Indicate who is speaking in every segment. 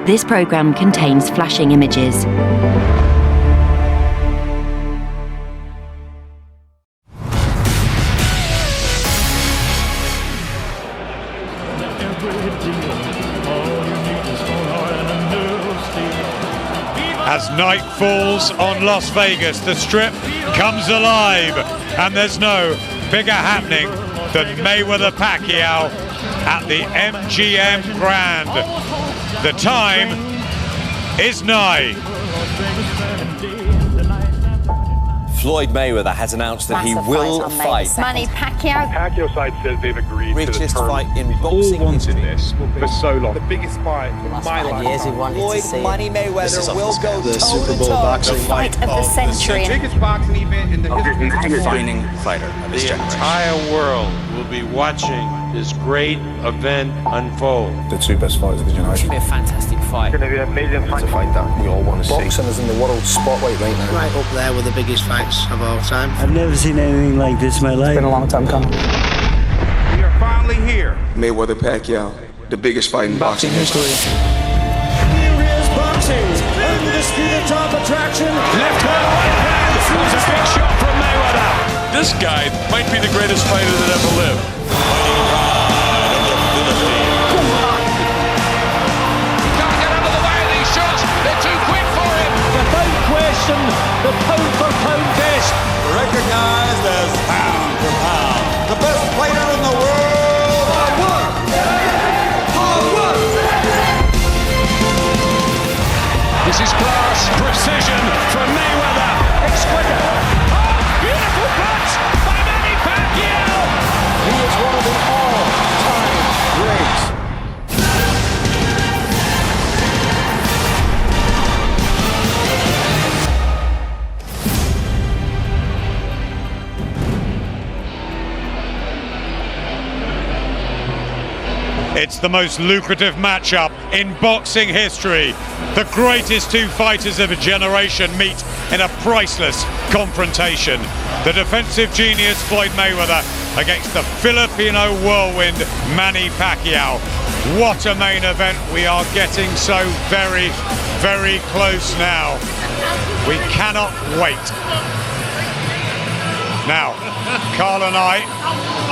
Speaker 1: This programme contains flashing images.
Speaker 2: As night falls on Las Vegas, the Strip comes alive, and there's no bigger happening than Mayweather-Pacquiao at the MGM Grand. The time is nigh.
Speaker 3: Floyd Mayweather has announced that he will fight
Speaker 4: Manny Pacquiao.
Speaker 5: Pacquiao side says they've agreed to the
Speaker 3: richest
Speaker 5: terms.
Speaker 3: fight in boxing history.
Speaker 5: This for so long. The biggest fight of my life.
Speaker 3: Floyd Manny Mayweather will go
Speaker 6: the Super Bowl boxing
Speaker 4: Fight of the century.
Speaker 5: The biggest boxing event in the history of
Speaker 3: Defining fighter of his
Speaker 7: The
Speaker 3: generation.
Speaker 7: entire world will be watching this great event unfold.
Speaker 6: The two best fighters of the generation.
Speaker 8: It's going to be a fantastic fight.
Speaker 5: It's going to be an amazing fight.
Speaker 6: It's a fight that we all want to see.
Speaker 9: Boxing is in the world spotlight right now.
Speaker 10: Right up there with the biggest fights of all time.
Speaker 11: I've never seen anything like this in my life.
Speaker 9: It's been a long time coming.
Speaker 5: We are finally here.
Speaker 12: Mayweather-Pacquiao, the biggest fight in boxing history.
Speaker 11: Here is boxing, undisputed top attraction.
Speaker 2: Left hand, right hand, was a big shot from Mayweather.
Speaker 7: This guy might be the greatest fighter that ever lived.
Speaker 5: Can't get out of the way of these shots. They're too quick for him.
Speaker 11: Without question, the pound for pound best.
Speaker 3: Recognized as pound for pound, the best fighter in the world.
Speaker 2: This is class, precision from Mayweather. Exquisite. Oh, beautiful punch by Manny Pacquiao.
Speaker 9: He is one of the all-time greats.
Speaker 2: It's the most lucrative matchup in boxing history. The greatest two fighters of a generation meet in a priceless confrontation. The defensive genius Floyd Mayweather against the Filipino whirlwind Manny Pacquiao. What a main event. We are getting so very, very close now. We cannot wait. Now, Carl and I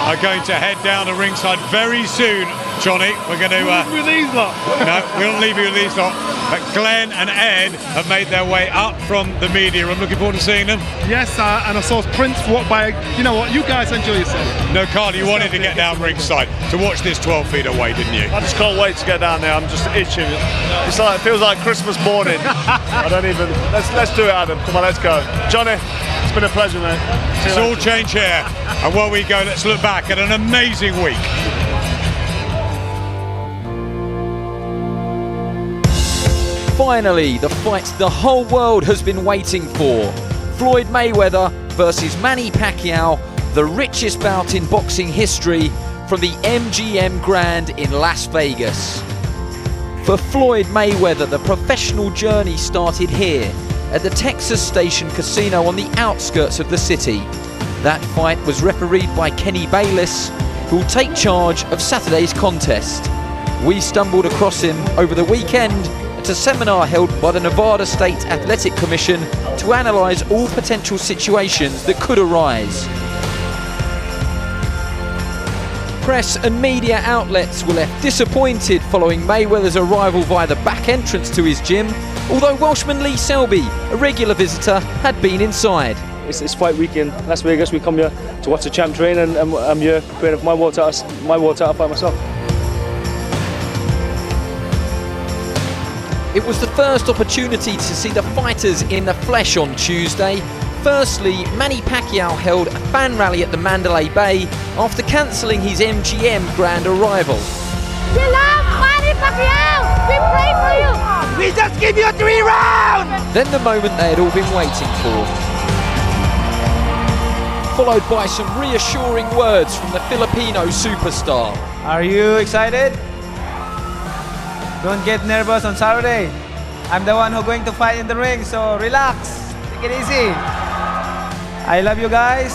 Speaker 2: are going to head down to ringside very soon. Johnny, we're going to... No, we don't leave you with these lot. But Glenn and Ed have made their way up from the media room. Looking forward to seeing them.
Speaker 13: Yes, and I saw Prince walk by. You know what? You guys enjoy yourself.
Speaker 2: No, Carl, you wanted to get down ringside to watch this 12 feet away, didn't you?
Speaker 13: I just can't wait to get down there. I'm just itching. It's like, it feels like Christmas morning. I don't even. Let's do it, Adam. Come on, let's go. Johnny, it's been a pleasure, mate.
Speaker 2: It's all change here. And while we go, let's look back at an amazing week.
Speaker 8: Finally, the fight the whole world has been waiting for. Floyd Mayweather versus Manny Pacquiao, the richest bout in boxing history, from the MGM Grand in Las Vegas. For Floyd Mayweather, the professional journey started here at the Texas Station Casino on the outskirts of the city. That fight was refereed by Kenny Bayless, who will take charge of Saturday's contest. We stumbled across him over the weekend at a seminar held by the Nevada State Athletic Commission to analyse all potential situations that could arise. Press and media outlets were left disappointed following Mayweather's arrival via the back entrance to his gym, although Welshman Lee Selby, a regular visitor, had been inside.
Speaker 14: It's fight week in Las Vegas. We come here to watch the champ train, and I'm here preparing for my war title fight myself.
Speaker 8: It was the first opportunity to see the fighters in the flesh on Tuesday. Firstly, Manny Pacquiao held a fan rally at the Mandalay Bay after cancelling his MGM Grand arrival.
Speaker 4: We love Manny Pacquiao! We pray for you!
Speaker 11: We just give you 3 rounds!
Speaker 8: Then the moment they had all been waiting for. Followed by some reassuring words from the Filipino superstar.
Speaker 15: Are you excited? Don't get nervous on Saturday. I'm the one who's going to fight in the ring, so relax. Take it easy. I love you guys.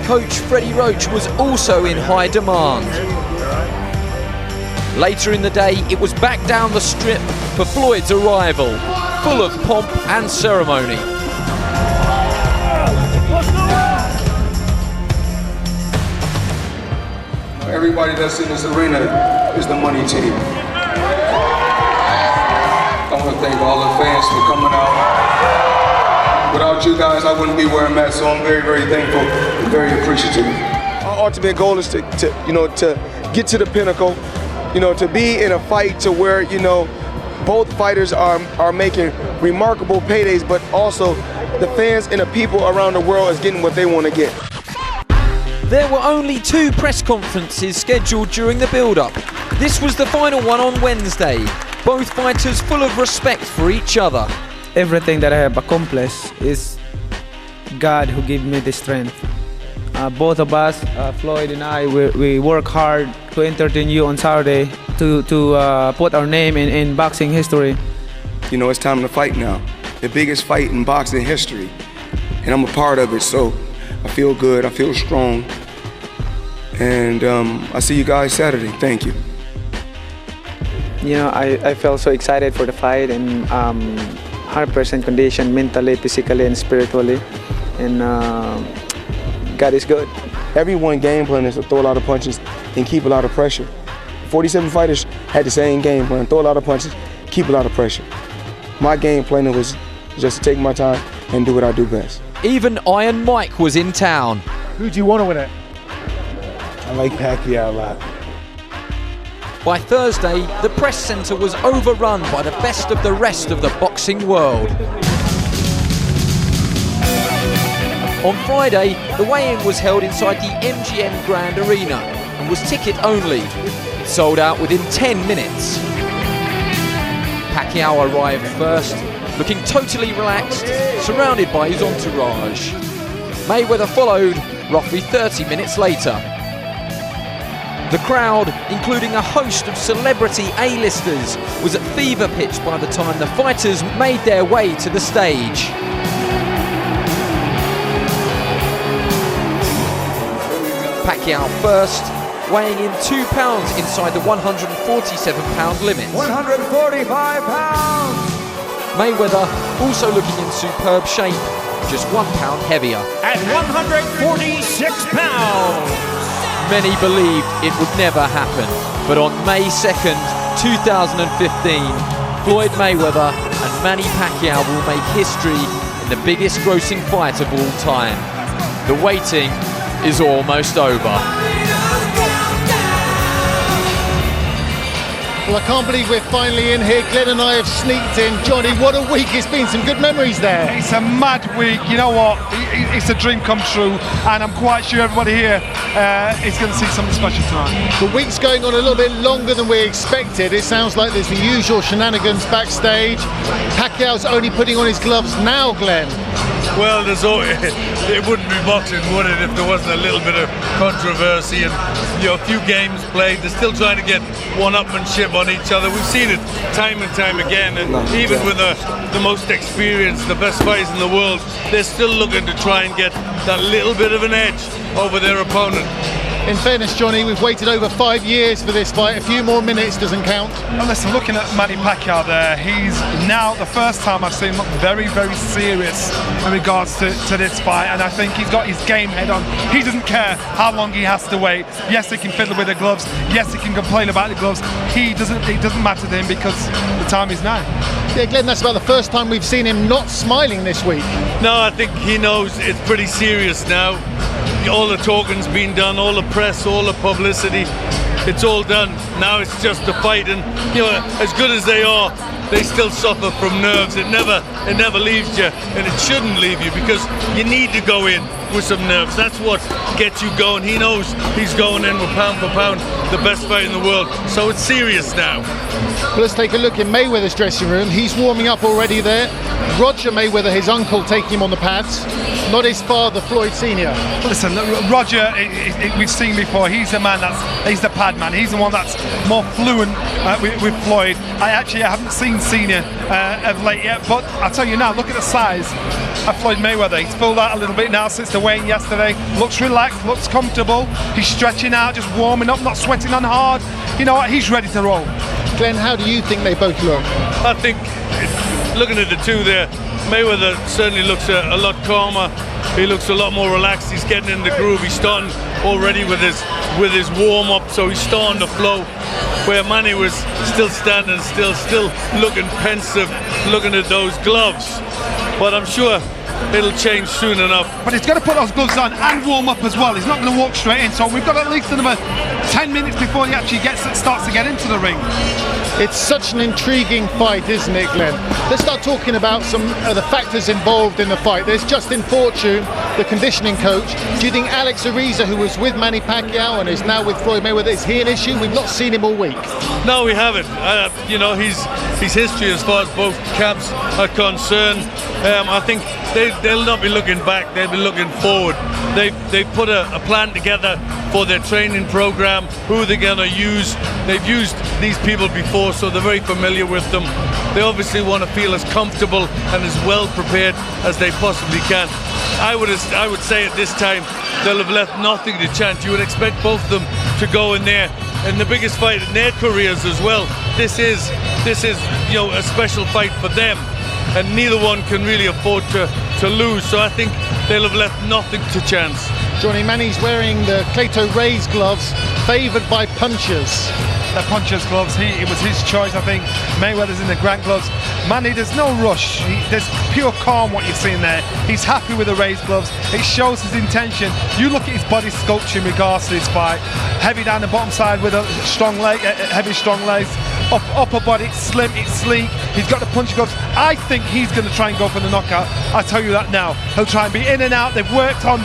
Speaker 8: Coach Freddie Roach was also in high demand. Later in the day, it was back down the strip for Floyd's arrival, full of pomp and ceremony.
Speaker 12: Everybody that's in this arena is the money team. I want to thank all the fans for coming out. Without you guys, I wouldn't be where I'm at, so I'm very, very thankful and very appreciative.
Speaker 16: Our ultimate goal is to get to the pinnacle, to be in a fight to where, both fighters are making remarkable paydays, but also the fans and the people around the world is getting what they want to get.
Speaker 8: There were only 2 press conferences scheduled during the build-up. This was the final one on Wednesday. Both fighters full of respect for each other.
Speaker 15: Everything that I have accomplished is God who gave me the strength. Both of us, Floyd and I, we work hard to entertain you on Saturday to put our name in boxing history.
Speaker 12: It's time to fight now. The biggest fight in boxing history. And I'm a part of it, so I feel good, I feel strong. And I'll see you guys Saturday. Thank you.
Speaker 15: I felt so excited for the fight and 100% condition mentally, physically, and spiritually. And God is good.
Speaker 16: Everyone game plan is to throw a lot of punches and keep a lot of pressure. 47 fighters had the same game plan, throw a lot of punches, keep a lot of pressure. My game plan was just to take my time and do what I do best.
Speaker 8: Even Iron Mike was in town.
Speaker 13: Who do you want to win it?
Speaker 9: I like Pacquiao a lot.
Speaker 8: By Thursday, the press centre was overrun by the best of the rest of the boxing world. On Friday, the weigh-in was held inside the MGM Grand Arena and was ticket only. It sold out within 10 minutes. Pacquiao arrived first, looking totally relaxed, surrounded by his entourage. Mayweather followed roughly 30 minutes later. The crowd, including a host of celebrity A-listers, was at fever pitch by the time the fighters made their way to the stage. Pacquiao first, weighing in 2 pounds inside the 147-pound limit.
Speaker 9: 145 pounds!
Speaker 8: Mayweather also looking in superb shape, just 1 pound heavier.
Speaker 11: At 146 pounds!
Speaker 8: Many believed it would never happen, but on May 2nd, 2015, Floyd Mayweather and Manny Pacquiao will make history in the biggest grossing fight of all time. The waiting is almost over.
Speaker 17: Well, I can't believe we're finally in here. Glenn and I have sneaked in. Johnny, what a week it's been. Some good memories there.
Speaker 18: It's a mad week. You know what? It's a dream come true. And I'm quite sure everybody here is going to see something special tonight.
Speaker 17: The week's going on a little bit longer than we expected. It sounds like there's the usual shenanigans backstage. Pacquiao's only putting on his gloves now, Glenn.
Speaker 2: Well, it wouldn't be boxing, would it, if there wasn't a little bit of controversy and a few games played. They're still trying to get one-upmanship on each other. We've seen it time and time again, and even with the most experienced, the best fighters in the world, they're still looking to try and get that little bit of an edge over their opponent.
Speaker 17: In fairness, Johnny, we've waited over 5 years for this fight. A few more minutes doesn't count.
Speaker 18: Well, listen, looking at Manny Pacquiao there, he's now the first time I've seen him look very, very serious in regards to this fight, and I think he's got his game head on. He doesn't care how long he has to wait. Yes, he can fiddle with the gloves. Yes, he can complain about the gloves. It doesn't matter to him because the time is now.
Speaker 17: Yeah, Glenn, that's about the first time we've seen him not smiling this week.
Speaker 2: No, I think he knows it's pretty serious now. All the talking's been done, all the press, all the publicity, it's all done. Now it's just a fight, and as good as they are, they still suffer from nerves. It never leaves you, and it shouldn't leave you, because you need to go in with some nerves. That's what gets you going. He knows he's going in with pound for pound the best fight in the world, so it's serious now.
Speaker 17: Well, let's take a look in Mayweather's dressing room. He's warming up already there. Roger Mayweather, his uncle, taking him on the pads, not his father, Floyd Sr.
Speaker 18: Listen, Roger, we've seen before, he's the man he's the pad man. He's the one that's more fluent with Floyd. I haven't seen Senior of late yet, but I'll tell you now, look at the size of Floyd Mayweather. He's filled out a little bit now since the weigh-in yesterday. Looks relaxed, looks comfortable. He's stretching out, just warming up, not sweating on hard. You know what, he's ready to roll.
Speaker 17: Glenn, how do you think they both look?
Speaker 7: I think, looking at the two there, Mayweather certainly looks a lot calmer. He looks a lot more relaxed. He's getting in the groove. He's starting already with his warm-up, so he's starting to flow. Where Manny was still standing still looking pensive, looking at those gloves. But I'm sure it'll change soon enough.
Speaker 18: But he's got to put those gloves on and warm up as well. He's not going to walk straight in, so we've got at least another 10 minutes before he actually starts to get into the ring.
Speaker 17: It's such an intriguing fight, isn't it, Glenn? Let's start talking about some of the factors involved in the fight. There's Justin Fortune, the conditioning coach. Do you think Alex Ariza, who was with Manny Pacquiao and is now with Floyd Mayweather, is he an issue? We've not seen him all week.
Speaker 7: No, we haven't. You know, his history as far as both camps are concerned. I think they'll not be looking back. They'll be looking forward. They've put a plan together for their training program, who they're going to use. They've used these people before, so they're very familiar with them. They obviously want to feel as comfortable and as well prepared as they possibly can. I would say at this time they'll have left nothing to chance. You would expect both of them to go in there in the biggest fight in their careers as well. This is a special fight for them, and neither one can really afford to lose. So I think they'll have left nothing to chance.
Speaker 17: Johnny, Manny's wearing the Clayton Ray's gloves, favoured by punchers.
Speaker 18: The puncher's gloves, it was his choice. I think Mayweather's in the Grant gloves. Manny, there's no rush. There's pure calm what you're seeing there. He's happy with the raised gloves. It shows his intention. You look at his body sculpture in regards to this fight. Heavy down the bottom side with a strong leg, heavy strong legs. Upper body, it's slim, it's sleek. He's got the punch gloves. I think he's going to try and go for the knockout. I tell you that now. He'll try and be in and out. They've worked on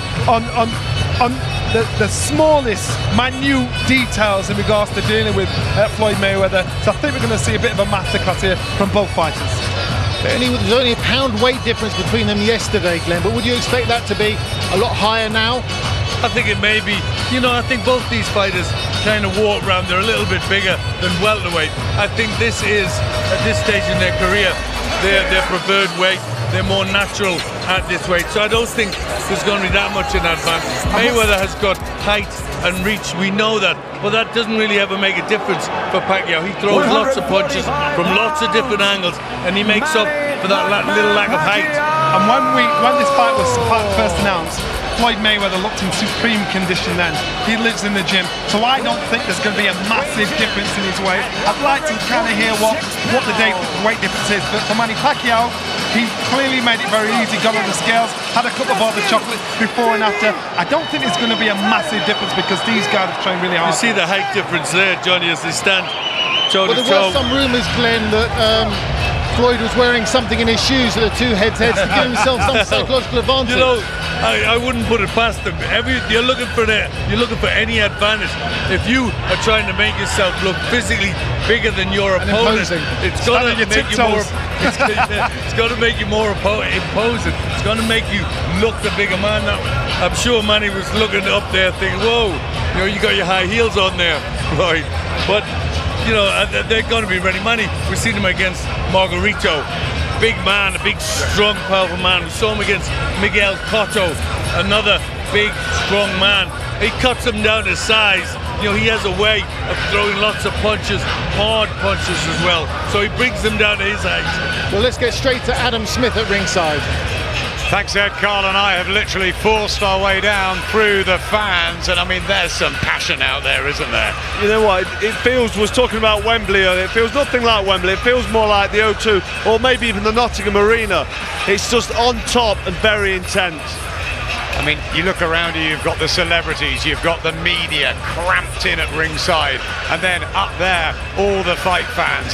Speaker 18: the smallest, minute details in regards to dealing with Floyd Mayweather. So I think we're going to see a bit of a masterclass here from both fighters.
Speaker 17: There's only a pound weight difference between them yesterday, Glenn, but would you expect that to be a lot higher now?
Speaker 7: I think it may be. You know, I think both these fighters kind of walk around. They're a little bit bigger than welterweight. I think this is, at this stage in their career, their preferred weight. They're more natural at this weight. So I don't think there's going to be that much in advantage. Mayweather has got height and reach. We know that. But that doesn't really ever make a difference for Pacquiao. He throws lots of punches from lots of different angles, and he makes up for that little lack of height.
Speaker 18: And when this fight was first announced, Floyd Mayweather looked in supreme condition then. He lives in the gym, so I don't think there's going to be a massive difference in his weight. I'd like to kind of hear what the weight difference is. But for Manny Pacquiao, he clearly made it very easy, got on the scales, had a couple of bars of chocolate before and after. I don't think it's going to be a massive difference because these guys have trained really hard.
Speaker 7: You see the height difference there, Johnny, as they stand toe to toe.
Speaker 17: Well, there were some rumours, Glenn, that Floyd was wearing something in his shoes at the two heads to give himself some psychological advantage.
Speaker 7: You know, I wouldn't put it past him. You're looking for any advantage. If you are trying to make yourself look physically bigger than your opponent, it's going to make you more. It's going to make you more imposing. It's going to make you look the bigger man. Now, I'm sure Manny was looking up there, thinking, "Whoa, you know, you got your high heels on there, Floyd." But you know, they're going to be ready. Manny, we've seen him against Margarito. Big man, a big, strong, powerful man. We saw him against Miguel Cotto, another big, strong man. He cuts him down to size. You know, he has a way of throwing lots of punches, hard punches as well. So he brings them down to his height.
Speaker 17: Well, let's get straight to Adam Smith at ringside.
Speaker 2: Thanks, Ed. Carl and I have literally forced our way down through the fans, and I mean, there's some passion out there, isn't there?
Speaker 13: You know what, it feels, was talking about Wembley earlier, it feels nothing like Wembley, it feels more like the O2 or maybe even the Nottingham Arena. It's just on top and very intense.
Speaker 2: I mean, you look around you, you've got the celebrities, you've got the media cramped in at ringside, and then up there, all the fight fans.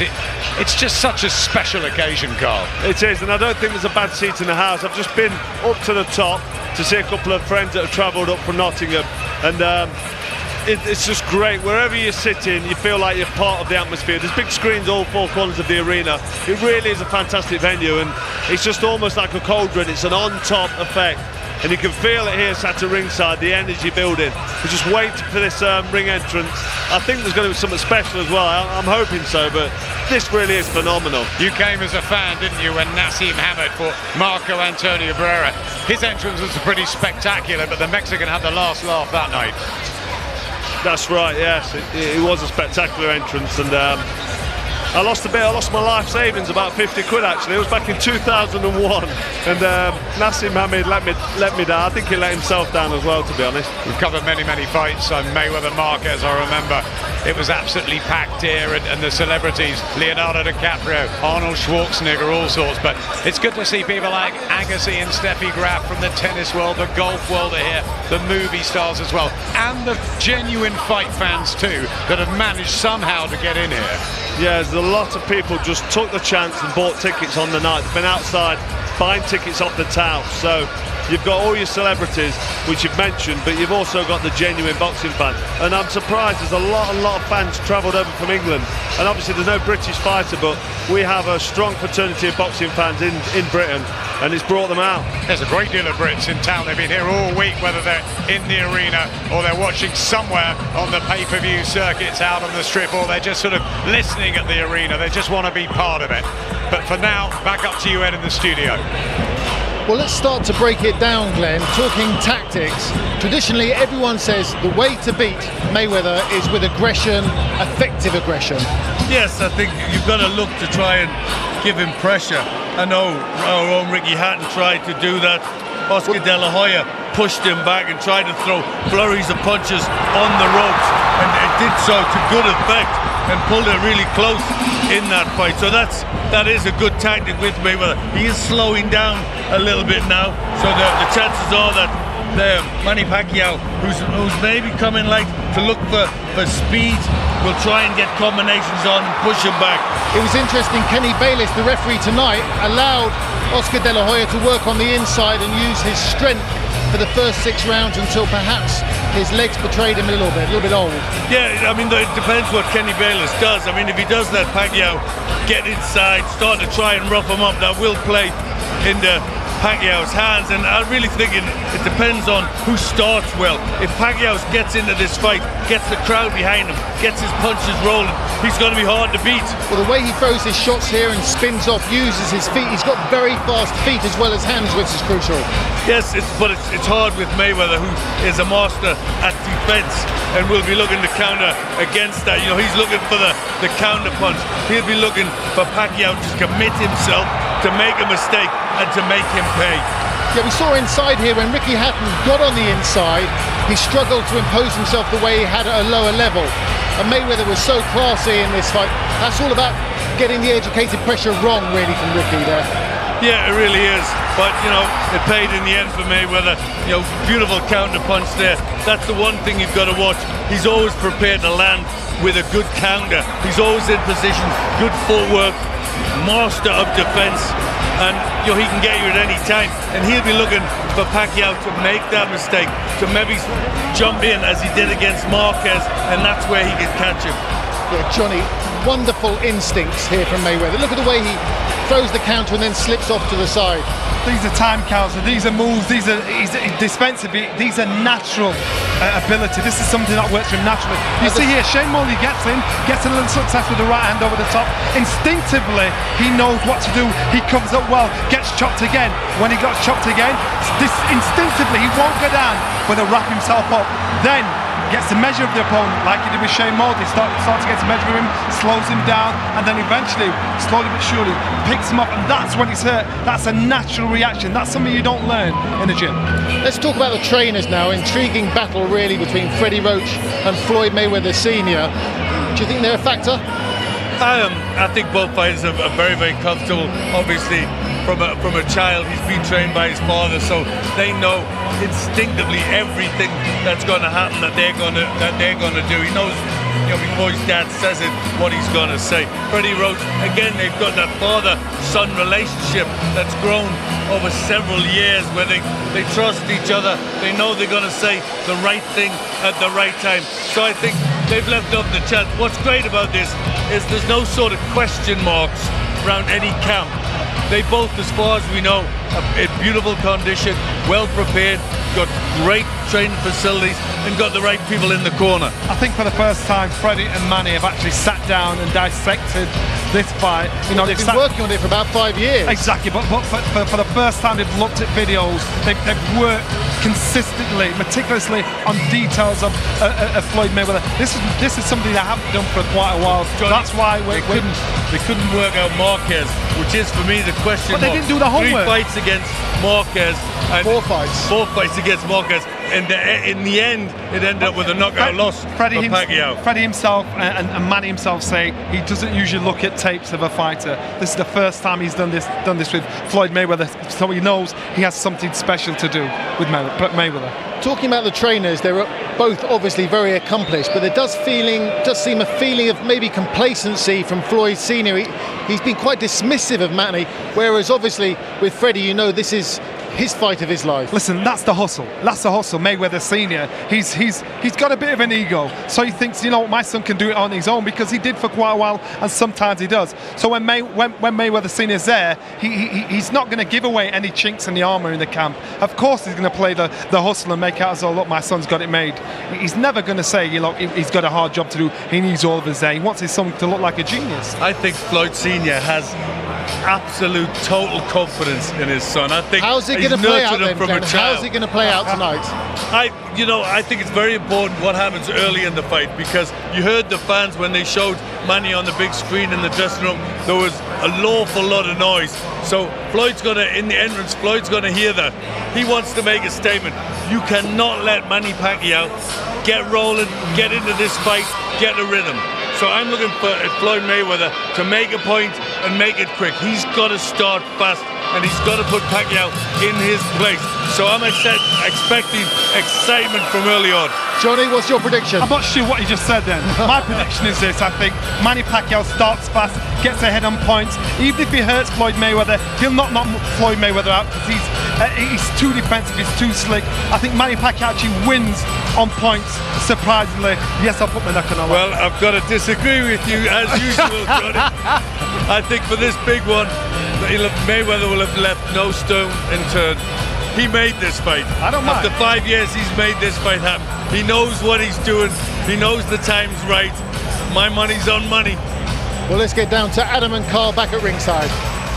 Speaker 2: It's just such a special occasion, Carl.
Speaker 13: It is, and I don't think there's a bad seat in the house. I've just been up to the top to see a couple of friends that have travelled up from Nottingham, and it's just great. Wherever you're sitting, you feel like you're part of the atmosphere. There's big screens all four corners of the arena. It really is a fantastic venue, and it's just almost like a cauldron. It's an on-top effect, and you can feel it here sat at ringside, the energy building. We're just waiting for this ring entrance. I think there's going to be something special as well. I'm hoping so, but this really is phenomenal.
Speaker 2: You came as a fan, didn't you, when Nassim Hamed fought Marco Antonio Barrera? His entrance was pretty spectacular, but the Mexican had the last laugh that night.
Speaker 13: That's right, yes. It was a spectacular entrance, and I lost a bit. I lost my life savings, about 50 quid actually. It was back in 2001, and Nassim Hamed let me down. I think he let himself down as well, to be honest.
Speaker 2: We've covered many fights on Mayweather Marquez. I remember it was absolutely packed here, and the celebrities, Leonardo DiCaprio, Arnold Schwarzenegger, all sorts. But it's good to see people like Agassi and Steffi Graf from the tennis world, the golf world are here, the movie stars as well, and the genuine fight fans too that have managed somehow to get in here.
Speaker 13: Yeah, there's a lot of people just took the chance and bought tickets on the night. They've been outside buying tickets off the tout. So you've got all your celebrities, which you've mentioned, but you've also got the genuine boxing fan. And I'm surprised there's a lot of fans travelled over from England. And obviously there's no British fighter, but we have a strong fraternity of boxing fans in Britain, and it's brought them out.
Speaker 2: There's a great deal of Brits in town. They've been here all week, whether they're in the arena or they're watching somewhere on the pay-per-view circuits out on the strip, or they're just sort of listening at the arena. They just want to be part of it. But for now, back up to you, Ed, in the studio.
Speaker 17: Well, let's start to break it down, Glenn. Talking tactics. Traditionally, everyone says the way to beat Mayweather is with aggression, effective aggression.
Speaker 7: Yes, I think you've got to look to try and give him pressure. I know our own Ricky Hatton tried to do that. Oscar De La Hoya pushed him back and tried to throw flurries of punches on the ropes, and it did so to good effect and pulled it really close in that fight. So that is a good tactic with Mayweather. He is slowing down a little bit now, so the chances are that Manny Pacquiao, who's maybe coming late to look for speed, will try and get combinations on and push him back.
Speaker 17: It was interesting, Kenny Bayless, the referee tonight, allowed Oscar De La Hoya to work on the inside and use his strength for the first 6 rounds until perhaps his legs betrayed him a little bit old.
Speaker 7: Yeah, I mean, it depends what Kenny Bayless does. I mean, if he does let Pacquiao get inside, start to try and rough him up, that will play into Pacquiao's hands, and I'm really thinking it depends on who starts well. If Pacquiao gets into this fight, gets the crowd behind him, gets his punches rolling, he's going to be hard to beat.
Speaker 17: Well, the way he throws his shots here and spins off, uses his feet, he's got very fast feet as well as hands, which is crucial.
Speaker 7: Yes, but it's hard with Mayweather, who is a master at defense and will be looking to counter against that. You know, he's looking for the counter punch. He'll be looking for Pacquiao to commit himself, to make a mistake and to make him pay.
Speaker 17: Yeah, we saw inside here when Ricky Hatton got on the inside, he struggled to impose himself the way he had at a lower level. And Mayweather was so classy in this fight. That's all about getting the educated pressure wrong, really, from Ricky there.
Speaker 7: Yeah, it really is. But, you know, it paid in the end for Mayweather. You know, beautiful counter punch there. That's the one thing you've got to watch. He's always prepared to land with a good counter. He's always in position, good footwork, master of defense, and you know, he can get you at any time, and he'll be looking for Pacquiao to make that mistake, to maybe jump in as he did against Marquez, and that's where he can catch him.
Speaker 17: Yeah, Johnny, wonderful instincts here from Mayweather. Look at the way he throws the counter and then slips off to the side.
Speaker 18: These are time counts, these are moves, these are defensively, these are natural ability. This is something that works for him naturally. You see here, Shane Mosley gets a little success with the right hand over the top. Instinctively, he knows what to do. He covers up well, gets chopped again. When he got chopped again, instinctively, he won't go down, but he'll wrap himself up. Then, gets the measure of the opponent, like he did with Shane Mosley, starts to get the measure of him, slows him down, and then eventually, slowly but surely, picks him up, and that's when he's hurt. That's a natural reaction. That's something you don't learn in the gym.
Speaker 17: Let's talk about the trainers now. Intriguing battle, really, between Freddie Roach and Floyd Mayweather Sr. Do you think they're a factor?
Speaker 7: I think both fighters are very, very comfortable. Obviously, from a child. He's been trained by his father, so they know instinctively everything that's going to happen that they're going to do. He knows, you know, before his dad says it, what he's going to say. Freddie Roach, again, they've got that father-son relationship that's grown over several years, where they trust each other. They know they're going to say the right thing at the right time. So I think they've left up the chance. What's great about this is there's no sort of question marks around any camp. They both, as far as we know, are in beautiful condition, well prepared, got great training facilities, and got the right people in the corner.
Speaker 18: I think for the first time, Freddie and Manny have actually sat down and dissected this fight. You know,
Speaker 17: they've been working on it for about 5 years.
Speaker 18: Exactly, but for the first time, they've looked at videos. They've worked consistently, meticulously on details of Floyd Mayweather. This is something they haven't done for quite a while.
Speaker 7: Johnny,
Speaker 18: that's why
Speaker 7: they couldn't work out Marquez, which is for me the question.
Speaker 18: But they didn't do the homework.
Speaker 7: 3 fights against Marquez and
Speaker 17: 4 fights.
Speaker 7: 4 fights against Marquez. And in the end, it ended up with a knockout loss for Pacquiao.
Speaker 18: Freddie himself and Manny himself say he doesn't usually look at tapes of a fighter. This is the first time he's done this with Floyd Mayweather, so he knows he has something special to do with Mayweather.
Speaker 17: Talking about the trainers, they're both obviously very accomplished, but there does seem a feeling of maybe complacency from Floyd Sr. He's been quite dismissive of Manny, whereas obviously with Freddie, you know, this is his fight of his life.
Speaker 18: Listen, that's the hustle. That's the hustle. Mayweather Senior. He's got a bit of an ego, so he thinks, you know, my son can do it on his own, because he did for quite a while, and sometimes he does. So when Mayweather Senior's there, he's not going to give away any chinks in the armor in the camp. Of course, he's going to play the hustle and make out as though, look, my son's got it made. He's never going to say, you know, he's got a hard job to do. He needs all of his day. He wants his son to look like a genius.
Speaker 7: I think Floyd Senior has absolute total confidence in his son. I think
Speaker 17: how's it going to play out then, Glenn? How's it going to play out tonight?
Speaker 7: I think it's very important what happens early in the fight, because you heard the fans when they showed Manny on the big screen in the dressing room. There was an awful lot of noise. So in the entrance, Floyd's going to hear that. He wants to make a statement. You cannot let Manny Pacquiao get rolling, get into this fight, get a rhythm. So I'm looking for Floyd Mayweather to make a point and make it quick. He's got to start fast, and he's got to put Pacquiao in his place. So I'm expecting excitement from early on.
Speaker 17: Johnny, what's your prediction?
Speaker 18: I'm not sure what you just said then. My prediction is this: I think Manny Pacquiao starts fast, gets ahead on points. Even if he hurts Floyd Mayweather, he'll not knock Floyd Mayweather out, because he's too defensive, he's too slick. I think Manny Pacquiao actually wins on points, surprisingly. Yes, I'll put my neck on the line.
Speaker 7: Well, I've got to disagree with you, as usual, Johnny. I think for this big one, Mayweather will have left no stone unturned. He made this fight.
Speaker 18: I don't mind.
Speaker 7: After 5 years, he's made this fight happen. He knows what he's doing. He knows the time's right. My money's on Money.
Speaker 17: Well, let's get down to Adam and Carl back at ringside.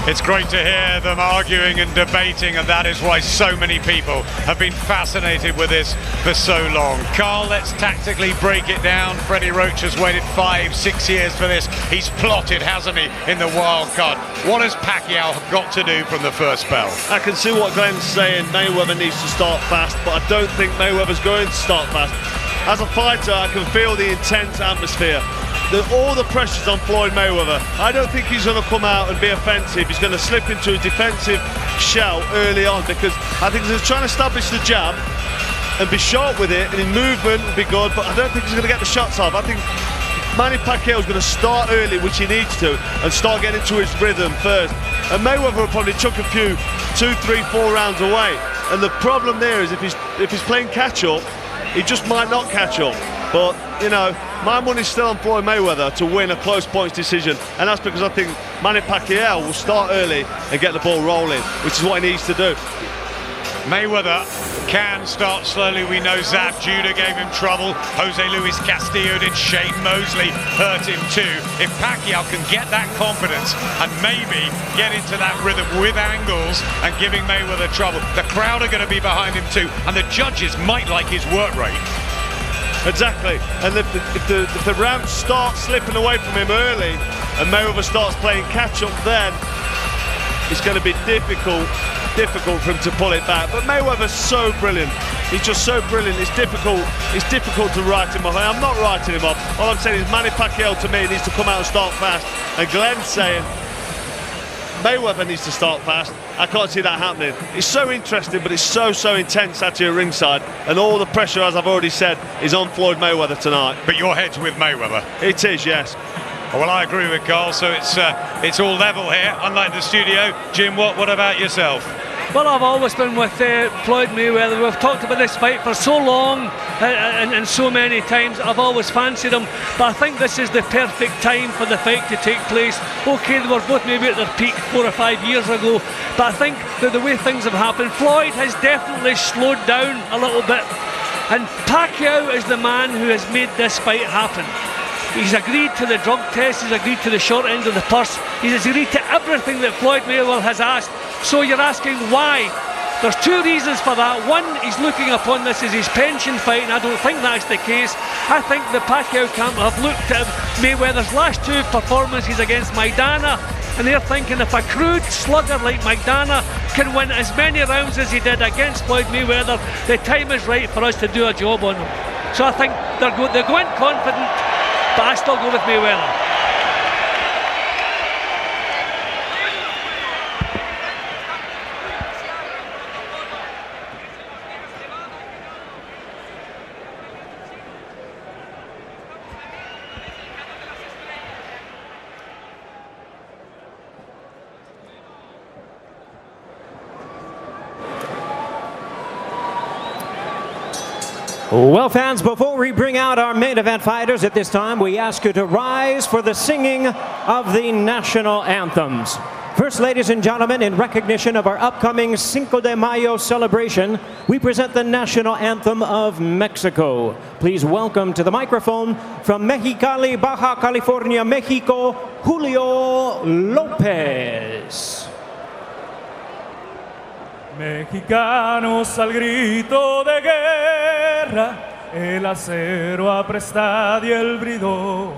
Speaker 2: It's great to hear them arguing and debating, and that is why so many people have been fascinated with this for so long. Carl, let's tactically break it down. Freddie Roach has waited 5-6 years for this. He's plotted, hasn't he, in the wild card. What has Pacquiao got to do from the first bell?
Speaker 13: I can see what Glenn's saying. Mayweather needs to start fast, but I don't think Mayweather's going to start fast. As a fighter, I can feel the intense atmosphere. All the pressure's on Floyd Mayweather. I don't think he's going to come out and be offensive. He's going to slip into a defensive shell early on, because I think he's trying to establish the jab and be sharp with it, and his movement will be good, but I don't think he's going to get the shots off. I think Manny Pacquiao is going to start early, which he needs to, and start getting into his rhythm first. And Mayweather will probably chuck a few 2, 3, 4 rounds away. And the problem there is if he's playing catch-up, he just might not catch up. But, you know, my money's still on Floyd Mayweather to win a close points decision, and that's because I think Manny Pacquiao will start early and get the ball rolling, which is what he needs to do.
Speaker 2: Mayweather can start slowly. We know Zab Judah gave him trouble. Jose Luis Castillo did. Shane Mosley hurt him too. If Pacquiao can get that confidence and maybe get into that rhythm with angles and giving Mayweather trouble, the crowd are going to be behind him too, and the judges might like his work rate.
Speaker 13: Exactly, and if the rounds start slipping away from him early and Mayweather starts playing catch-up, then it's going to be difficult for him to pull it back. But Mayweather's so brilliant. He's just so brilliant. It's difficult to write him off. I'm not writing him off. All I'm saying is Manny Pacquiao, to me, needs to come out and start fast. And Glenn's saying Mayweather needs to start fast. I can't see that happening. It's so interesting, but it's so intense out here at ringside, and all the pressure, as I've already said, is on Floyd Mayweather tonight.
Speaker 2: But your head's with Mayweather.
Speaker 13: It is, yes.
Speaker 2: Well, I agree with Carl, so it's all level here, unlike the studio. Jim, what about yourself?
Speaker 14: Well, I've always been with Floyd Mayweather. We've talked about this fight for so long and so many times. I've always fancied him, but I think this is the perfect time for the fight to take place. Okay, they were both maybe at their peak 4 or 5 years ago, but I think that the way things have happened, Floyd has definitely slowed down a little bit, and Pacquiao is the man who has made this fight happen. He's agreed to the drug test, he's agreed to the short end of the purse, he's agreed to everything that Floyd Mayweather has asked. So you're asking why? There's two reasons for that. One, he's looking upon this as his pension fight, and I don't think that's the case. I think the Pacquiao camp have looked at Mayweather's last 2 performances against Maidana, and they're thinking if a crude slugger like Maidana can win as many rounds as he did against Floyd Mayweather, the time is right for us to do a job on him. So I think they're going confident, but I still go with Mayweather.
Speaker 11: Well, fans, before we bring out our main event fighters at this time, we ask you to rise for the singing of the national anthems. First, ladies and gentlemen, in recognition of our upcoming Cinco de Mayo celebration, we present the national anthem of Mexico. Please welcome to the microphone from Mexicali, Baja California, Mexico, Julio Lopez.
Speaker 19: Mexicanos al grito de guerra, el acero apresta y el bridón,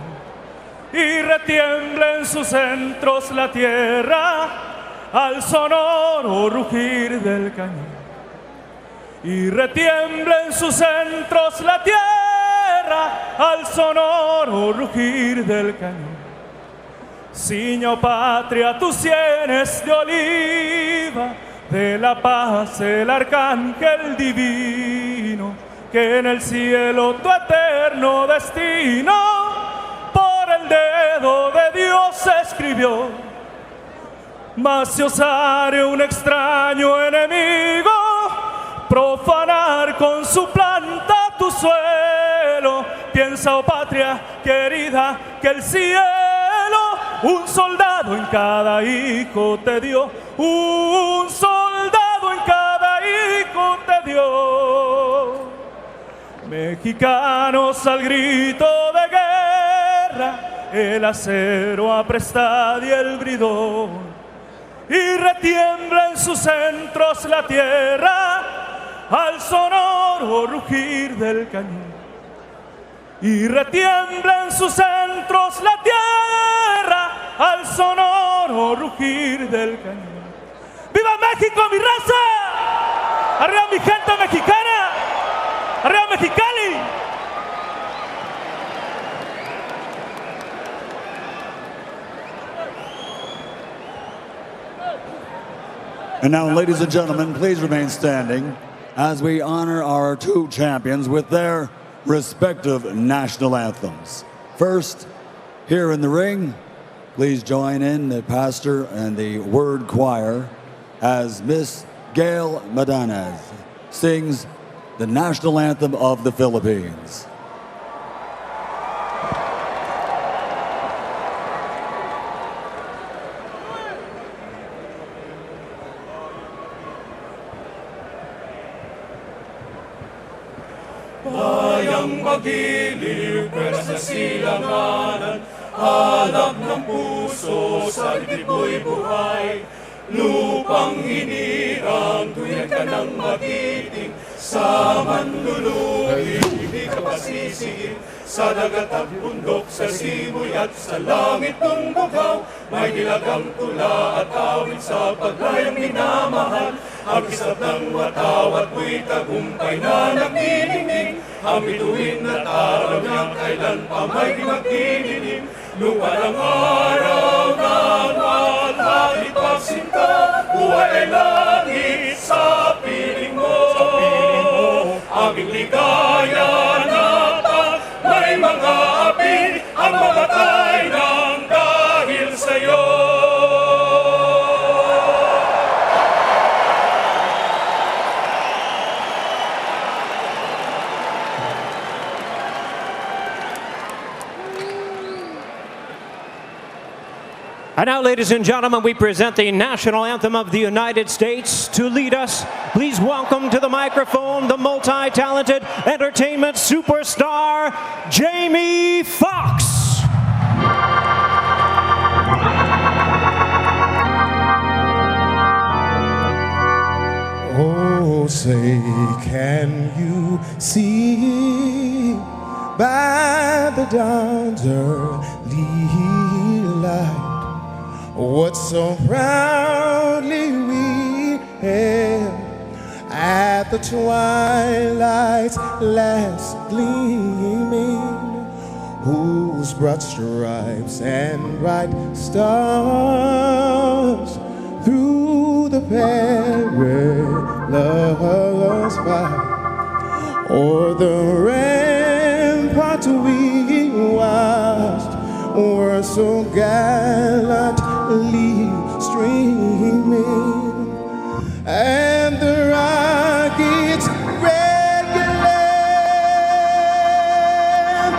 Speaker 19: y retiembla en sus centros la tierra al sonoro rugir del cañón. Y retiembla en sus centros la tierra al sonoro rugir del cañón. Ciño patria, tus sienes de oliva, de la paz el arcángel divino, que en el cielo tu eterno destino por el dedo de Dios escribió. Mas si osare un extraño enemigo profanar con su planta tu suelo, piensa, oh patria querida, que el cielo un soldado en cada hijo te dio, un soldado en cada hijo te dio. Mexicanos al grito de guerra, el acero apresta y el bridón, y retiembla en sus centros la tierra al sonoro rugir del cañón. Y retiembla en sus centros la tierra al sonoro rugir del cañón. ¡Viva México, mi raza! ¡Arriba mi gente mexicana! ¡Arriba Mexicali!
Speaker 3: And now, ladies and gentlemen, please remain standing as we honor our 2 champions with their respective national anthems. First, here in the ring, please join in the pastor and the word choir as Miss Gail Madanez sings the national anthem of the Philippines.
Speaker 19: Bayang magiliw, pwera sa silanganan, hanap ng puso, sa dibdib buhay. Lupang hinirang, tuyan ka ng matiting, sa manluluhin, hindi ka pasisigil. Sa dagat at bundok, sa simoy at sa langit ng bughaw, may dilagang tula at awit sa paglayang minamahal. Ang isap ng watawat mo'y tagumpay na nagdidingding, ang bituin at araw niyang kailan pa may di magdidilim. Lupa ng araw ng walhati pa sinta, buhay ay langit sa piling mo. Aming ligaya na may mga api ang mamatay ng dahil sa'yo.
Speaker 11: And now, ladies and gentlemen, we present the national anthem of the United States. To lead us, please welcome to the microphone the multi-talented entertainment superstar, Jamie Foxx.
Speaker 20: Oh, say, can you see by the dawn's early light what so proudly we hailed at the twilight's last gleaming, whose broad stripes and bright stars through the perilous fight o'er the rampart we watched were so gallantly streaming, and the rockets regulate,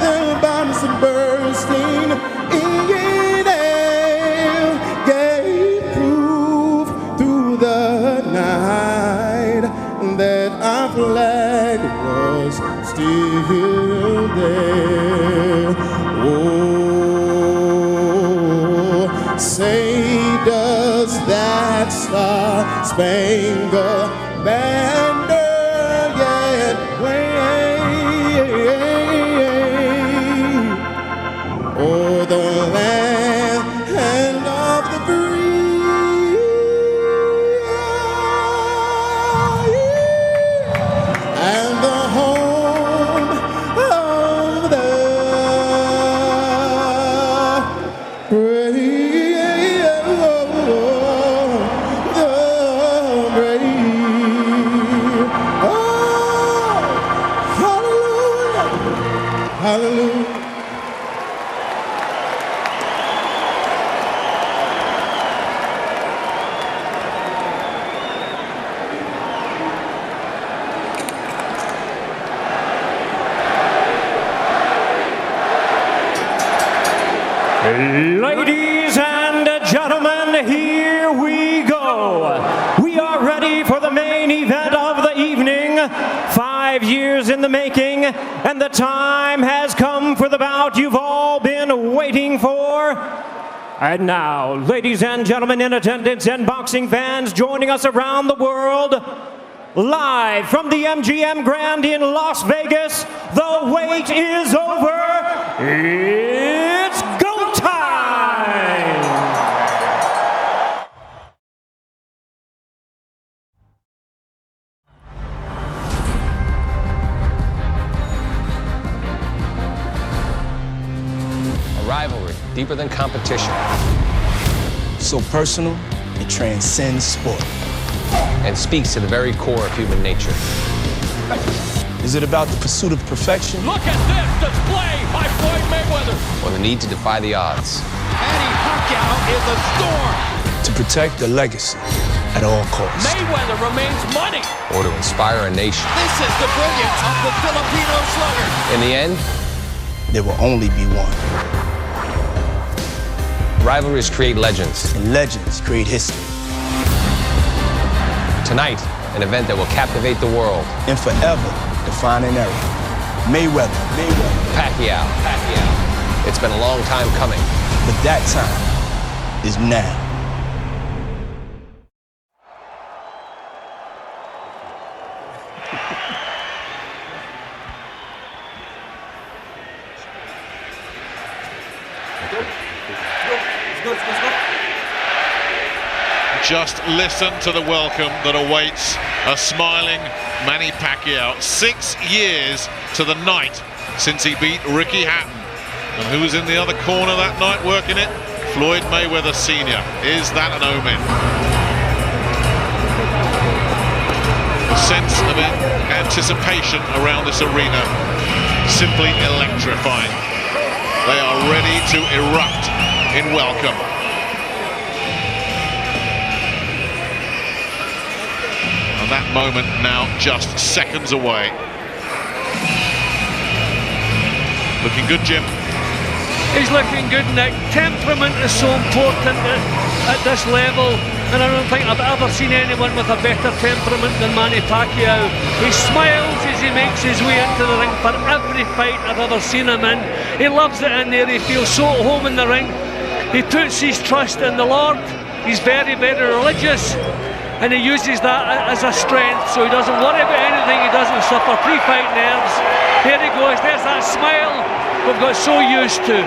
Speaker 20: the bombs bursting in air gave proof through the night that our flag was still there. Oh, say, does that star-spangled banner yet wave o'er the land of the free, and the home of the brave? Hallelujah.
Speaker 11: Ladies and gentlemen, here we go. We are ready for the main event of the evening. 5 years in the making, and the time has come for the bout you've all been waiting for. And now, ladies and gentlemen in attendance and boxing fans joining us around the world, live from the MGM Grand in Las Vegas, the wait is over. It's go time!
Speaker 21: A rivalry deeper than competition.
Speaker 22: So personal, it transcends sport.
Speaker 21: And speaks to the very core of human nature.
Speaker 22: Is it about the pursuit of perfection?
Speaker 5: Look at this display by Floyd Mayweather.
Speaker 21: Or the need to defy the odds.
Speaker 5: Manny Pacquiao is a storm.
Speaker 22: To protect the legacy at all costs.
Speaker 5: Mayweather remains money.
Speaker 21: Or to inspire a nation.
Speaker 5: This is the brilliance of the Filipino slugger.
Speaker 21: In the end,
Speaker 22: there will only be one.
Speaker 21: Rivalries create legends.
Speaker 22: And legends create history.
Speaker 21: Tonight, an event that will captivate the world.
Speaker 22: And forever define an era. Mayweather.
Speaker 21: Pacquiao. It's been a long time coming.
Speaker 22: But that time is now.
Speaker 2: Just listen to the welcome that awaits a smiling Manny Pacquiao. 6 years to the night since he beat Ricky Hatton. And who was in the other corner that night working it? Floyd Mayweather Sr. Is that an omen? The sense of anticipation around this arena, simply electrifying. They are ready to erupt in welcome. And that moment now just seconds away. Looking good, Jim.
Speaker 14: He's looking good, Nick. Temperament is so important at this level, and I don't think I've ever seen anyone with a better temperament than Manny Pacquiao. He smiles as he makes his way into the ring for every fight I've ever seen him in. He loves it in there. He feels so at home in the ring. He puts his trust in the Lord. He's very, very religious, and he uses that as a strength, so he doesn't worry about anything. He doesn't suffer pre-fight nerves. There he goes. There's that smile we've got so used to.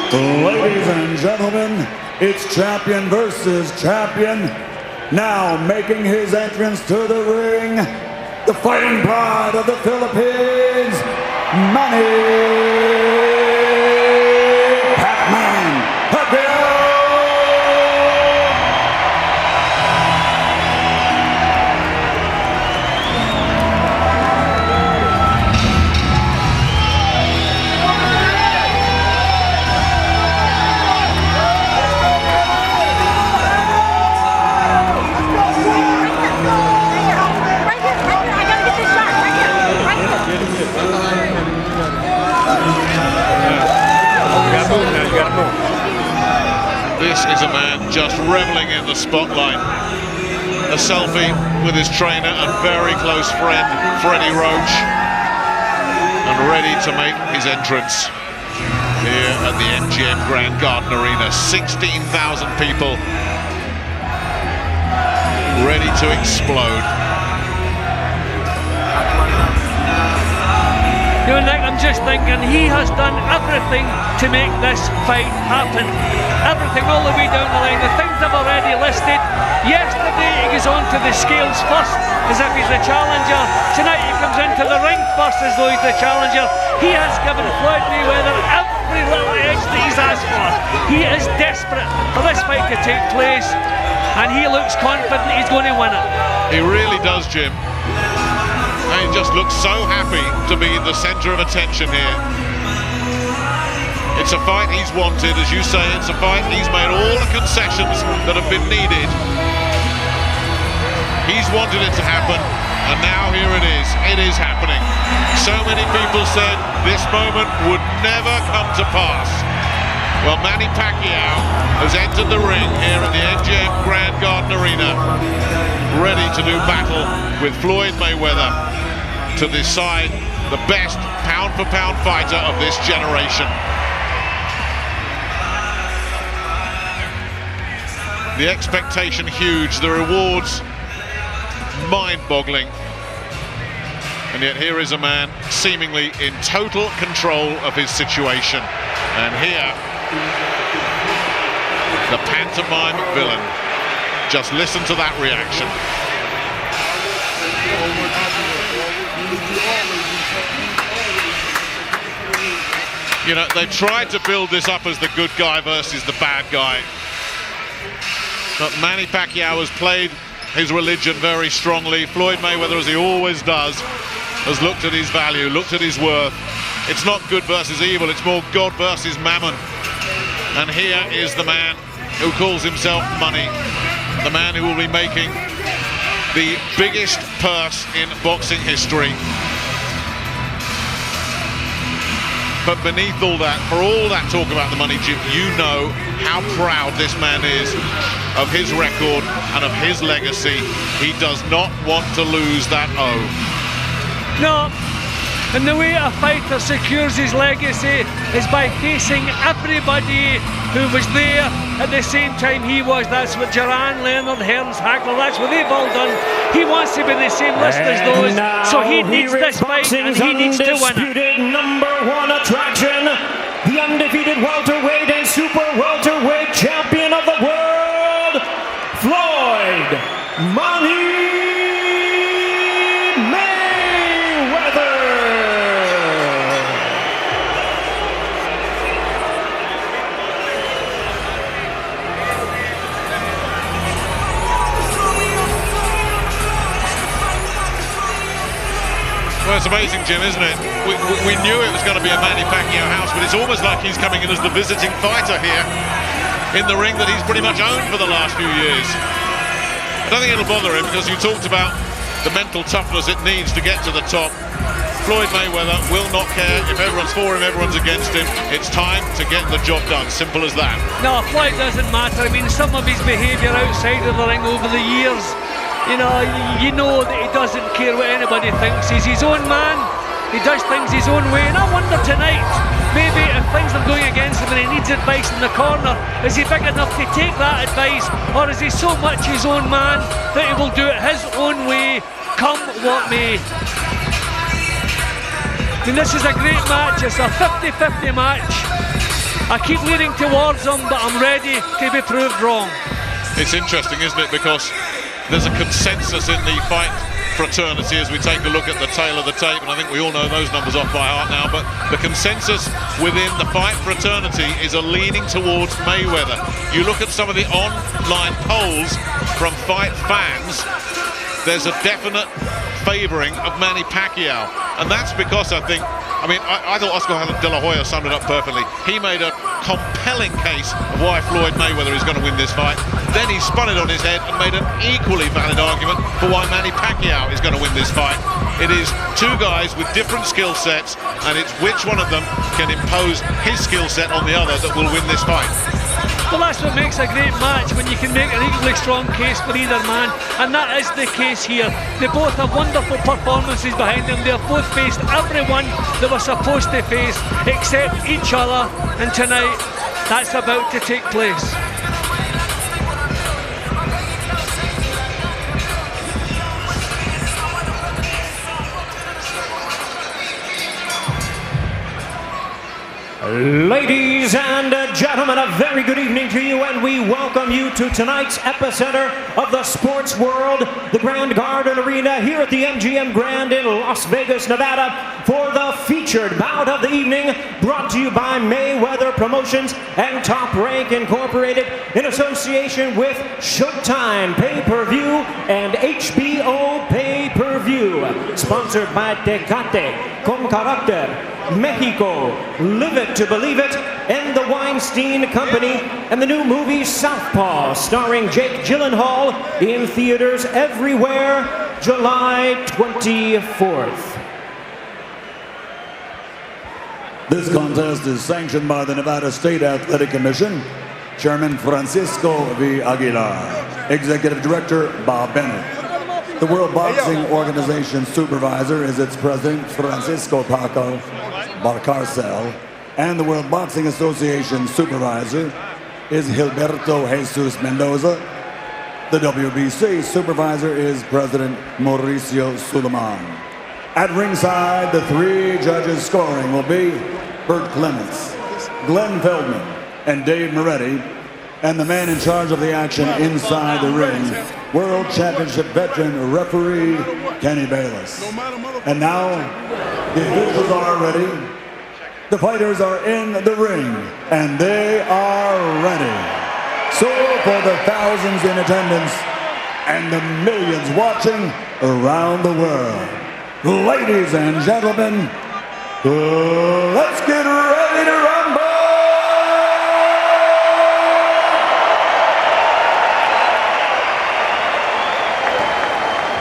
Speaker 3: Ladies and gentlemen, it's champion versus champion. Now making his entrance to the ring, the fighting pride of the Philippines, Manny Pacquiao.
Speaker 2: This is a man just reveling in the spotlight. A selfie with his trainer and very close friend, Freddie Roach, and ready to make his entrance here at the MGM Grand Garden Arena. 16,000 people ready to explode.
Speaker 14: You know, Nick, I'm just thinking he has done everything to make this fight happen. Everything all the way down the line. The things I've already listed. Yesterday he goes on to the scales first as if he's the challenger. Tonight he comes into the ring first as though he's the challenger. He has given Floyd Mayweather every little edge that he's asked for. He is desperate for this fight to take place, and he looks confident he's going to win it.
Speaker 2: He really does, Jim. And he just looks so happy to be the centre of attention here. It's a fight he's wanted, as you say. It's a fight he's made all the concessions that have been needed. He's wanted it to happen, and now here it is. It is happening. So many people said this moment would never come to pass. Well, Manny Pacquiao has entered the ring here at the MGM Grand Garden Arena, ready to do battle with Floyd Mayweather to decide the best pound-for-pound fighter of this generation. The expectation huge, the rewards mind-boggling. And yet here is a man seemingly in total control of his situation. And here, the pantomime villain. Just listen to that reaction. You know, they tried to build this up as the good guy versus the bad guy. But Manny Pacquiao has played his religion very strongly. Floyd Mayweather, as he always does, has looked at his value, looked at his worth. It's not good versus evil, it's more God versus mammon. And here is the man who calls himself money, the man who will be making the biggest purse in boxing history. But beneath all that, for all that talk about the money, Jim, you know how proud this man is of his record and of his legacy. He does not want to lose that O.
Speaker 14: No, and the way a fighter secures his legacy is by facing everybody who was there at the same time he was. That's what Duran, Leonard, Hearns, Hagler, that's what they've all done. He wants to be in the same list as those, so he needs this fight and he needs to win it.
Speaker 11: Number one attraction, the undefeated welterweight and super welterweight champion of the world, Floyd Money Mayweather.
Speaker 2: Well, it's amazing, Jim, isn't it? We knew it was going to be a Manny Pacquiao house, but it's almost like he's coming in as the visiting fighter here in the ring that he's pretty much owned for the last few years. I don't think it'll bother him, because you talked about the mental toughness it needs to get to the top. Floyd Mayweather will not care if everyone's for him, everyone's against him. It's time to get the job done. Simple as that.
Speaker 14: No, Floyd doesn't matter. I mean, some of his behaviour outside of the ring over the years, you know that he doesn't care what anybody thinks. He's his own man. He does things his own way. And I wonder tonight, maybe if things are going against him and he needs advice in the corner, is he big enough to take that advice? Or is he so much his own man that he will do it his own way, come what may? And this is a great match. It's a 50-50 match. I keep leaning towards him, but I'm ready to be proved wrong.
Speaker 2: It's interesting, isn't it? Because there's a consensus in the fight fraternity as we take a look at the tail of the tape, and I think we all know those numbers off by heart now, but the consensus within the fight fraternity is a leaning towards Mayweather. You look at some of the online polls from fight fans, there's a definite favouring of Manny Pacquiao, and that's because I thought Oscar De La Hoya summed it up perfectly. He made a compelling case of why Floyd Mayweather is going to win this fight. Then he spun it on his head and made an equally valid argument for why Manny Pacquiao is going to win this fight. It is two guys with different skill sets, and it's which one of them can impose his skill set on the other that will win this fight.
Speaker 14: Well, that's what makes a great match, when you can make an equally strong case for either man, and that is the case here. They both have wonderful performances behind them. They have both faced everyone they were supposed to face except each other, and tonight that's about to take place.
Speaker 11: Ladies and gentlemen, a very good evening to you, and we welcome you to tonight's epicenter of the sports world, the Grand Garden Arena here at the MGM Grand in Las Vegas, Nevada, for the featured bout of the evening, brought to you by Mayweather Promotions and Top Rank Incorporated in association with Showtime Pay-Per-View and HBO Pay-Per-View, sponsored by Tecate, Con Carácter, Mexico, Live It to Believe It, and the Weinstein Company, and the new movie Southpaw, starring Jake Gyllenhaal, in theaters everywhere, July 24th.
Speaker 3: This contest is sanctioned by the Nevada State Athletic Commission, Chairman Francisco V. Aguilar, Executive Director Bob Bennett. The World Boxing Organization Supervisor is its President, Francisco Paco Barcarcel, and the World Boxing Association Supervisor is Gilberto Jesus Mendoza. The WBC Supervisor is President Mauricio Suleiman. At ringside, the three judges scoring will be Bert Clements, Glenn Feldman, and Dave Moretti, and the man in charge of the action inside the ring, World Championship veteran referee Kenny Bayless. And now, the officials are ready, the fighters are in the ring, and they are ready. So for the thousands in attendance and the millions watching around the world, ladies and gentlemen, let's get ready to rumble!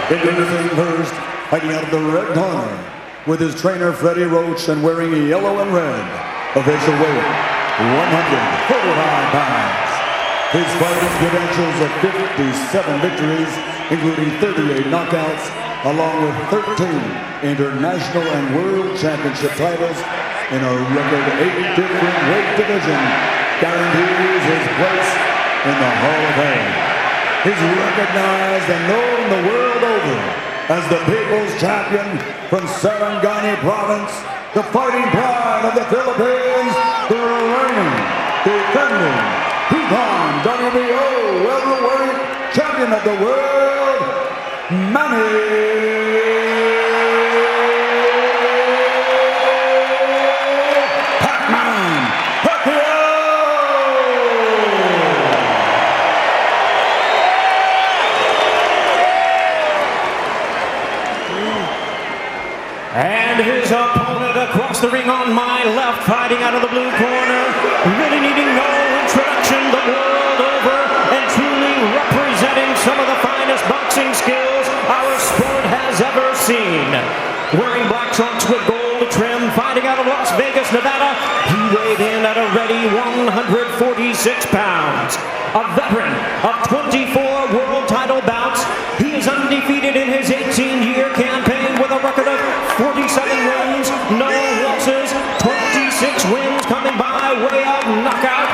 Speaker 3: Introducing first, fighting out of the red corner, with his trainer Freddie Roach and wearing yellow and red, official weight 145 pounds. His fighting credentials of 57 victories, including 38 knockouts, along with 13 international and world championship titles in a record 8 different weight division, guarantees his place in the Hall of Fame. He's recognized and known the world over as the People's Champion from Sarangani Province, the fighting pride of the Philippines, the reigning, defending, two-time WBO welterweight champion of the world, Manny Pacquiao!
Speaker 11: across the ring on my left, fighting out of the blue corner, really needing no introduction the world over, and truly representing some of the finest boxing skills our sport has ever seen. Wearing black trunks with gold trim, fighting out of Las Vegas, Nevada, he weighed in at a ready 146 pounds. A veteran of 24 world title bouts, he is undefeated in his 18-year campaign with a record of 47 wins, no losses, 26 wins coming by way of knockout.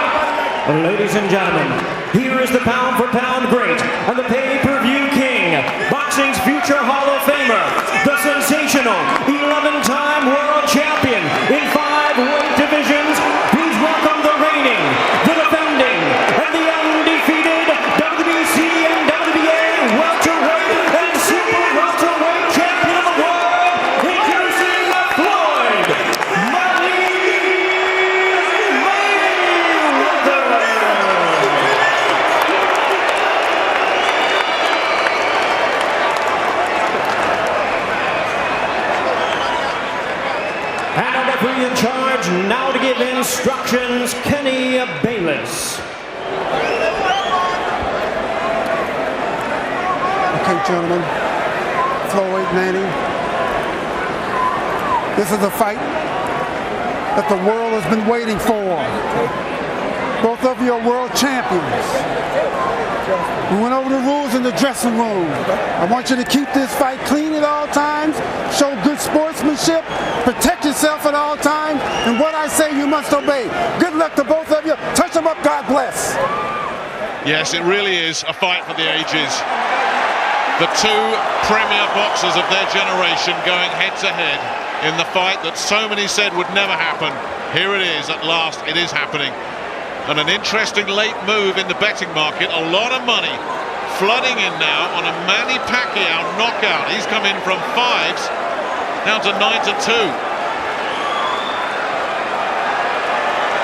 Speaker 11: Ladies and gentlemen, here is the pound-for-pound great and the pay-per-view king, boxing's future Hall of Famer, the sensational 11-time world champion in 5 weight divisions. Please welcome the reigning, the defending, and the undefeated WBC and WBA welterweight and super welterweight champion of the world, introducing Floyd Mayweather. And our referee in charge now to give instructions, Kenny Bayless.
Speaker 20: Okay, gentlemen, Floyd, Manny, this is a fight that the world has been waiting for. Both of you are world champions. We went over the rules in the dressing room. I want you to keep this fight clean at all times, show good sportsmanship, protect yourself at all times, and what I say you must obey. Good luck to both of you. Touch them up, God bless.
Speaker 2: Yes, it really is a fight for the ages. The two premier boxers of their generation going head to head in the fight that so many said would never happen. Here it is, at last, it is happening. And an interesting late move in the betting market, a lot of money flooding in now on a Manny Pacquiao knockout. He's come in from 5s down to 9-2.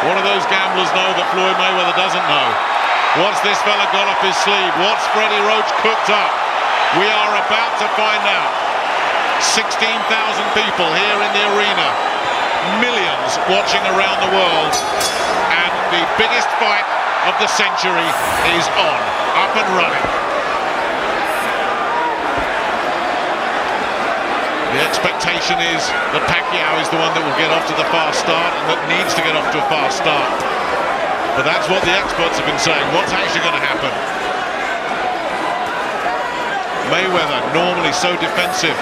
Speaker 2: One of those gamblers know that Floyd Mayweather doesn't know. What's this fella got up his sleeve? What's Freddie Roach cooked up? We are about to find out. 16,000 people here in the arena. Millions watching around the world. And the biggest fight of the century is on. Up and running. The expectation is that Pacquiao is the one that will get off to the fast start and that needs to get off to a fast start. But that's what the experts have been saying. What's actually going to happen? Mayweather, normally so defensive,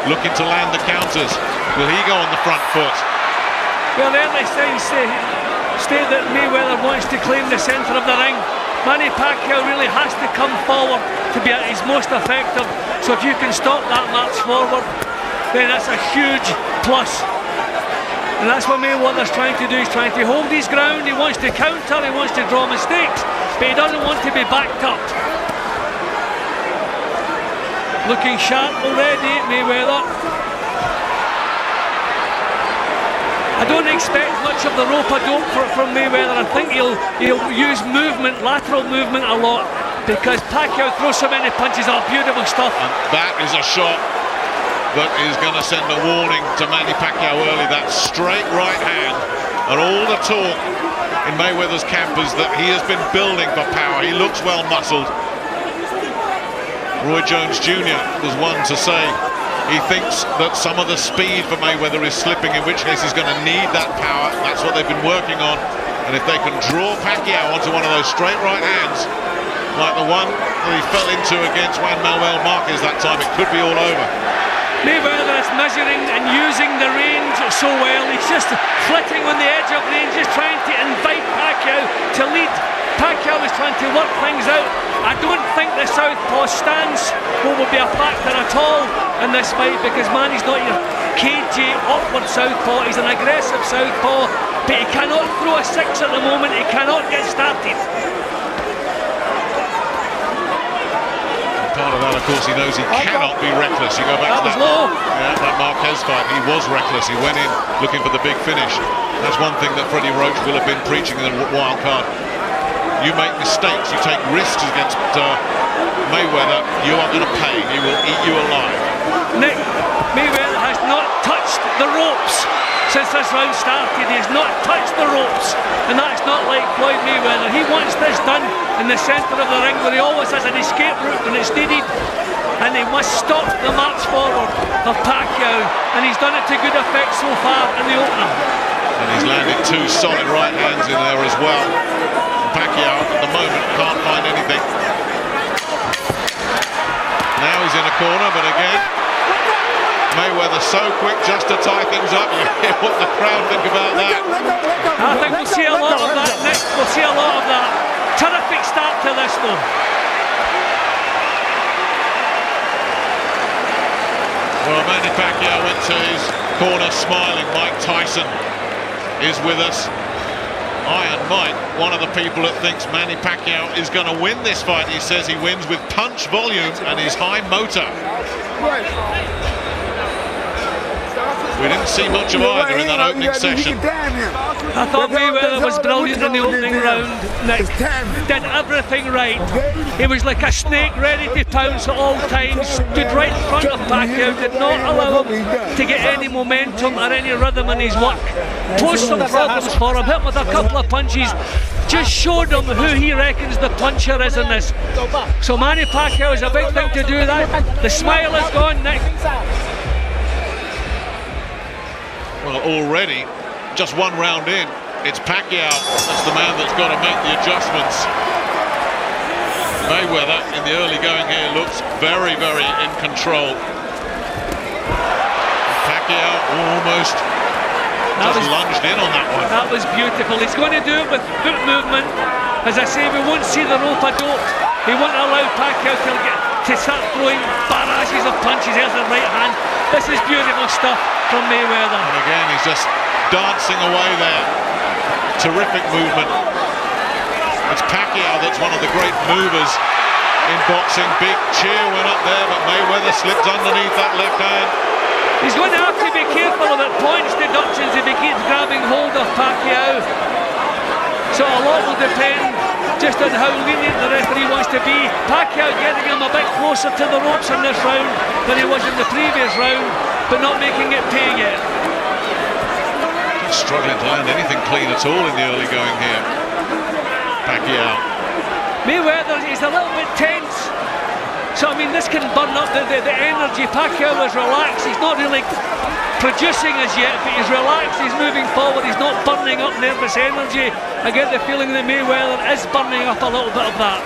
Speaker 2: looking to land the counters. Will he go on the front foot?
Speaker 14: Well, the early signs state that Mayweather wants to claim the centre of the ring. Manny Pacquiao really has to come forward to be at his most effective. So if you can stop that march forward, then that's a huge plus. And that's what Mayweather's trying to do. He's trying to hold his ground. He wants to counter, he wants to draw mistakes, but he doesn't want to be backed up. Looking sharp already, Mayweather. I don't expect much of the rope-a-dope from Mayweather. I think he'll use movement, lateral movement a lot, because Pacquiao throws so many punches. Oh, beautiful stuff.
Speaker 2: And that is a shot that is going to send a warning to Manny Pacquiao early. That straight right hand, and all the talk in Mayweather's camp is that he has been building for power. He looks well muscled. Roy Jones Jr. was one to say he thinks that some of the speed for Mayweather is slipping, in which case he's going to need that power. That's what they've been working on. And if they can draw Pacquiao onto one of those straight right hands, like the one that he fell into against Juan Manuel Marquez that time, it could be all over.
Speaker 14: Mayweather is measuring and using the range so well. He's just flitting on the edge of range, just trying to invite Pacquiao to lead. Pacquiao is trying to work things out. I don't think the southpaw stance will be a factor at all in this fight, because Manny's not your cagey upward southpaw. He's an aggressive southpaw, but he cannot throw a 6 at the moment. He cannot get started.
Speaker 2: Part of that, of course, he knows he cannot be reckless. You go back to that Marquez fight, he was reckless. He went in looking for the big finish. That's one thing that Freddie Roach will have been preaching in the wild card. You make mistakes, you take risks against Mayweather, you are going to pay. He will eat you alive.
Speaker 14: Nick, Mayweather has not touched the ropes since this round started. He has not touched the ropes, and that's not like Floyd Mayweather. He wants this done in the centre of the ring, where he always has an escape route when it's needed, and he must stop the march forward of Pacquiao, and he's done it to good effect so far in the opener.
Speaker 2: And he's landed 2 solid right hands in there as well. Pacquiao at the moment can't find anything. Now he's in a corner, but again, Mayweather so quick just to tie things up. You hear what the crowd think about that.
Speaker 14: I think we'll see a lot of that, Nick. We'll see a lot of that. Terrific start to this, though.
Speaker 2: Well, Manny Pacquiao went to his corner smiling. Mike Tyson is with us. Iron Mike, one of the people that thinks Manny Pacquiao is going to win this fight. He says he wins with punch volume and his high motor. We didn't see much of either in that opening session.
Speaker 14: I thought Mayweather was brilliant in the opening round. Nick did everything right. He was like a snake ready to pounce at all times. Stood right in front of Pacquiao, did not allow him to get any momentum or any rhythm in his work. Posed some problems for him, hit with a couple of punches. Just showed him who he reckons the puncher is in this. So Manny Pacquiao is a big thing to do that. The smile is gone, Nick.
Speaker 2: Well, already, just 1 round in, it's Pacquiao that's the man that's got to make the adjustments. Mayweather in the early going here looks very, very in control. Pacquiao almost just lunged in on that one.
Speaker 14: That was beautiful. He's going to do it with foot movement. As I say, we won't see the rope-a-dope. He won't allow Pacquiao to start throwing barrages of punches. There's the right hand. This is beautiful stuff from Mayweather.
Speaker 2: And again, he's just dancing away there. Terrific movement. It's Pacquiao that's one of the great movers in boxing. Big cheer went up there, but Mayweather slipped underneath that left hand.
Speaker 14: He's going to have to be careful about points deductions if he keeps grabbing hold of Pacquiao. So a lot will depend just on how lenient the referee wants to be. Pacquiao getting him a bit closer to the ropes in this round than he was in the previous round, but not making it pay yet.
Speaker 2: He's struggling to land anything clean at all in the early going here. Pacquiao.
Speaker 14: Mayweather is a little bit tense. So I mean, this can burn up the energy. Pacquiao is relaxed. He's not really producing as yet, but he's relaxed, he's moving forward, he's not burning up nervous energy. I get the feeling that Mayweather is burning up a little bit of that.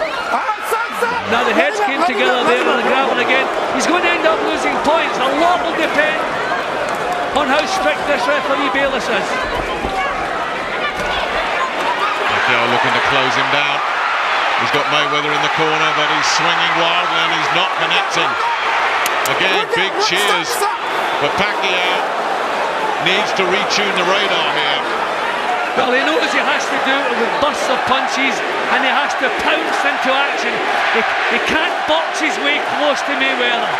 Speaker 14: Now the heads came together there and the grabbing again. He's going to end up losing points. A lot will depend on how strict this referee Bayless is.
Speaker 2: Pacquiao looking to close him down. He's got Mayweather in the corner, but he's swinging wildly and he's not connecting. Again, big cheers. But Pacquiao needs to retune the radar here.
Speaker 14: Well, he knows he has to do it with bursts of punches and he has to pounce into action. He can't box his way close to Mayweather.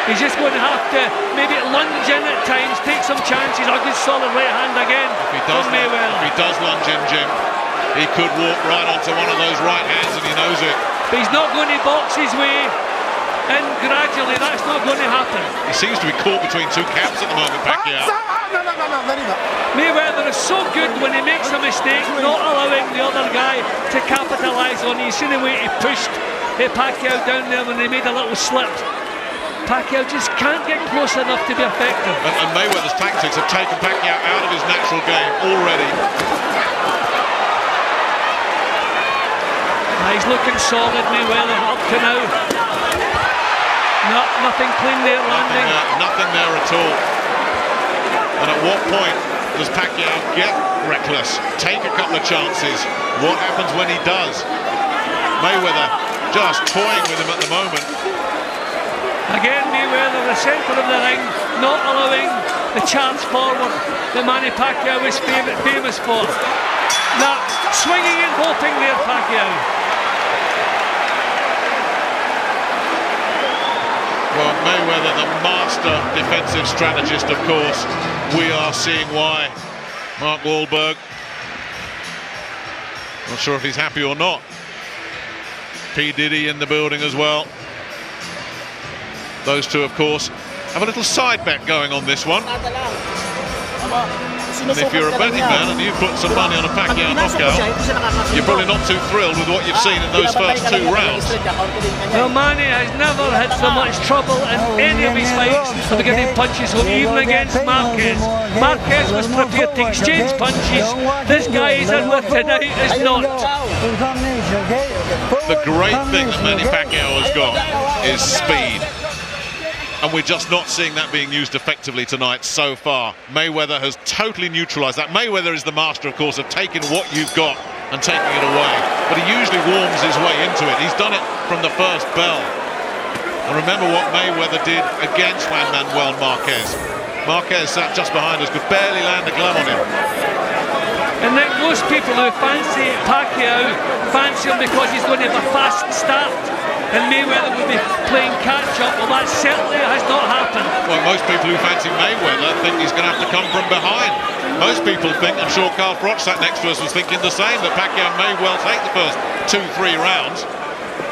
Speaker 14: He's just going to have to maybe lunge in at times, take some chances. A good solid right hand again from Mayweather.
Speaker 2: If he does lunge in, Jim, he could walk right onto one of those right hands and he knows it.
Speaker 14: But he's not going to box his way in gradually. That's not going to happen.
Speaker 2: He seems to be caught between 2 camps at the moment, Pacquiao.
Speaker 14: Mayweather is so good when he makes a mistake, not allowing the other guy to capitalise on it. You've seen the way he pushed Pacquiao down there when he made a little slip. Pacquiao just can't get close enough to be effective.
Speaker 2: And Mayweather's tactics have taken Pacquiao out of his natural game already.
Speaker 14: He's looking solid, Mayweather, up to now. Nothing clean there landing.
Speaker 2: Nothing there at all. And at what point does Pacquiao get reckless, take a couple of chances? What happens when he does? Mayweather just toying with him at the moment.
Speaker 14: Again, Mayweather, the centre of the ring, not allowing the chance forward that Manny Pacquiao is famous for. Now, swinging and hoping there, Pacquiao.
Speaker 2: Well, Mayweather, the master defensive strategist, of course. We are seeing why. Mark Wahlberg. Not sure if he's happy or not. P. Diddy in the building as well. Those two, of course, have a little side bet going on this one. And if you're a betting man and you put some money on a Pacquiao knockout, you're probably not too thrilled with what you've seen in those first 2 rounds.
Speaker 14: Well, Manny has never had so much trouble in any of his fights for getting punches home, even against Marquez. Marquez was prepared to exchange punches. This guy he's in with tonight is not.
Speaker 2: The great thing that Manny Pacquiao has got is speed. And we're just not seeing that being used effectively tonight so far. Mayweather has totally neutralised that. Mayweather is the master, of course, of taking what you've got and taking it away. But he usually warms his way into it. He's done it from the first bell. And remember what Mayweather did against Juan Manuel Marquez. Marquez sat just behind us, could barely land a glove on him.
Speaker 14: And then most people who fancy Pacquiao fancy him because he's going to have a fast start. And Mayweather will be playing catch-up. Well, that certainly has not happened.
Speaker 2: Well, most people who fancy Mayweather think he's going to have to come from behind. Most people think, I'm sure Carl Froch sat next to us was thinking the same, that Pacquiao may well take the first 2-3 rounds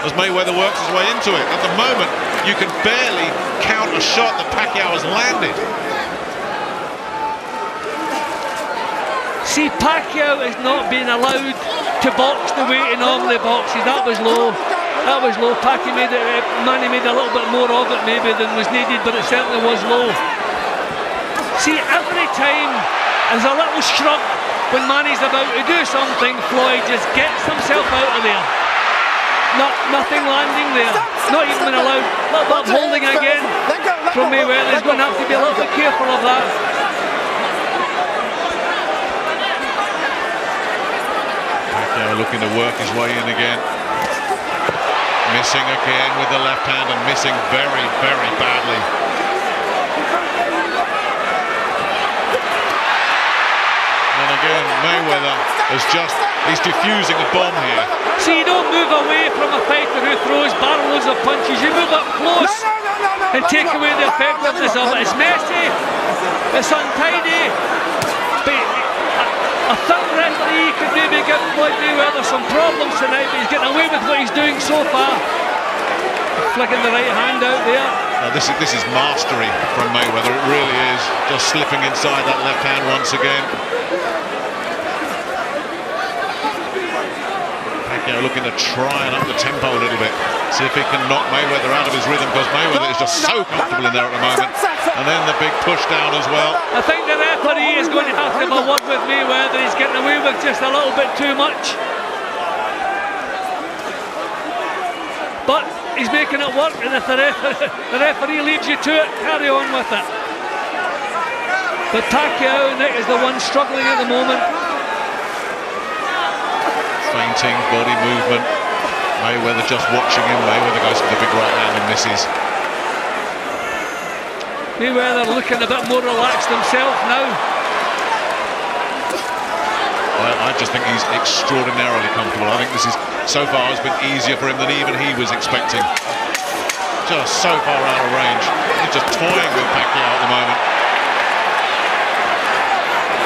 Speaker 2: as Mayweather works his way into it. At the moment, you can barely count a shot that Pacquiao has landed.
Speaker 14: See, Pacquiao is not being allowed to box the way he normally boxes. That was low. That was low. Manny made a little bit more of it maybe than was needed, but it certainly was low. See, every time there's a little shrug when Manny's about to do something, Floyd just gets himself out of there. Nothing landing there. Not even been allowed. Little bit of holding again from Mayweather. He's going to have to be a little bit careful of that.
Speaker 2: Pacquiao looking to work his way in again. Missing again with the left hand and missing very, very badly. And again, Mayweather he's diffusing a bomb here.
Speaker 14: See, you don't move away from a fighter who throws barrels of punches. You move up close and take away the effectiveness of it. It's messy, it's untidy, but a third referee could maybe give Floyd Mayweather some problems tonight, but he's getting away with what he's doing so far. Flicking the right hand out there.
Speaker 2: This is mastery from Mayweather, it really is. Just slipping inside that left hand once again. Pacquiao looking to try and up the tempo a little bit. See if he can knock Mayweather out of his rhythm, because Mayweather is just so comfortable in there at the moment. And then the big push down as well.
Speaker 14: I think the referee is going to have to have a word with Mayweather. He's getting away with just a little bit too much. But he's making it work, and if the referee leaves you to it, carry on with it. But Pacquiao is the one struggling at the moment.
Speaker 2: Fainting, body movement. Mayweather just watching him. Mayweather goes for the big right hand and misses.
Speaker 14: Mayweather looking a bit more relaxed himself now.
Speaker 2: I just think he's extraordinarily comfortable. I think this is, so far, has been easier for him than even he was expecting. Just so far out of range. He's just toying with Pacquiao at the moment.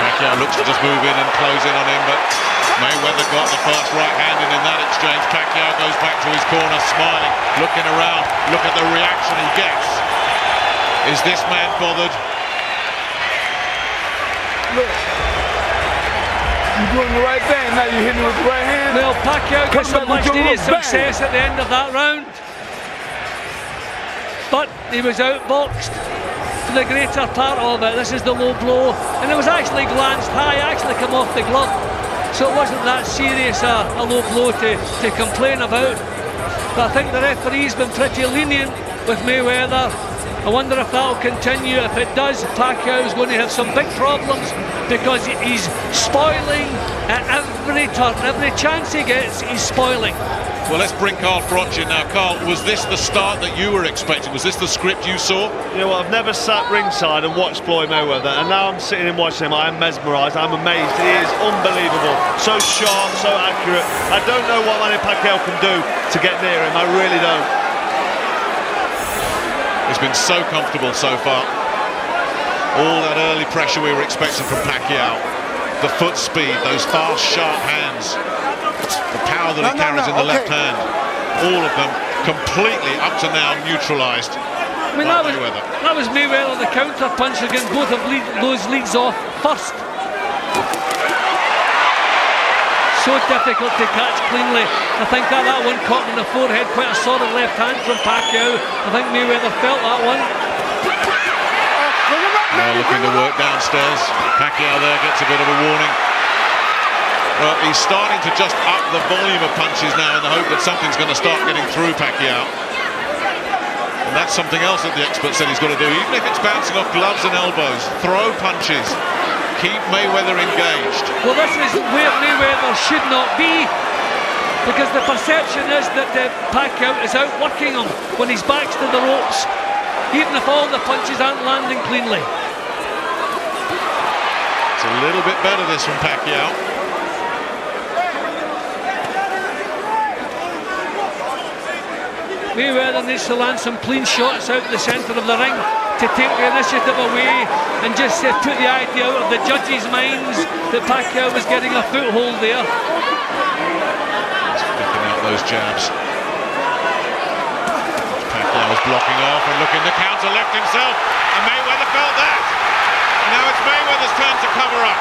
Speaker 2: Pacquiao looks to just move in and close in on him, but Mayweather got the first right hand in that exchange. Pacquiao goes back to his corner, smiling, looking around. Look at the reaction he gets. Is this man bothered?
Speaker 1: Look, you're doing the right thing. Now you're hitting with the right hand.
Speaker 14: Well, Pacquiao got some much needed success at the end of that round. But he was outboxed for the greater part of it. This is the low blow. And it was actually glanced high, actually come off the glove. So it wasn't that serious a low blow to complain about. But I think the referee's been pretty lenient with Mayweather. I wonder if that'll continue. If it does, Pacquiao is going to have some big problems, because he's spoiling at every turn. Every chance he gets, he's spoiling.
Speaker 2: Well, let's bring Carl Froch in now. Carl, was this the start that you were expecting? Was this the script you saw?
Speaker 13: You know what, I've never sat ringside and watched Floyd Mayweather, and now I'm sitting and watching him. I am mesmerised, I'm amazed. He is unbelievable. So sharp, so accurate. I don't know what Manny Pacquiao can do to get near him. I really don't.
Speaker 2: He's been so comfortable so far. All that early pressure we were expecting from Pacquiao. The foot speed, those fast, sharp hands. The power that he carries in the left hand. All of them completely, up to now, neutralised.
Speaker 14: I mean,
Speaker 2: Mayweather.
Speaker 14: That was Mayweather, the counter punch against both of those leads off first. So difficult to catch cleanly. I think that one caught him in the forehead, quite a solid left hand from Pacquiao. I think Mayweather felt that one.
Speaker 2: Now looking to work downstairs. Pacquiao there gets a bit of a warning. Well, he's starting to just up the volume of punches now in the hope that something's going to start getting through Pacquiao. And that's something else that the expert said he's got to do. Even if it's bouncing off gloves and elbows, throw punches. Keep Mayweather engaged.
Speaker 14: Well, this is where Mayweather should not be, because the perception is that Pacquiao is outworking him when he's back to the ropes, even if all the punches aren't landing cleanly.
Speaker 2: It's a little bit better this from Pacquiao.
Speaker 14: Mayweather needs to land some clean shots out the centre of the ring to take the initiative away and just put the idea out of the judges' minds that Pacquiao was getting a foothold there.
Speaker 2: He's flicking out those jabs. Pacquiao was blocking off and looking to counter left himself, and Mayweather felt that. And now it's Mayweather's turn to cover up.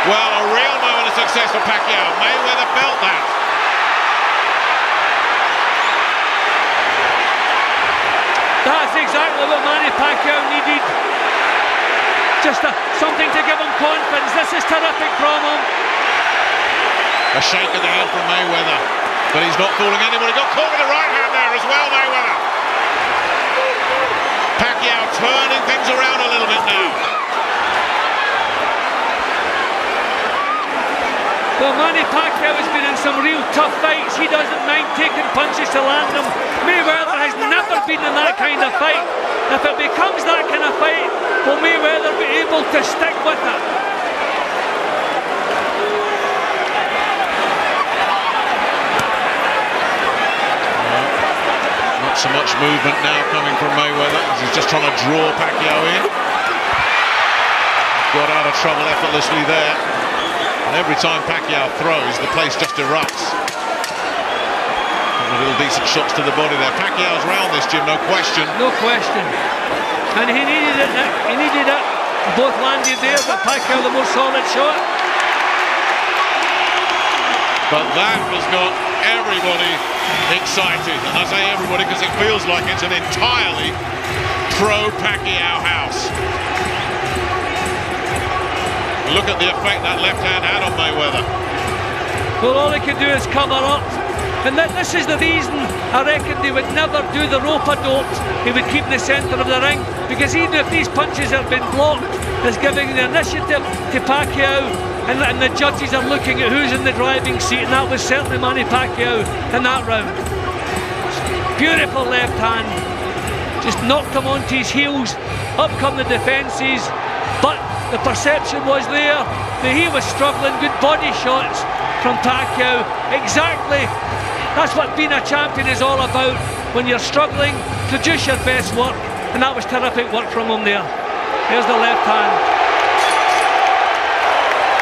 Speaker 2: Well, a real moment of success for Pacquiao. Mayweather felt that.
Speaker 14: That's exactly what Manny Pacquiao needed. Just something to give him confidence. This is terrific from him.
Speaker 2: A shake of the hand from Mayweather, but he's not fooling anybody. Got caught with the right hand there as well, Mayweather. Pacquiao turning things around a little bit now.
Speaker 14: Well, Manny Pacquiao has been in some real tough fights. He doesn't mind taking punches to land them. Mayweather has never been in that kind of fight. If it becomes that kind of fight, will Mayweather be able to stick with it?
Speaker 2: Not so much movement now coming from Mayweather. He's just trying to draw Pacquiao in. Got out of trouble effortlessly there. And every time Pacquiao throws, the place just erupts. Little decent shots to the body there. Pacquiao's round this, Jim, no question.
Speaker 14: No question. And he needed it, Nick. He needed it. Both landed there, but Pacquiao the more solid shot.
Speaker 2: But that has got everybody excited. And I say everybody because it feels like it's an entirely pro-Pacquiao house. Look at the effect that left hand had on Mayweather.
Speaker 14: Well, all he could do is cover up. And this is the reason I reckon they would never do the rope-a-dope. He would keep in the centre of the ring, because even if these punches have been blocked, it's giving the initiative to Pacquiao, and the judges are looking at who's in the driving seat, and that was certainly Manny Pacquiao in that round. Beautiful left hand, just knocked him onto his heels. Up come the defences, but the perception was there that he was struggling. Good body shots from Pacquiao. Exactly. That's what being a champion is all about. When you're struggling, produce your best work. And that was terrific work from him there. There's the left hand.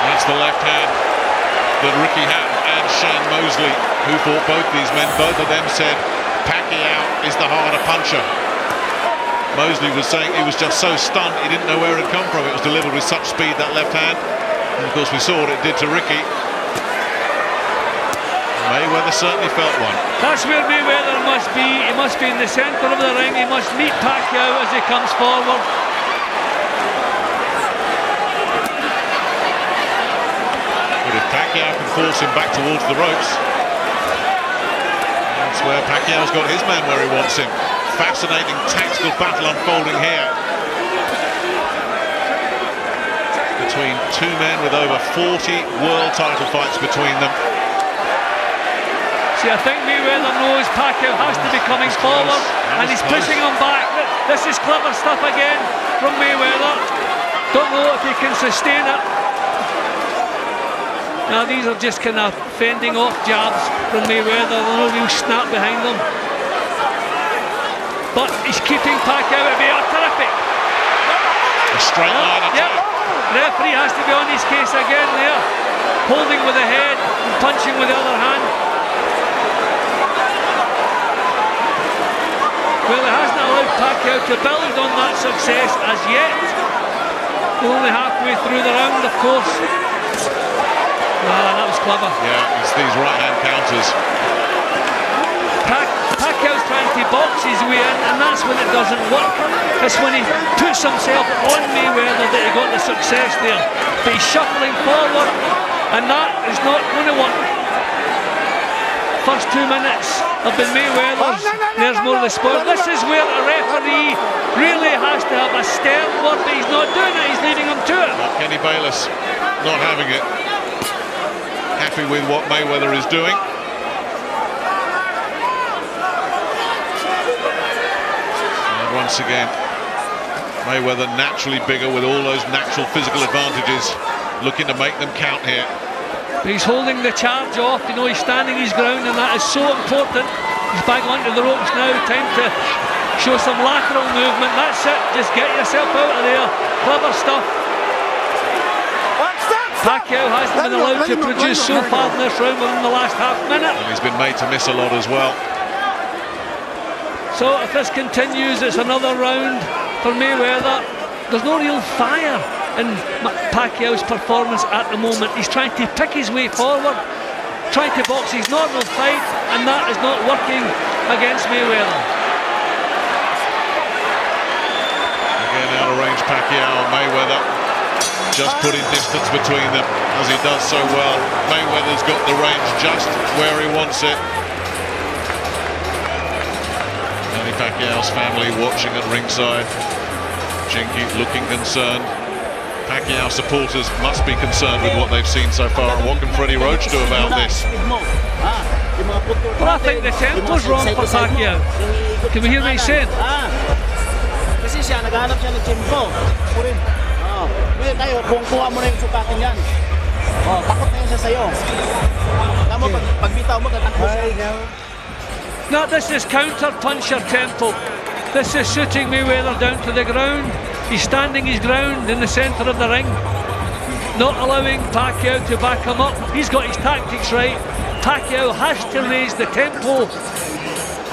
Speaker 2: That's the left hand that Ricky Hatton and Shane Mosley, who fought both these men, both of them said Pacquiao is the harder puncher. Mosley was saying he was just so stunned he didn't know where it had come from. It was delivered with such speed, that left hand. And of course we saw what it did to Ricky. Mayweather certainly felt one.
Speaker 14: That's where Mayweather must be. He must be in the centre of the ring. He must meet Pacquiao as he comes forward.
Speaker 2: But if Pacquiao can force him back towards the ropes, that's where Pacquiao's got his man where he wants him. Fascinating tactical battle unfolding here between two men with over 40 world title fights between them.
Speaker 14: See, I think Mayweather knows Pacquiao has to be coming forward, and he's pushing him back. This is clever stuff again from Mayweather. Don't know if he can sustain it. Now these are just kind of fending off jabs from Mayweather. There's no real snap behind them. But he's keeping Pacquiao at bay. Terrific.
Speaker 2: A straight line attack.
Speaker 14: The referee has to be on his case again there. Holding with the head and punching with the other hand. Well, he hasn't allowed Pacquiao to build on that success as yet. We're only halfway through the round, of course. That was clever.
Speaker 2: Yeah, it's these right-hand counters.
Speaker 14: Pacquiao's trying to box his way in, and that's when it doesn't work. It's when he puts himself on Mayweather that he got the success there. But he's shuffling forward, and that is not going to work. First 2 minutes have been Mayweather's. There's more of the spoil. This is where a referee really has to have a stern word, but he's not doing it. He's leading him to it.
Speaker 2: Kenny Bayless not having it. Happy with what Mayweather is doing. And once again, Mayweather naturally bigger with all those natural physical advantages, looking to make them count here.
Speaker 14: But he's holding the charge off, you know, he's standing his ground, and that is so important. He's back onto the ropes now, time to show some lateral movement. That's it, just get yourself out of there. Clever stuff. Pacquiao hasn't been allowed to produce so far in this round within the last half minute.
Speaker 2: And he's been made to miss a lot as well.
Speaker 14: So if this continues, it's another round for Mayweather. There's no real fire in Pacquiao's performance at the moment. He's trying to pick his way forward, trying to box his normal fight, and that is not working against Mayweather.
Speaker 2: Again, out of range Pacquiao and Mayweather. Just putting distance between them, as he does so well. Mayweather's got the range just where he wants it. Manny Pacquiao's family watching at ringside. Chinky looking concerned. Pacquiao supporters must be concerned with what they've seen so far. And what can Freddie Roach do about this?
Speaker 14: Well, I think the tempo's wrong for Pacquiao. Can we hear what he's saying?
Speaker 6: Kasi siya, naghahanap siya ng tempo. Tayo, kung kuha mo na yung sukatin yan. Takot na yan siya sa'yo. Tama, pag bitaw mo, tatakbo siya.
Speaker 14: No, this is counter-puncher tempo. This is shooting Mayweather down to the ground. He's standing his ground in the centre of the ring, not allowing Pacquiao to back him up. He's got his tactics right. Pacquiao has to raise the tempo,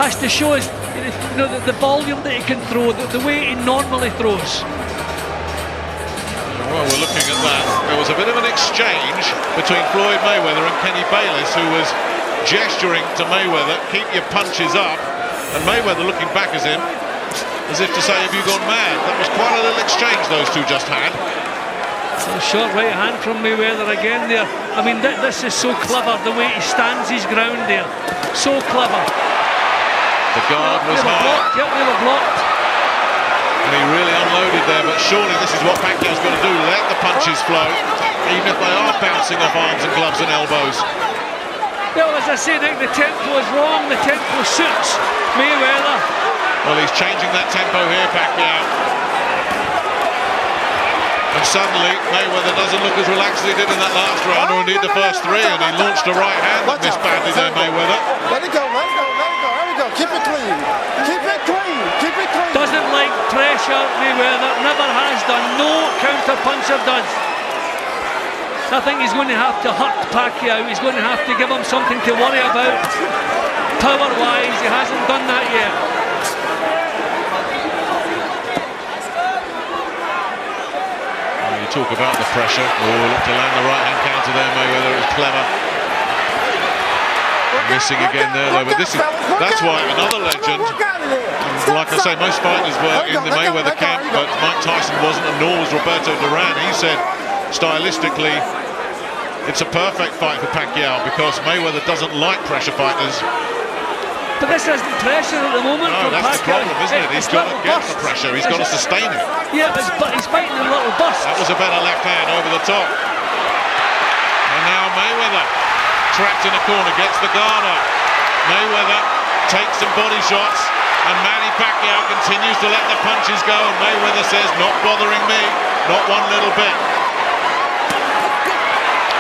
Speaker 14: has to show his, you know, the volume that he can throw, the way he normally throws.
Speaker 2: Well, we're looking at that. There was a bit of an exchange between Floyd Mayweather and Kenny Bayless, who was gesturing to Mayweather, keep your punches up, and Mayweather looking back at him as if to say, have you gone mad? That was quite a little exchange those two just had.
Speaker 14: A short right hand from Mayweather again there. I mean, this is so clever, the way he stands his ground there. So clever.
Speaker 2: The guard was high.
Speaker 14: Blocked. Yep, they were blocked.
Speaker 2: And he really unloaded there, but surely this is what Pacquiao's got to do, let the punches flow, even if they are bouncing off arms and gloves and elbows.
Speaker 14: Well, as I say, Nick, the tempo is wrong, the tempo suits Mayweather.
Speaker 2: Well, he's changing that tempo here, Pacquiao. And suddenly, Mayweather doesn't look as relaxed as he did in that last round, or indeed the first three, and he launched a right hand that missed badly there, Mayweather.
Speaker 20: Let it go, let it go, let it go, there we go, keep it clean, keep it clean, keep it clean.
Speaker 14: Doesn't like pressure, Mayweather, never has done, no counter-puncher does. I think he's going to have to hurt Pacquiao, he's going to have to give him something to worry about. Power-wise, he hasn't done that yet.
Speaker 2: Talk about the pressure. Look to land the right-hand counter there, Mayweather. It was clever. Missing again there, though. But that's why another legend. Like I say, most fighters were in the Mayweather camp, but Mike Tyson wasn't, and nor was Roberto Duran. He said, stylistically, it's a perfect fight for Pacquiao because Mayweather doesn't like pressure fighters.
Speaker 14: But this isn't pressure at the moment for
Speaker 2: that's
Speaker 14: Pacquiao.
Speaker 2: The problem, isn't it? He's got to get the pressure. He's got to sustain it.
Speaker 14: Yeah, but he's fighting a little bust.
Speaker 2: That was a better left hand over the top. And now Mayweather, trapped in a corner, gets the guard up. Mayweather takes some body shots, and Manny Pacquiao continues to let the punches go, and Mayweather says, not bothering me, not one little bit.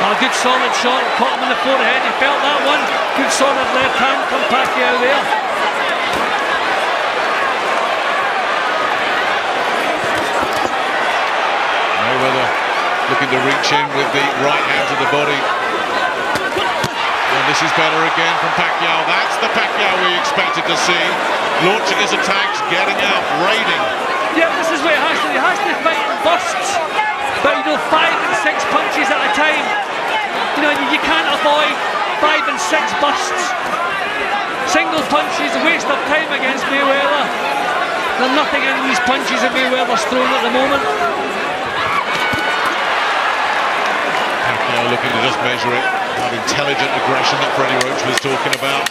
Speaker 14: A good solid shot, caught him in the forehead, he felt that one. Good solid left hand from Pacquiao there.
Speaker 2: Mayweather looking to reach in with the right hand to the body. And And this is better again from Pacquiao. That's the Pacquiao we expected to see. Launching his attacks, getting out, raiding.
Speaker 14: Yeah, this is where he has to fight in bursts. But you know, 5 and 6 punches at a time. You know, you can't avoid 5 and 6 bursts. Single punches, a waste of time against Mayweather. There's nothing in these punches that Mayweather's thrown at the moment.
Speaker 2: Pacquiao looking to just measure it. That intelligent aggression that Freddie Roach was talking about.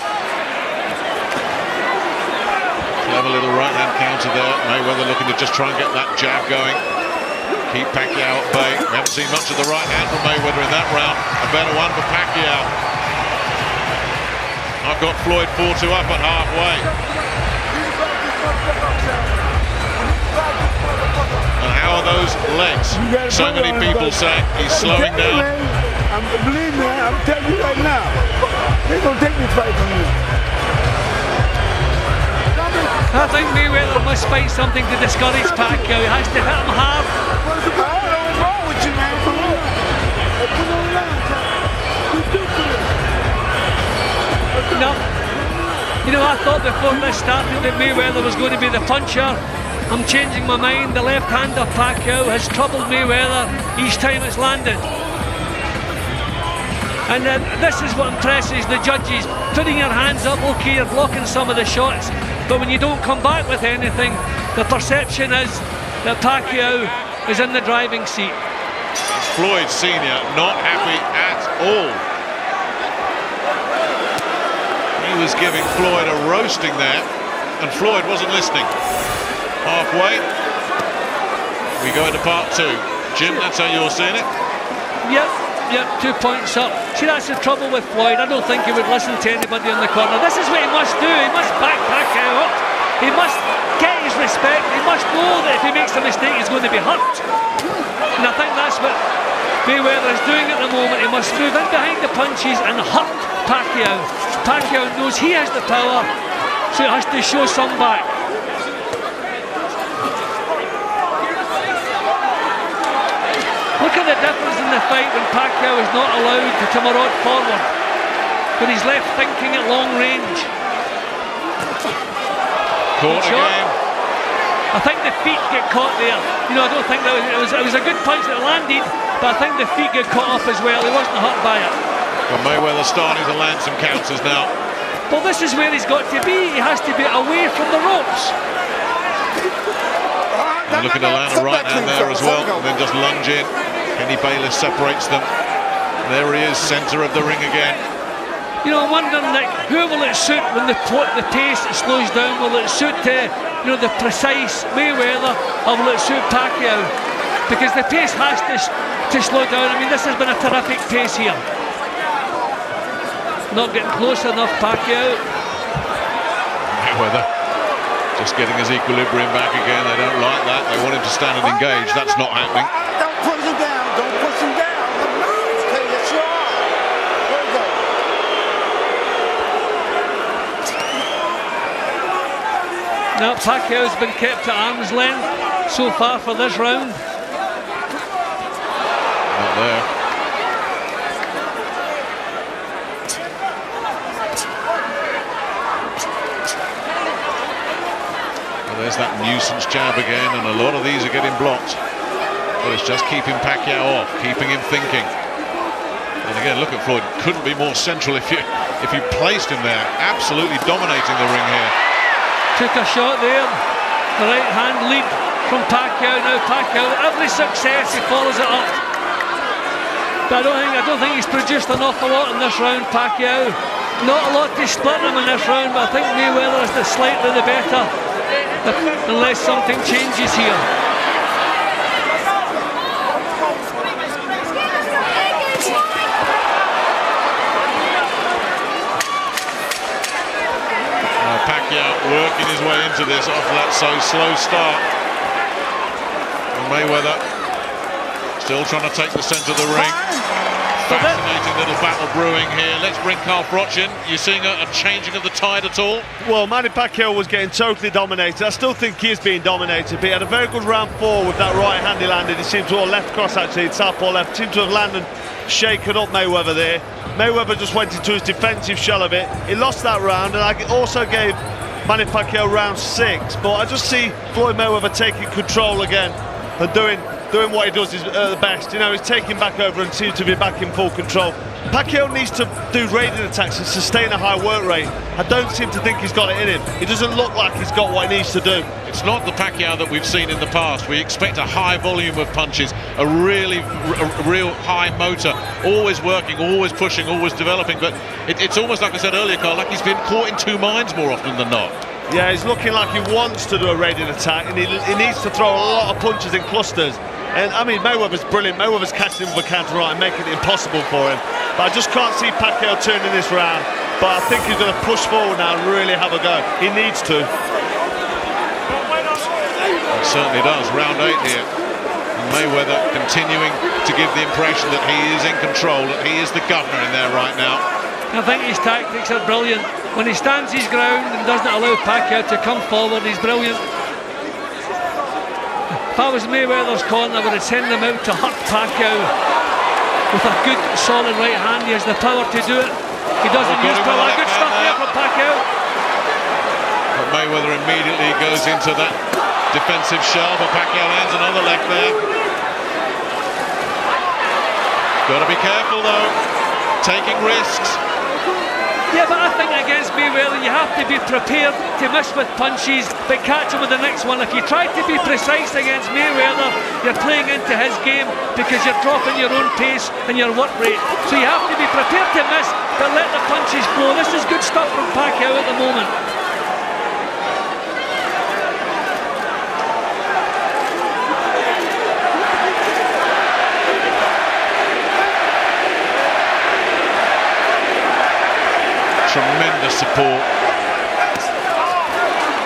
Speaker 2: Clever little right hand counter there. Mayweather looking to just try and get that jab going. Keep Pacquiao at bay. We haven't seen much of the right hand from Mayweather in that round. A better one for Pacquiao. I've got Floyd 4-2 up at halfway. And how are those legs? So many people say he's slowing down.
Speaker 1: Believe me, I'm telling you right now, they're going to take this fight from you.
Speaker 14: I think Mayweather must fight something to discourage Pacquiao. He has to hit him hard.
Speaker 1: What's wrong with you, man? Come on. Come on down.
Speaker 14: No. You know, I thought before this started that Mayweather was going to be the puncher. I'm changing my mind. The left hand of Pacquiao has troubled Mayweather each time it's landed. And this is what impresses the judges. Putting your hands up, okay, you're blocking some of the shots, but when you don't come back with anything, the perception is that Pacquiao is in the driving seat.
Speaker 2: Floyd Sr. not happy at all. He was giving Floyd a roasting there, and Floyd wasn't listening. Halfway, we go into part 2. Jim, that's how you're seeing it?
Speaker 14: Yep, 2 points up. See, that's the trouble with Floyd. I don't think he would listen to anybody in the corner. This is what he must do. He must back Pacquiao up. He must get his respect. He must know that if he makes a mistake, he's going to be hurt. And I think that's what Mayweather is doing at the moment. He must move in behind the punches and hurt Pacquiao. Pacquiao knows he has the power, so he has to show some back. Look at the difference in the fight when Pacquiao is not allowed to maraud forward, when he's left thinking at long range.
Speaker 2: Caught again.
Speaker 14: I think the feet get caught there. You know, I don't think that it was a good punch that landed, but I think the feet get caught up as well. He wasn't hurt by it.
Speaker 2: But Mayweather starting to land some counters now.
Speaker 14: Well, this is where he's got to be. He has to be away from the ropes.
Speaker 2: And looking to land a right hand there as well, and then just lunge in. Kenny Bayless separates them. There he is, centre of the ring again.
Speaker 14: You know, I'm wondering, Nick, who will it suit when the pace slows down? Will it suit the precise Mayweather, or will it suit Pacquiao? Because the pace has to slow down. I mean, this has been a terrific pace here. Not getting close enough, Pacquiao.
Speaker 2: Mayweather just getting his equilibrium back again. They don't like that. They want him to stand and engage. That's not happening.
Speaker 1: Don't push him down. Don't push him down. Okay, yes, you are. There you go.
Speaker 14: Now, Pacquiao's been kept at arm's length so far for this round.
Speaker 2: Not there. There's that nuisance jab again, and a lot of these are getting blocked. But it's just keeping Pacquiao off, keeping him thinking. And again, look at Floyd. Couldn't be more central if you placed him there. Absolutely dominating the ring here.
Speaker 14: Took a shot there. The right hand lead from Pacquiao. Now Pacquiao, every success he follows it up. But I don't think he's produced an awful lot in this round, Pacquiao. Not a lot to split him in this round, but I think Mayweather is slightly the better. Unless something changes here.
Speaker 2: Pacquiao working his way into this off that slow start. And Mayweather still trying to take the centre of the ring. Fascinating little battle brewing here. Let's bring Carl Froch in. You seeing a changing of the tide at all?
Speaker 13: Well, Manny Pacquiao was getting totally dominated. I still think he is being dominated, but he had a very good round 4 with that right hand he landed. He seemed to, or left cross actually, southpaw left, seemed to have landed, shaken up Mayweather there. Mayweather just went into his defensive shell of it. He lost that round, and I also gave Manny Pacquiao round 6, but I just see Floyd Mayweather taking control again and doing what he does is the best. You know, he's taking back over and seems to be back in full control. Pacquiao needs to do raiding attacks and sustain a high work rate. I don't seem to think he's got it in him. He doesn't look like he's got what he needs to do.
Speaker 2: It's not the Pacquiao that we've seen in the past. We expect a high volume of punches, a real high motor, always working, always pushing, always developing. But it's almost like I said earlier, Carl, like he's been caught in two minds more often than not.
Speaker 13: Yeah, he's looking like he wants to do a raiding attack, and he needs to throw a lot of punches in clusters. And I mean, Mayweather's brilliant. Mayweather's catching him with a counter right and making it impossible for him. But I just can't see Pacquiao turning this round. But I think he's going to push forward now and really have a go. He needs to.
Speaker 2: He certainly does. Round 8 here. And Mayweather continuing to give the impression that he is in control, that he is the governor in there right now.
Speaker 14: I think his tactics are brilliant. When he stands his ground and doesn't allow Pacquiao to come forward, he's brilliant. If I was Mayweather's corner, I would have sent him out to hurt Pacquiao with a good, solid right hand. He has the power to do it. He doesn't use power. Good stuff there from Pacquiao.
Speaker 2: But Mayweather immediately goes into that defensive shell, but Pacquiao lands another left there. Got to be careful though, taking risks.
Speaker 14: Yeah, but I think against Mayweather you have to be prepared to miss with punches but catch him with the next one. If you try to be precise against Mayweather, you're playing into his game because you're dropping your own pace and your work rate. So you have to be prepared to miss but let the punches flow. This is good stuff from Pacquiao at the moment.
Speaker 2: Tremendous support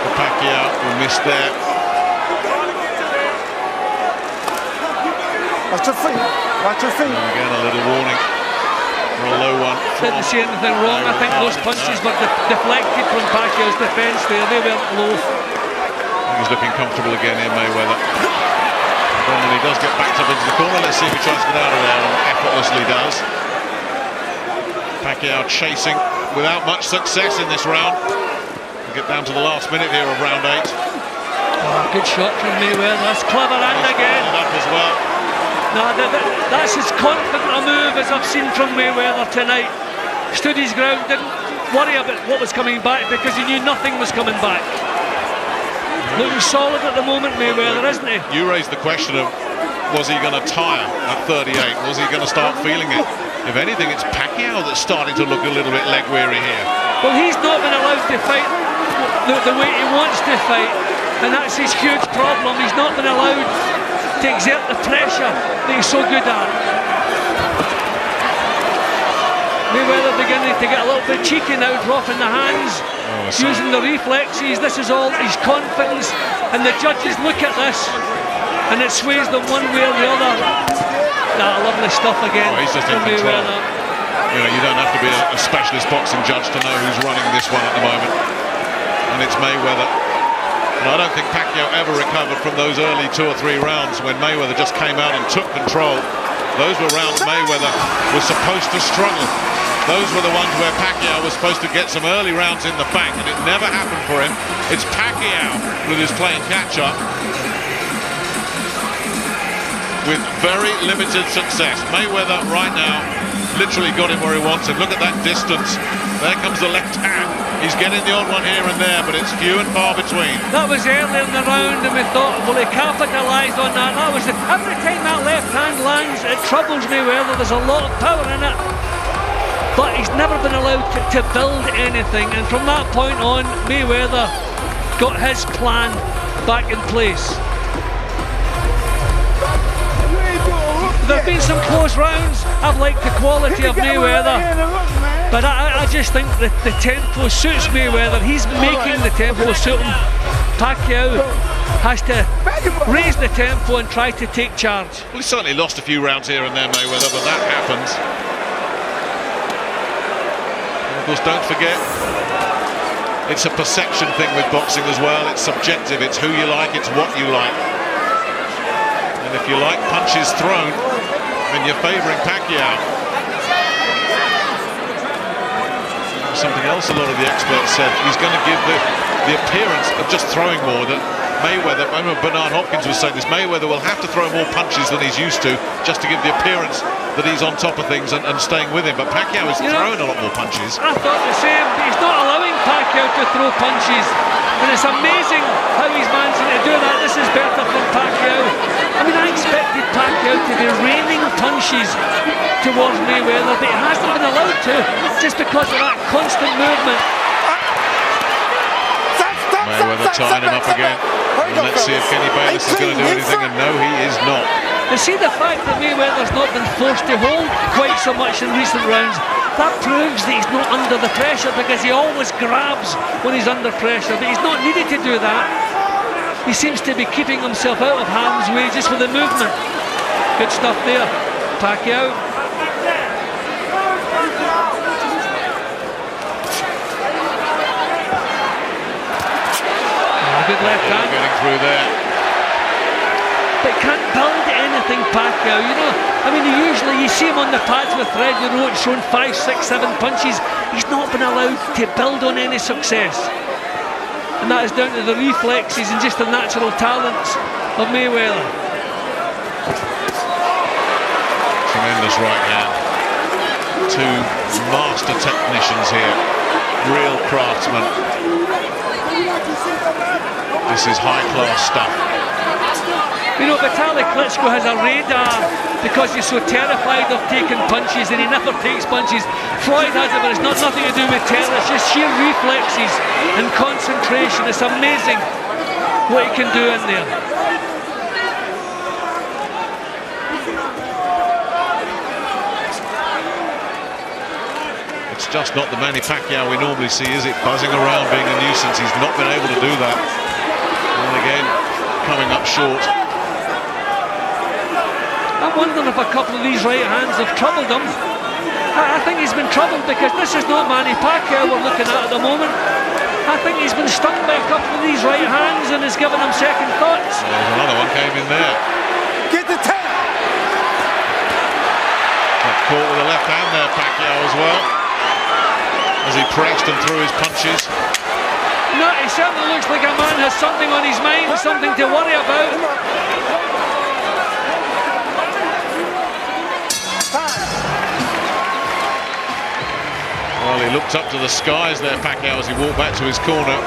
Speaker 2: for Pacquiao, who missed there.
Speaker 20: Watch your feet. Watch your feet.
Speaker 2: And again, a little warning for a low one.
Speaker 14: Didn't see anything wrong. I think those punches were deflected from Pacquiao's defence there. They weren't low.
Speaker 2: I think he's looking comfortable again here, Mayweather. And when he does get backed up into the corner, let's see if he tries to get out of there, and effortlessly does. Pacquiao chasing without much success in this round. We'll get down to the last minute here of round 8.
Speaker 14: Oh, good shot from Mayweather. That's clever and again.
Speaker 2: Up as well.
Speaker 14: No, that's as confident a move as I've seen from Mayweather tonight. Stood his ground, didn't worry about what was coming back because he knew nothing was coming back. Looking solid at the moment, Mayweather, isn't he?
Speaker 2: You raised the question of, was he going to tire at 38? Was he going to start feeling it? If anything, it's Pacquiao that's starting to look a little bit leg weary here.
Speaker 14: Well, he's not been allowed to fight the way he wants to fight, and that's his huge problem. He's not been allowed to exert the pressure that he's so good at. Mayweather beginning to get a little bit cheeky now, dropping the hands, using the reflexes. This is all his confidence, and the judges look at this, and it sways them one way or the other. Lovely stuff again.
Speaker 2: He's just in control. You know, you don't have to be a specialist boxing judge to know who's running this one at the moment. And it's Mayweather. And I don't think Pacquiao ever recovered from those early 2 or 3 rounds when Mayweather just came out and took control. Those were rounds Mayweather was supposed to struggle. Those were the ones where Pacquiao was supposed to get some early rounds in the bank, and it never happened for him. It's Pacquiao that is playing catch-up with very limited success. Mayweather right now literally got him where he wants him. Look at that distance. There comes the left hand. He's getting the odd one here and there, but it's few and far between.
Speaker 14: That was early in the round and we thought, well, he capitalised on that. That was every time that left hand lands, it troubles Mayweather. There's a lot of power in it. But he's never been allowed to build anything. And from that point on, Mayweather got his plan back in place. There have been some close rounds. I've liked the quality of Mayweather, but I just think that the tempo suits Mayweather. He's making the tempo suit him. Pacquiao has to raise the tempo and try to take charge.
Speaker 2: Well, he certainly lost a few rounds here and there, Mayweather, but that happens. And of course, don't forget, it's a perception thing with boxing as well. It's subjective. It's who you like, it's what you like. And if you like punches thrown, then you're favouring Pacquiao.
Speaker 4: something else a lot of the experts said. He's going to give the appearance of just throwing more. That Mayweather, I remember Bernard Hopkins was saying this, Mayweather will have to throw more punches than he's used to just to give the appearance that he's on top of things and staying with him. But Pacquiao is throwing a lot more punches.
Speaker 14: I thought the same, but he's not allowing Pacquiao to throw punches. And it's amazing how he's managing to do that. This is better from Pacquiao. I mean, I expected Pacquiao to be raining punches towards Mayweather, but he hasn't been allowed to, just because of that constant movement.
Speaker 4: Mayweather tying him up again. And let's see if Kenny Bayless is going to do anything, and no, he is not.
Speaker 14: And see the fact that Mayweather's not been forced to hold quite so much in recent rounds, that proves that he's not under the pressure, because he always grabs when he's under pressure, but he's not needed to do that. He seems to be keeping himself out of harm's way just with the movement. Good stuff there, Pacquiao. Good left hand.
Speaker 4: Getting through there.
Speaker 14: But can't build anything, Pacquiao. You know, I mean, usually you see him on the pads with Freddie Roach showing 5, 6, 7 punches. He's not been allowed to build on any success. And that is down to the reflexes and just the natural talents of Mayweather.
Speaker 4: Tremendous right hand. Two master technicians here. Real craftsmen. This is high-class stuff.
Speaker 14: You know, Vitaly Klitschko has a radar because he's so terrified of taking punches, and he never takes punches. Floyd has it, but it's not nothing to do with terror. It's just sheer reflexes and concentration. It's amazing what he can do in there.
Speaker 4: It's just not the Manny Pacquiao we normally see, is it? Buzzing around, being a nuisance. He's not been able to do that. And again, coming up short.
Speaker 14: I'm wondering if a couple of these right hands have troubled him. I think he's been troubled because this is not Manny Pacquiao we're looking at the moment. I think he's been stung by a couple of these right hands and has given him second thoughts.
Speaker 4: There's another one came in there.
Speaker 1: Get the tape!
Speaker 4: Got caught with the left hand there, Pacquiao, as well, as he pressed and threw his punches.
Speaker 14: No, he certainly looks like a man has something on his mind, something to worry about.
Speaker 4: Well, he looked up to the skies there, Pacquiao, as he walked back to his corner.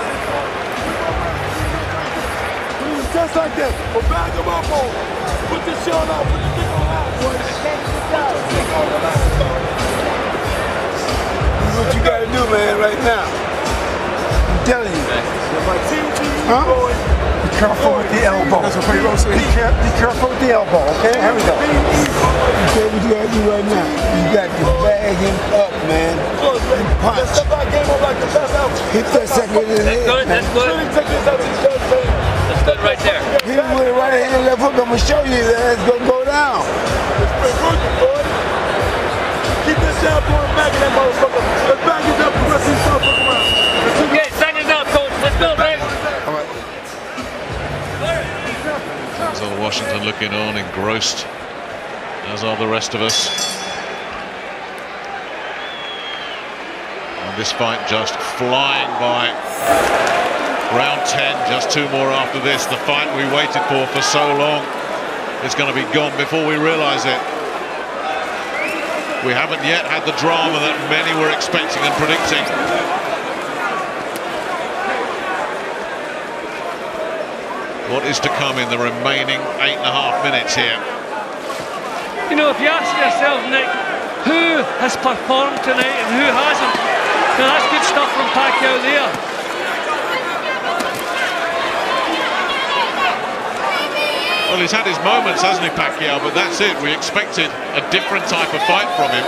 Speaker 1: Just like this. Well, back him up, oh. Put the shield on, put the thing on.
Speaker 10: This is what you gotta do, man, right now. I'm telling you. Huh?
Speaker 20: Be careful with the elbow. That's what be careful with the elbow, okay? Here we go.
Speaker 10: Okay, what you gotta do right now? You got to bag him up, man. And punch. Hit that second in his head.
Speaker 14: That's good. That's good right there.
Speaker 10: Hit him with a right hand and left hook. I'm gonna show you that it's gonna go down.
Speaker 1: Keep this down, going back in that motherfucker. Let's back it up and rest these motherfuckers around.
Speaker 14: Okay, back it up, coach. Let's go, right?
Speaker 10: All right.
Speaker 4: Denzel Washington looking on, engrossed, as are the rest of us. And this fight just flying by. Round 10, just 2 more after this. The fight we waited for so long is going to be gone before we realize it. We haven't yet had the drama that many were expecting and predicting. What is to come in the remaining 8.5 minutes here?
Speaker 14: You know, if you ask yourself, Nick, who has performed tonight and who hasn't, now that's good stuff from Pacquiao there.
Speaker 4: Well, he's had his moments, hasn't he, Pacquiao? But that's it. We expected a different type of fight from him.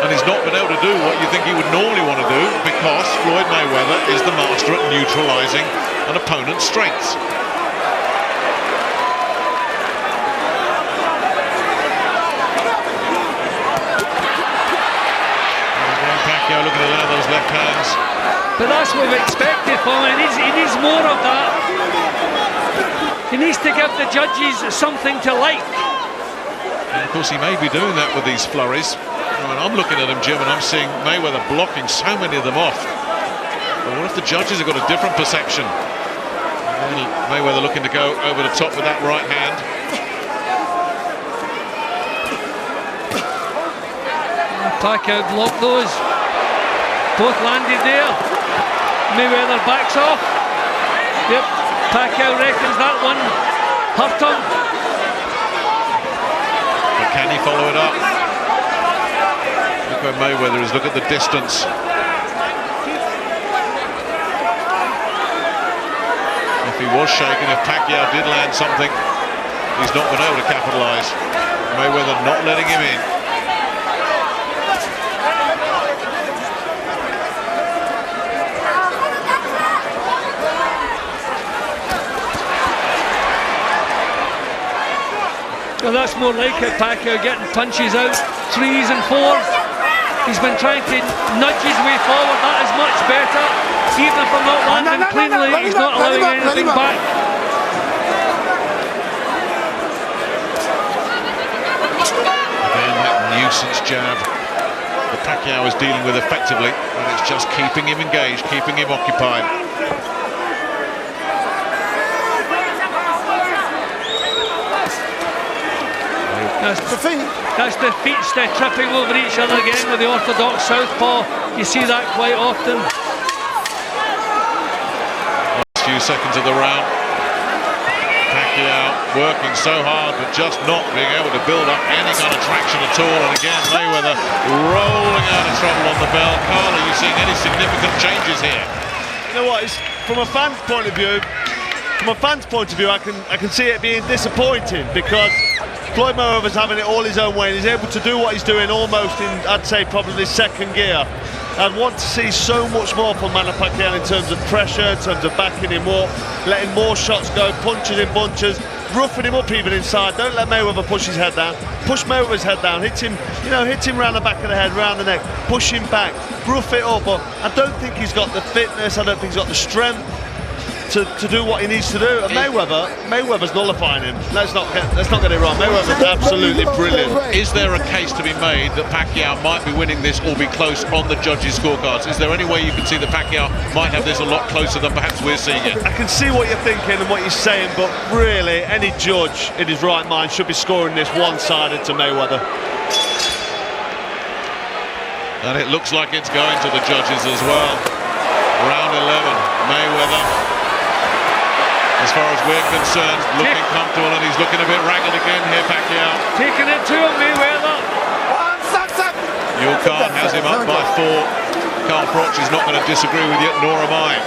Speaker 4: And he's not been able to do what you think he would normally want to do, because Floyd Mayweather is the master at neutralizing an opponent's strengths. Pacquiao looking to land those left hands.
Speaker 14: But that's what we expected from him. He needs more of that. He needs to give the judges something to like.
Speaker 4: And of course, he may be doing that with these flurries. moment, I'm looking at him, Jim, and I'm seeing Mayweather blocking so many of them off. But what if the judges have got a different perception? And Mayweather looking to go over the top with that right hand.
Speaker 14: Pacquiao blocked those. Both landed there. Mayweather backs off. Yep, Pacquiao reckons that one hurt him.
Speaker 4: But can he follow it up? Look where Mayweather is, look at the distance. If he was shaken, if Pacquiao did land something, he's not been able to capitalise. Mayweather not letting him in.
Speaker 14: Well, that's more like it, Pacquiao getting punches out, 3s and 4s. He's been trying to nudge his way forward, that is much better. Even if I'm not landing cleanly, he's not allowing anything back.
Speaker 4: Again, that nuisance jab that Pacquiao is dealing with effectively, and it's just keeping him engaged, keeping him occupied.
Speaker 14: That's the feet tripping over each other again with the orthodox southpaw. You see that quite often.
Speaker 4: Last few seconds of the round. Pacquiao working so hard, but just not being able to build up any kind of traction at all. And again, Mayweather rolling out of trouble on the bell. Carl, are you seeing any significant changes here?
Speaker 13: You know what? It's, from a fan's point of view, I can see it being disappointing because Floyd Mayweather's having it all his own way and he's able to do what he's doing almost in, I'd say, probably second gear. I'd want to see so much more from Manny Pacquiao in terms of pressure, in terms of backing him up, letting more shots go, punches in bunches, roughing him up even inside. Don't let Mayweather push his head down. Push Mayweather's head down, hit him round the back of the head, round the neck, push him back, rough it up. But I don't think he's got the fitness, I don't think he's got the strength to do what he needs to do. And Mayweather's nullifying him. Let's not get it wrong. Mayweather's absolutely brilliant.
Speaker 4: Is there a case to be made that Pacquiao might be winning this or be close on the judges' scorecards? Is there any way you can see that Pacquiao might have this a lot closer than perhaps we're seeing it?
Speaker 13: I can see what you're thinking and what you're saying, but really, any judge in his right mind should be scoring this one-sided to Mayweather.
Speaker 4: And it looks like it's going to the judges as well. Round 11, Mayweather, as far as we're concerned, looking comfortable, and he's looking a bit ragged again here, Pacquiao.
Speaker 14: Taking it to him, Mayweather.
Speaker 4: Your card has him up by 4. Carl Froch is not going to disagree with you, nor am I.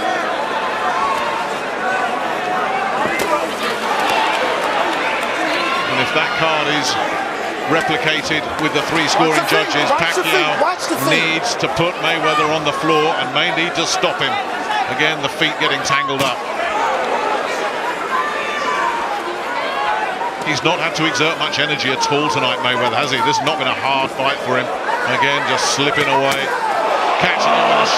Speaker 4: And if that card is replicated with the 3 scoring judges, Pacquiao needs to put Mayweather on the floor and may need to stop him. Again, the feet getting tangled up. He's not had to exert much energy at all tonight, Mayweather, has he? This has not been a hard fight for him. Again, just slipping away. Catching him with a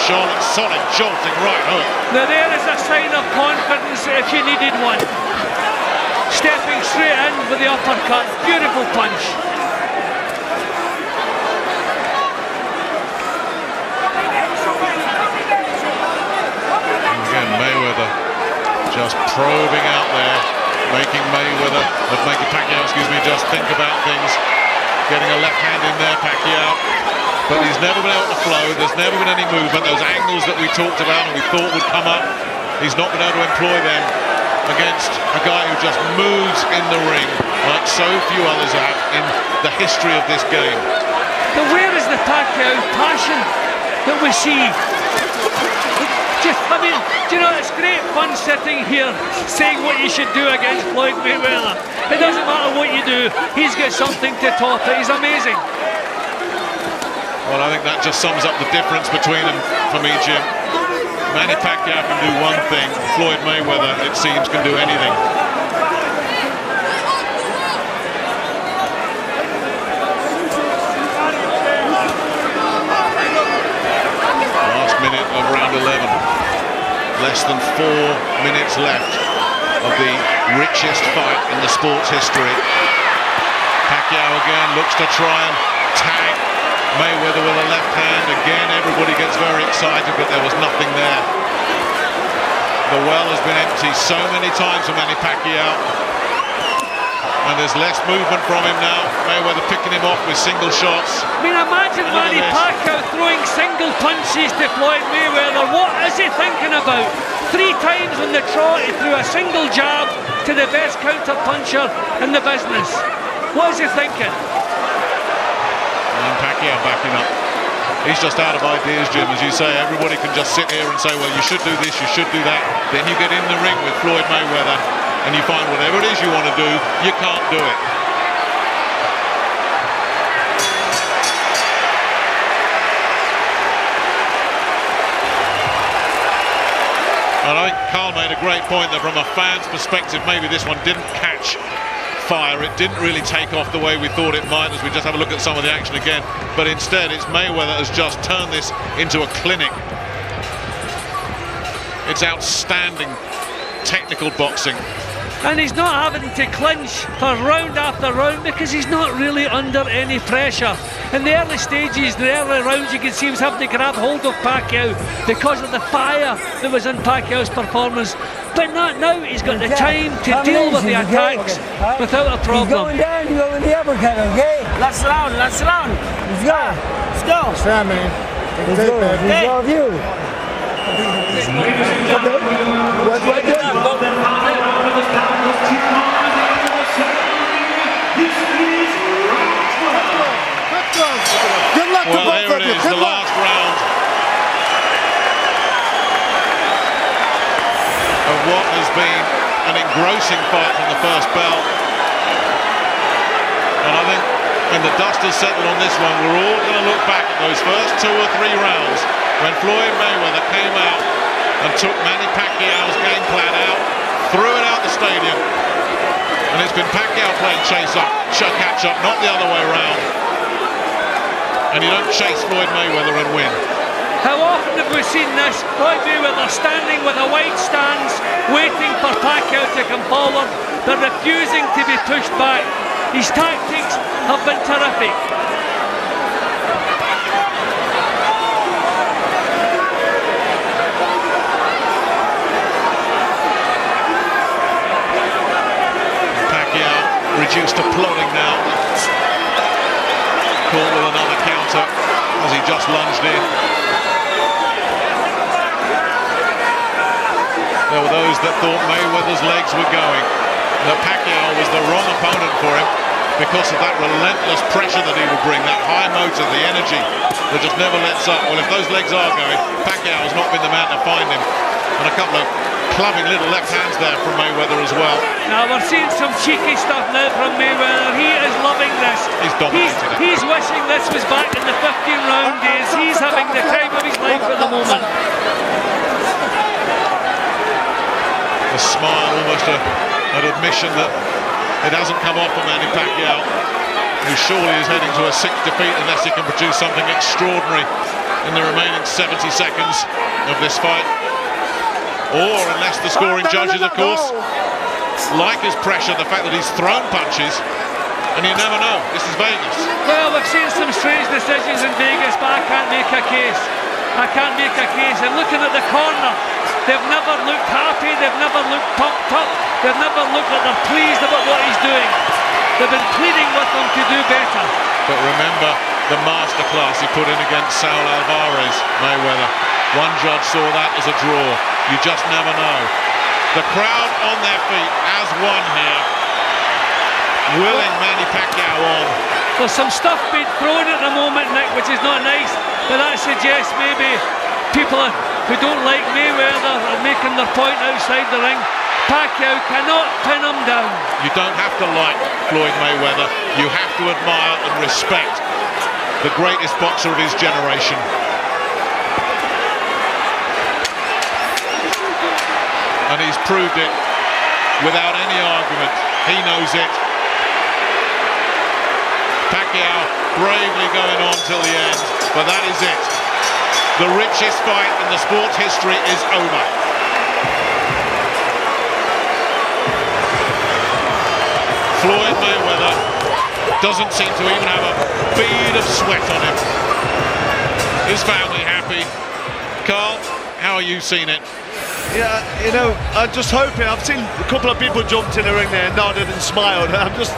Speaker 4: solid jolting right hook.
Speaker 14: Now there is a sign of confidence if you needed one. Stepping straight in with the uppercut. Beautiful punch.
Speaker 4: Again, Mayweather just probing out there, making Pacquiao, just think about things. Getting a left hand in there, Pacquiao. But he's never been able to flow, there's never been any movement. Those angles that we talked about and we thought would come up, he's not been able to employ them against a guy who just moves in the ring like so few others have in the history of this game.
Speaker 14: But where is the Pacquiao passion that we see? I mean, do you know, it's great fun sitting here saying what you should do against Floyd Mayweather. It doesn't matter what you do, he's got something to top it. He's amazing.
Speaker 4: Well, I think that just sums up the difference between them for me, Jim. Manny Pacquiao can do one thing, Floyd Mayweather, it seems, can do anything. Last minute of round 11. Less than 4 minutes left of the richest fight in the sport's history. Pacquiao again looks to try and tag Mayweather with a left hand. Again, everybody gets very excited, but there was nothing there. The well has been empty so many times for Manny Pacquiao. And there's less movement from him now. Mayweather picking him off with single shots.
Speaker 14: I mean, imagine Manny Pacquiao throwing single punches to Floyd Mayweather. What is he thinking about? 3 times on the trot, he threw a single jab to the best counter puncher in the business. What is he thinking?
Speaker 4: And Pacquiao backing up. He's just out of ideas, Jim. As you say, everybody can just sit here and say, well, you should do this, you should do that. Then you get in the ring with Floyd Mayweather and you find whatever it is you want to do, you can't do it. And I think Carl made a great point that from a fan's perspective, maybe this one didn't catch fire. It didn't really take off the way we thought it might, as we just have a look at some of the action again. But instead, it's Mayweather has just turned this into a clinic. It's outstanding technical boxing.
Speaker 14: And he's not having to clinch for round after round because he's not really under any pressure. In the early stages, the early rounds, you can see he was having to grab hold of Pacquiao because of the fire that was in Pacquiao's performance. But not now. He's got the time to deal with the attacks without a problem.
Speaker 10: He's going down, you go with the uppercut, okay?
Speaker 6: Last round.
Speaker 10: Let's go.
Speaker 6: Let's go.
Speaker 10: Let's go, man. Let's go. Let's go of you.
Speaker 20: Good luck to
Speaker 4: well,
Speaker 20: both
Speaker 4: here
Speaker 20: of
Speaker 4: it
Speaker 20: you.
Speaker 4: is,
Speaker 20: Good
Speaker 4: the
Speaker 20: luck.
Speaker 4: last round of what has been an engrossing fight from the first bell. And I think when the dust has settled on this one, we're all going to look back at those first 2 or 3 rounds when Floyd Mayweather came out and took Manny Pacquiao's game plan out, threw it out the stadium. And it's been Pacquiao playing catch up, not the other way around. And you don't chase Floyd Mayweather and win.
Speaker 14: How often have we seen this? Floyd Mayweather standing with a wide stance, waiting for Pacquiao to come forward, but refusing to be pushed back. His tactics have been terrific.
Speaker 4: Pacquiao reduced to plodding now. Caught with another counter as he just lunged in. There were those that thought Mayweather's legs were going, that Pacquiao was the wrong opponent for him because of that relentless pressure that he would bring, that high motor, the energy that just never lets up. Well, if those legs are going, Pacquiao has not been the man to find him. And a couple of clubbing little left hands there from Mayweather as well.
Speaker 14: Now we're seeing some cheeky stuff now from Mayweather. He is loving this.
Speaker 4: He's dominated it.
Speaker 14: He's wishing this was back in the 15-round days. He's having the time of his life at the moment.
Speaker 4: A smile, almost an admission that it hasn't come off for Manny Pacquiao, who surely is heading to a 6th defeat unless he can produce something extraordinary in the remaining 70 seconds of this fight. Or unless the scoring judges, of course, like his pressure, the fact that he's thrown punches, and you never know. This is Vegas.
Speaker 14: Well, we've seen some strange decisions in Vegas, but I can't make a case. I can't make a case. And looking at the corner, they've never looked happy, they've never looked pumped up, they've never looked like they're pleased about what he's doing. They've been pleading with him to do better.
Speaker 4: But remember the masterclass he put in against Saul Alvarez, Mayweather. One judge saw that as a draw. You just never know. The crowd on their feet as one here, willing Manny Pacquiao on.
Speaker 14: There's some stuff being thrown at the moment, Nick, which is not nice, but that suggests maybe people who don't like Mayweather are making their point outside the ring. Pacquiao cannot pin him down.
Speaker 4: You don't have to like Floyd Mayweather. You have to admire and respect the greatest boxer of his generation. And he's proved it without any argument. He knows it. Pacquiao bravely going on till the end, but that is it. The richest fight in the sport's history is over. Floyd Mayweather Doesn't seem to even have a bead of sweat on him. His family happy. Carl, how are you seeing it?
Speaker 13: Yeah, you know, I'm just hoping. I've seen a couple of people jumped in the ring there, nodded and smiled. I'm just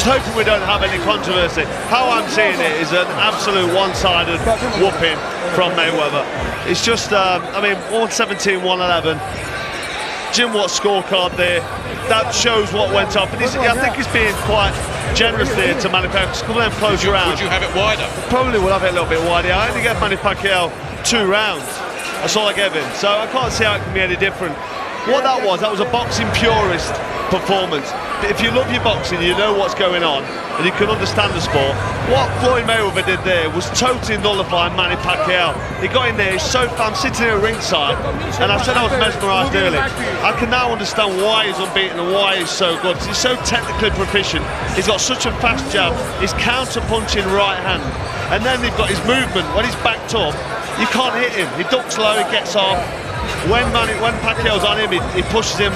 Speaker 13: hoping we don't have any controversy. How I'm seeing it is an absolute one-sided whooping from Mayweather. It's just, I mean, 117, 111. Jim Watt's scorecard there. That shows what went up. And I think he's being quite generous there to Manny Pacquiao. A couple of them close rounds.
Speaker 4: Would you have it wider?
Speaker 13: Probably would have it a little bit wider. I only gave Manny Pacquiao 2 rounds. That's all I gave him. So I can't see how it can be any different. What that was a boxing purist performance. If you love your boxing, you know what's going on, and you can understand the sport. What Floyd Mayweather did there was totally nullifying Manny Pacquiao. He got in there, he's so fun, sitting here at ringside, and I said I was mesmerised earlier. I can now understand why he's unbeaten and why he's so good. He's so technically proficient. He's got such a fast jab, his counter-punching right hand, and then they've got his movement. When he's backed up, you can't hit him. He ducks low, he gets off. When Pacquiao's on him, he pushes him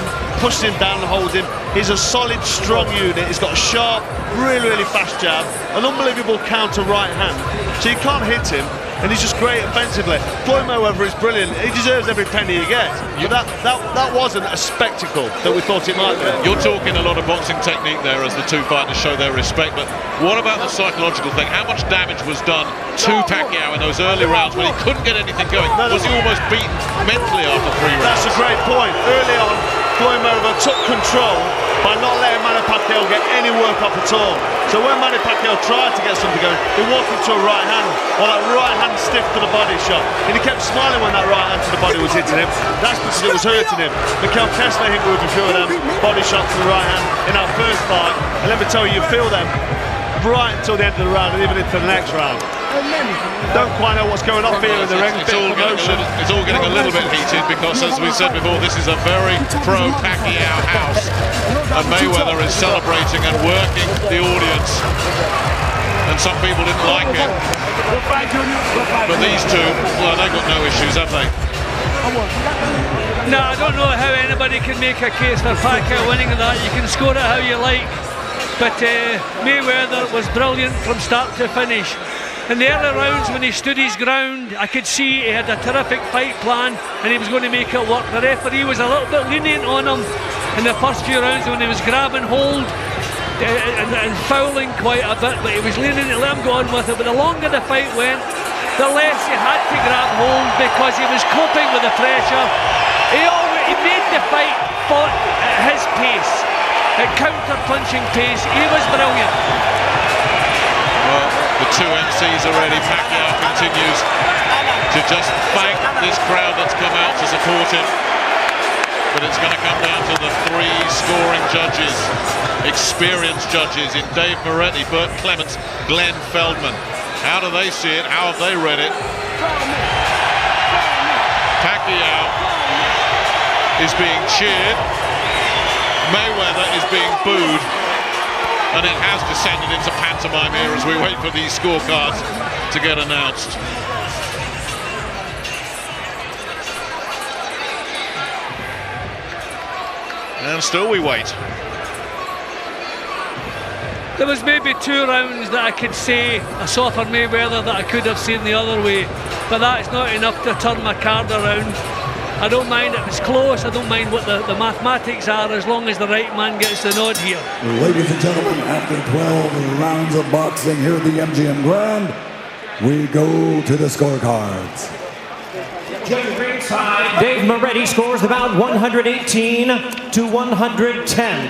Speaker 13: down and holds him. He's a solid, strong unit. He's got a sharp, really, really fast jab, an unbelievable counter right hand. So you can't hit him, and he's just great offensively. Floyd Mayweather is brilliant. He deserves every penny he gets. But that wasn't a spectacle that we thought it might be.
Speaker 4: You're talking a lot of boxing technique there as the two fighters show their respect, but what about the psychological thing? How much damage was done to Pacquiao in those early rounds when he couldn't get anything going? Was he almost beaten mentally after 3 rounds?
Speaker 13: That's a great point. Early on, Floyd Mayweather took control by not letting Manny Pacquiao get any work up at all. So when Manny Pacquiao tried to get something going, he walked into a right hand, or that right hand stiff to the body shot, and he kept smiling when that right hand to the body was hitting him. That's because it was hurting him. Mikhail Kessler hit with a few of them body shots to the right hand in our first fight, and let me tell you, you feel them right until the end of the round and even into the next round. Don't quite know what's going on here in the ring.
Speaker 4: It's all getting a little bit heated because, as we said before, this is a very pro-Pacquiao house, and Mayweather is celebrating and working the audience, and some people didn't like it, but these two, well, they've got no issues, have they?
Speaker 14: No, I don't know how anybody can make a case for Pacquiao winning that. You can score it how you like, but Mayweather was brilliant from start to finish. In the early rounds, when he stood his ground, I could see he had a terrific fight plan and he was going to make it work. The referee was a little bit lenient on him in the first few rounds when he was grabbing hold and fouling quite a bit, but he was lenient to let him go on with it. But the longer the fight went, the less he had to grab hold because he was coping with the pressure. He made the fight fought at his pace, at counter-punching pace. He was brilliant.
Speaker 4: Well, the two MCs are ready. Pacquiao continues to just thank this crowd that's come out to support him. But it's going to come down to the 3 scoring judges, experienced judges in Dave Moretti, Burt Clements, Glenn Feldman. How do they see it? How have they read it? Pacquiao is being cheered. Mayweather is being booed. And it has descended into pantomime here as we wait for these scorecards to get announced. And still we wait.
Speaker 14: There was maybe 2 rounds that I could say I saw for Mayweather that I could have seen the other way, but that's not enough to turn my card around. I don't mind if it's close, I don't mind what the mathematics are, as long as the right man gets the nod here.
Speaker 3: Ladies and gentlemen, after 12 rounds of boxing here at the MGM Grand, we go to the scorecards.
Speaker 11: Judge ringside, Dave Moretti scores the bout 118 to 110.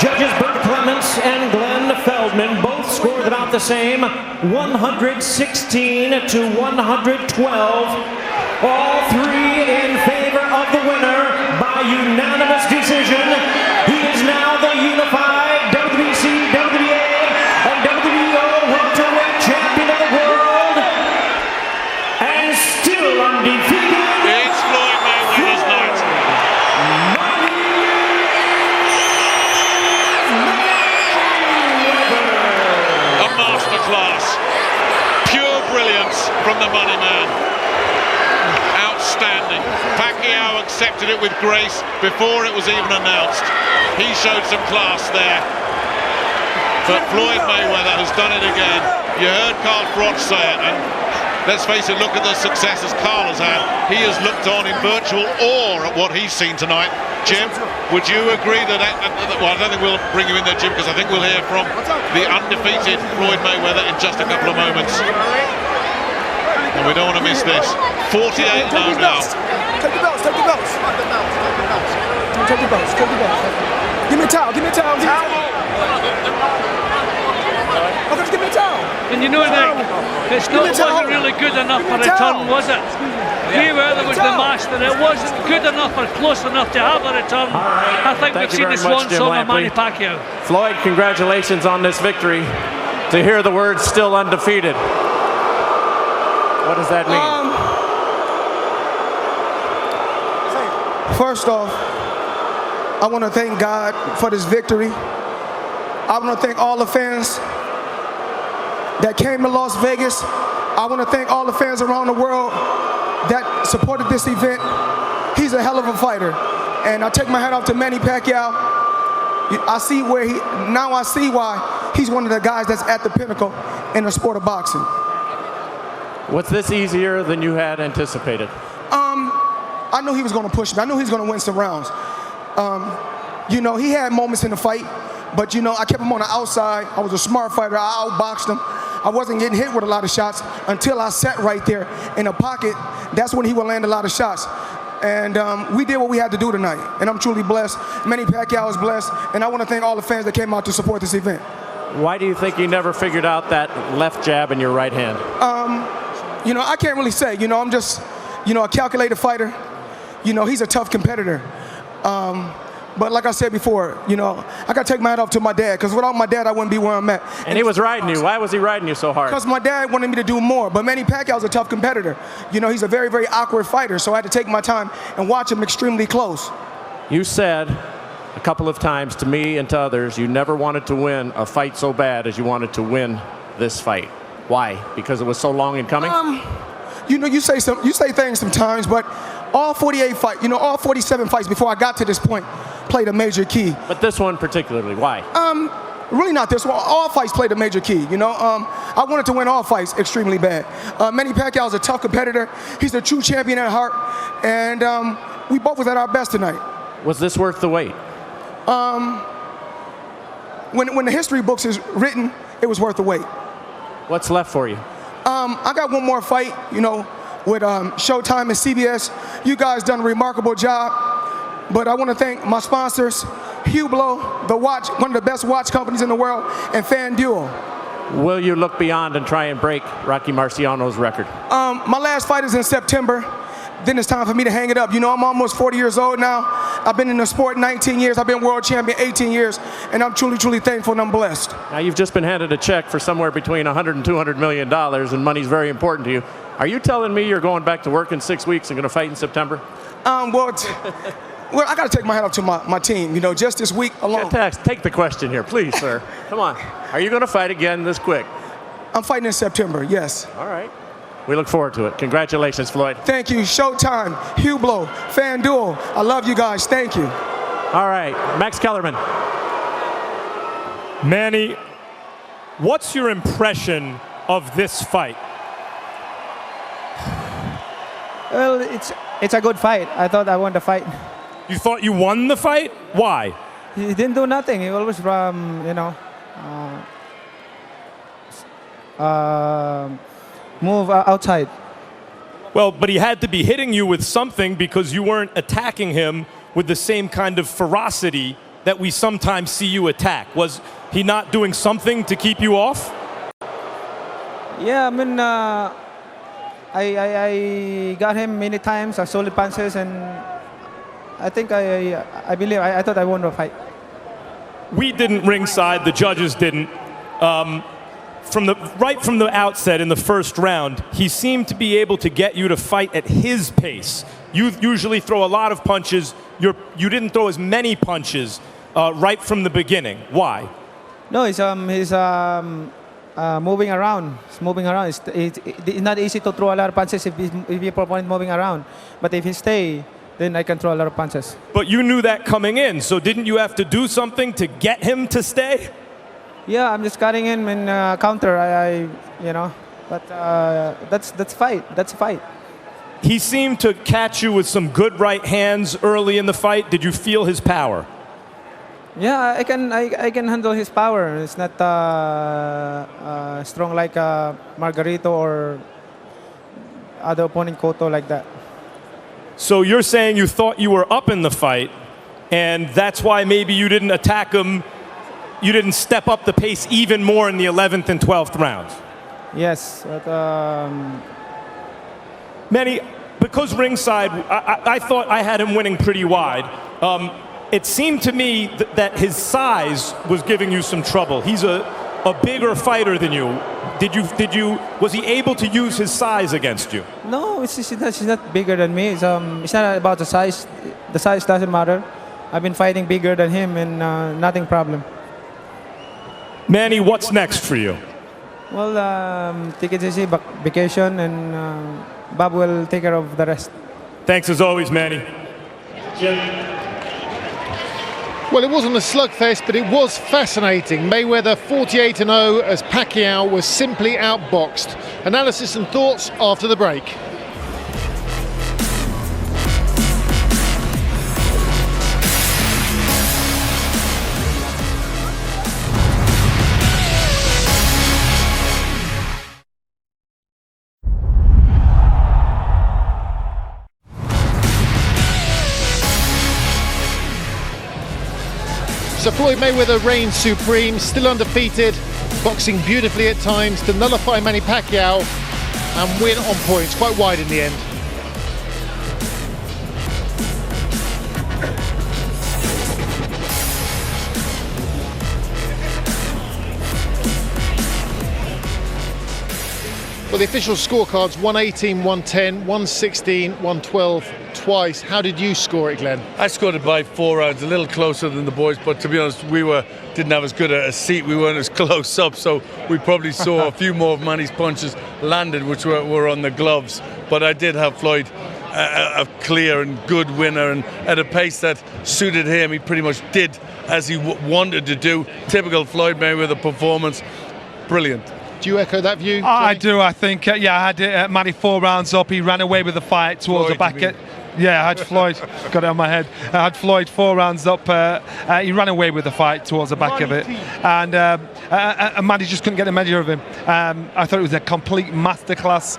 Speaker 11: Judges Burt Clements and Glenn Feldman both scored about the same, 116 to 112. All 3 in favor of the winner by unanimous decision. He is now the unified WBC, WBA, and WBO welterweight champion of the world, and still undefeated.
Speaker 4: It's Floyd Mayweather's night. A masterclass, pure brilliance from the money man. Outstanding. Pacquiao accepted it with grace before it was even announced. He showed some class there. But Floyd Mayweather has done it again. You heard Carl Froch say it, and let's face it, look at the successes Carl has had. He has looked on in virtual awe at what he's seen tonight. Jim, would you agree that, well, I don't think we'll bring you in there, Jim, because I think we'll hear from the undefeated Floyd Mayweather in just a couple of moments. And we don't want to miss this. 48 now.
Speaker 16: Take the belts, take the belts. Take the belts, take the belts. Give me a towel, give me a towel. Okay, just give me a towel.
Speaker 14: And you know, Nick, wasn't really good enough for a return, was it? Mayweather was the master. It wasn't good enough or close enough to have a return. I think we've seen the swan song of Manny Pacquiao.
Speaker 11: Floyd, congratulations on this victory. To hear the words "still undefeated," what does that mean?
Speaker 16: First off, I want to thank God for this victory. I want to thank all the fans that came to Las Vegas. I want to thank all the fans around the world that supported this event. He's a hell of a fighter. And I take my hat off to Manny Pacquiao. I see why he's one of the guys that's at the pinnacle in the sport of boxing.
Speaker 11: Was this easier than you had anticipated?
Speaker 16: I knew he was going to push me. I knew he was going to win some rounds. You know, he had moments in the fight, but you know, I kept him on the outside. I was a smart fighter. I outboxed him. I wasn't getting hit with a lot of shots until I sat right there in the pocket. That's when he would land a lot of shots. And we did what we had to do tonight. And I'm truly blessed. Manny Pacquiao is blessed. And I want to thank all the fans that came out to support this event.
Speaker 11: Why do you think you never figured out that left jab in your right hand?
Speaker 16: You know, I can't really say. You know, I'm just, you know, a calculated fighter. You know, he's a tough competitor. But like I said before, you know, I got to take my hat off to my dad, because without my dad, I wouldn't be where I'm at.
Speaker 11: And he was riding you. Why was he riding you so hard?
Speaker 16: Because my dad wanted me to do more. But Manny Pacquiao's a tough competitor. You know, he's a very, very awkward fighter, so I had to take my time and watch him extremely close.
Speaker 11: You said a couple of times to me and to others, you never wanted to win a fight so bad as you wanted to win this fight. Why? Because it was so long in coming?
Speaker 16: You know, you say things sometimes, but all 48 fights, you know, all 47 fights before I got to this point played a major key.
Speaker 11: But this one particularly, why?
Speaker 16: Really not this one. All fights played a major key, you know. I wanted to win all fights extremely bad. Manny Pacquiao is a tough competitor. He's a true champion at heart. And we both was at our best tonight.
Speaker 11: Was this worth the wait?
Speaker 16: When the history books is written, it was worth the wait.
Speaker 11: What's left for you?
Speaker 16: I got one more fight, you know, with Showtime and CBS. You guys done a remarkable job. But I want to thank my sponsors, Hublot, the watch, one of the best watch companies in the world, and FanDuel.
Speaker 11: Will you look beyond and try and break Rocky Marciano's record?
Speaker 16: My last fight is in September. Then it's time for me to hang it up. You know, I'm almost 40 years old now. I've been in the sport 19 years. I've been world champion 18 years. And I'm truly, truly thankful and I'm blessed.
Speaker 11: Now, you've just been handed a check for somewhere between $100 and $200 million, and money's very important to you. Are you telling me you're going back to work in 6 weeks and going to fight in September?
Speaker 16: Well, I got to take my hat off to my team. You know, just this week alone.
Speaker 11: Take the question here, please, sir. Come on. Are you going to fight again this quick?
Speaker 16: I'm fighting in September, yes.
Speaker 11: All right. We look forward to it. Congratulations, Floyd.
Speaker 16: Thank you. Showtime, Hublot, FanDuel. I love you guys. Thank you.
Speaker 11: All right. Max Kellerman.
Speaker 12: Manny, what's your impression of this fight?
Speaker 15: Well, it's a good fight. I thought I won the fight.
Speaker 12: You thought you won the fight? Why?
Speaker 15: He didn't do nothing. He always you know, move outside.
Speaker 12: Well, but he had to be hitting you with something, because you weren't attacking him with the same kind of ferocity that we sometimes see you attack. Was he not doing something to keep you off?
Speaker 15: Yeah, I mean, I got him many times, solid punches, and I think I thought I won the fight.
Speaker 12: We didn't ringside, the judges didn't. Right from the outset in the first round, he seemed to be able to get you to fight at his pace. You usually throw a lot of punches. You didn't throw as many punches right from the beginning. Why?
Speaker 15: No, he's moving around. He's moving around. It's not easy to throw a lot of punches if your opponent moving around. But if he stay, then I can throw a lot of punches.
Speaker 12: But you knew that coming in, so didn't you have to do something to get him to stay?
Speaker 15: Yeah, I'm just cutting him in counter. You know, but that's fight. That's a fight.
Speaker 12: He seemed to catch you with some good right hands early in the fight. Did you feel his power?
Speaker 15: Yeah, I can handle his power. It's not strong like Margarito or other opponent Cotto like that.
Speaker 12: So you're saying you thought you were up in the fight, and that's why maybe you didn't attack him, you didn't step up the pace even more in the 11th and 12th rounds?
Speaker 15: Yes, but
Speaker 12: Manny, because ringside, I thought I had him winning pretty wide. It seemed to me that his size was giving you some trouble. He's a bigger fighter than you. Was he able to use his size against you?
Speaker 15: no, he's not bigger than me. It's not about the size. The size doesn't matter. I've been fighting bigger than him, and nothing problem.
Speaker 12: Manny, what's next for you?
Speaker 15: Well, take it easy, vacation, and Bob will take care of the rest.
Speaker 12: Thanks as always, Manny.
Speaker 17: Well, it wasn't a slugfest, but it was fascinating. Mayweather 48-0 as Pacquiao was simply outboxed. Analysis and thoughts after the break. So Floyd Mayweather reigns supreme, still undefeated, boxing beautifully at times to nullify Manny Pacquiao and win on points, quite wide in the end. Well, the official scorecards, 118, 110, 116, 112 twice. How did you score it, Glenn?
Speaker 7: I scored it by 4 rounds, a little closer than the boys, but to be honest, we didn't have as good a seat. We weren't as close up, so we probably saw a few more of Manny's punches landed, which were on the gloves. But I did have Floyd a clear and good winner, and at a pace that suited him. He pretty much did as he wanted to do. Typical Floyd Mayweather performance. Brilliant.
Speaker 17: Do you echo that view?
Speaker 18: I do. I think, I had Manny 4 rounds up. He ran away with the fight towards the back end. Yeah, I had Floyd, got it on my head. I had Floyd 4 rounds up. He ran away with the fight towards the back of it. And Manny just couldn't get a measure of him. I thought it was a complete masterclass.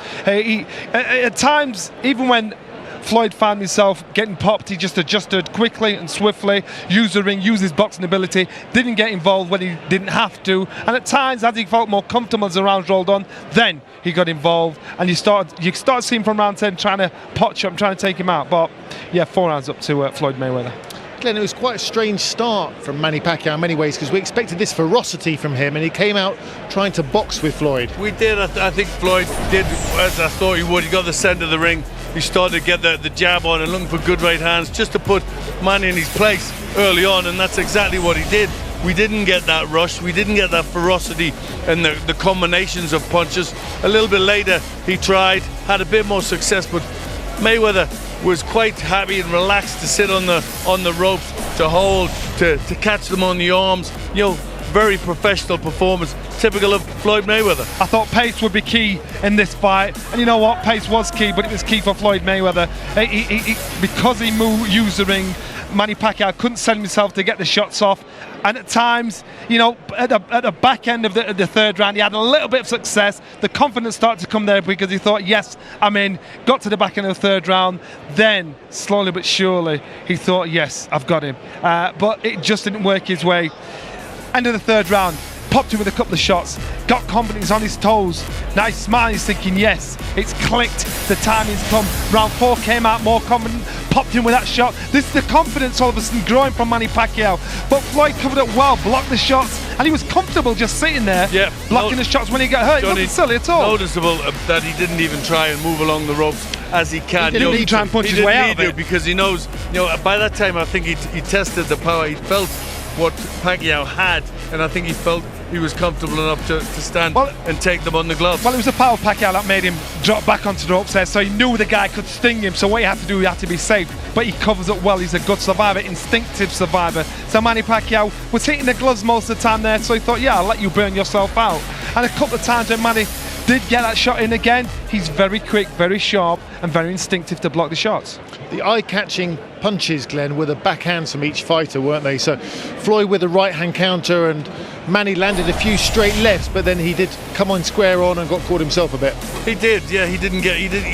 Speaker 18: At times, even when Floyd found himself getting popped, he just adjusted quickly and swiftly, used the ring, used his boxing ability, didn't get involved when he didn't have to, and at times, as he felt more comfortable as the rounds rolled on, then he got involved, and you start seeing from round 10 trying to potch him, trying to take him out. But yeah, 4 rounds up to Floyd Mayweather.
Speaker 17: Glenn, it was quite a strange start from Manny Pacquiao in many ways, because we expected this ferocity from him, and he came out trying to box with Floyd.
Speaker 7: We did. I think Floyd did as I thought he would. He got the centre of the ring. He started to get the jab on and looking for good right hands just to put Manny in his place early on, and that's exactly what he did. We didn't get that rush. We didn't get that ferocity and the combinations of punches. A little bit later, he tried, had a bit more success, but Mayweather was quite happy and relaxed to sit on the ropes, to hold, to catch them on the arms. You know, very professional performance, typical of Floyd Mayweather.
Speaker 18: I thought pace would be key in this fight, and you know what, pace was key, but it was key for Floyd Mayweather. Because he used the ring, Manny Pacquiao couldn't send himself to get the shots off, and at times, you know, at the back end of the third round, he had a little bit of success. The confidence started to come there because he thought, yes, I'm in. Got to the back end of the third round, then slowly but surely he thought, yes, I've got him, but it just didn't work his way. End of the third round, popped him with a couple of shots, got confidence on his toes. Now he's smiling, he's thinking, yes, it's clicked, the timing's come. Round 4 came out more confident, popped him with that shot. This is the confidence all of a sudden growing from Manny Pacquiao. But Floyd covered up well, blocked the shots, and he was comfortable just sitting there, blocking the shots when he got hurt. It wasn't silly at all.
Speaker 7: Noticeable that he didn't even try and move along the ropes as he can.
Speaker 18: He didn't need to try and punch his way out of it.
Speaker 7: Because he knows, you know, by that time I think he tested the power. He felt what Pacquiao had and I think he felt he was comfortable enough to stand and take them on the gloves.
Speaker 18: Well, it was the power of Pacquiao that made him drop back onto the ropes there, so he knew the guy could sting him, so what he had to do, he had to be safe. But he covers up well. He's a good survivor, instinctive survivor. So Manny Pacquiao was hitting the gloves most of the time there, so he thought, yeah, I'll let you burn yourself out. And a couple of times when Manny did get that shot in again, he's very quick, very sharp, and very instinctive to block the shots.
Speaker 17: The eye-catching punches, Glenn, were the backhands from each fighter, weren't they? So Floyd with a right-hand counter, and Manny landed a few straight lefts, but then he did come on square on and got caught himself a bit.
Speaker 7: He did, yeah. He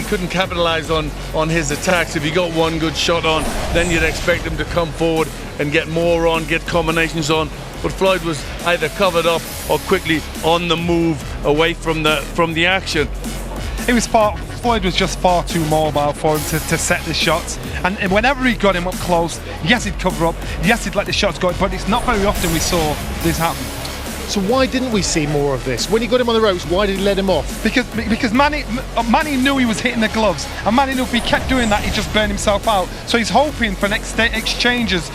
Speaker 7: couldn't capitalize on his attacks. If he got one good shot on, then you'd expect him to come forward and get more on, get combinations on. But Floyd was either covered up or quickly on the move away from the action.
Speaker 18: Floyd was just far too mobile for him to set the shots, and whenever he got him up close, yes, he'd cover up, yes, he'd let the shots go, but it's not very often we saw this happen.
Speaker 17: So why didn't we see more of this? When he got him on the ropes, why did he let him off?
Speaker 18: Because Manny knew he was hitting the gloves, and Manny knew if he kept doing that, he'd just burn himself out. So he's hoping for next exchanges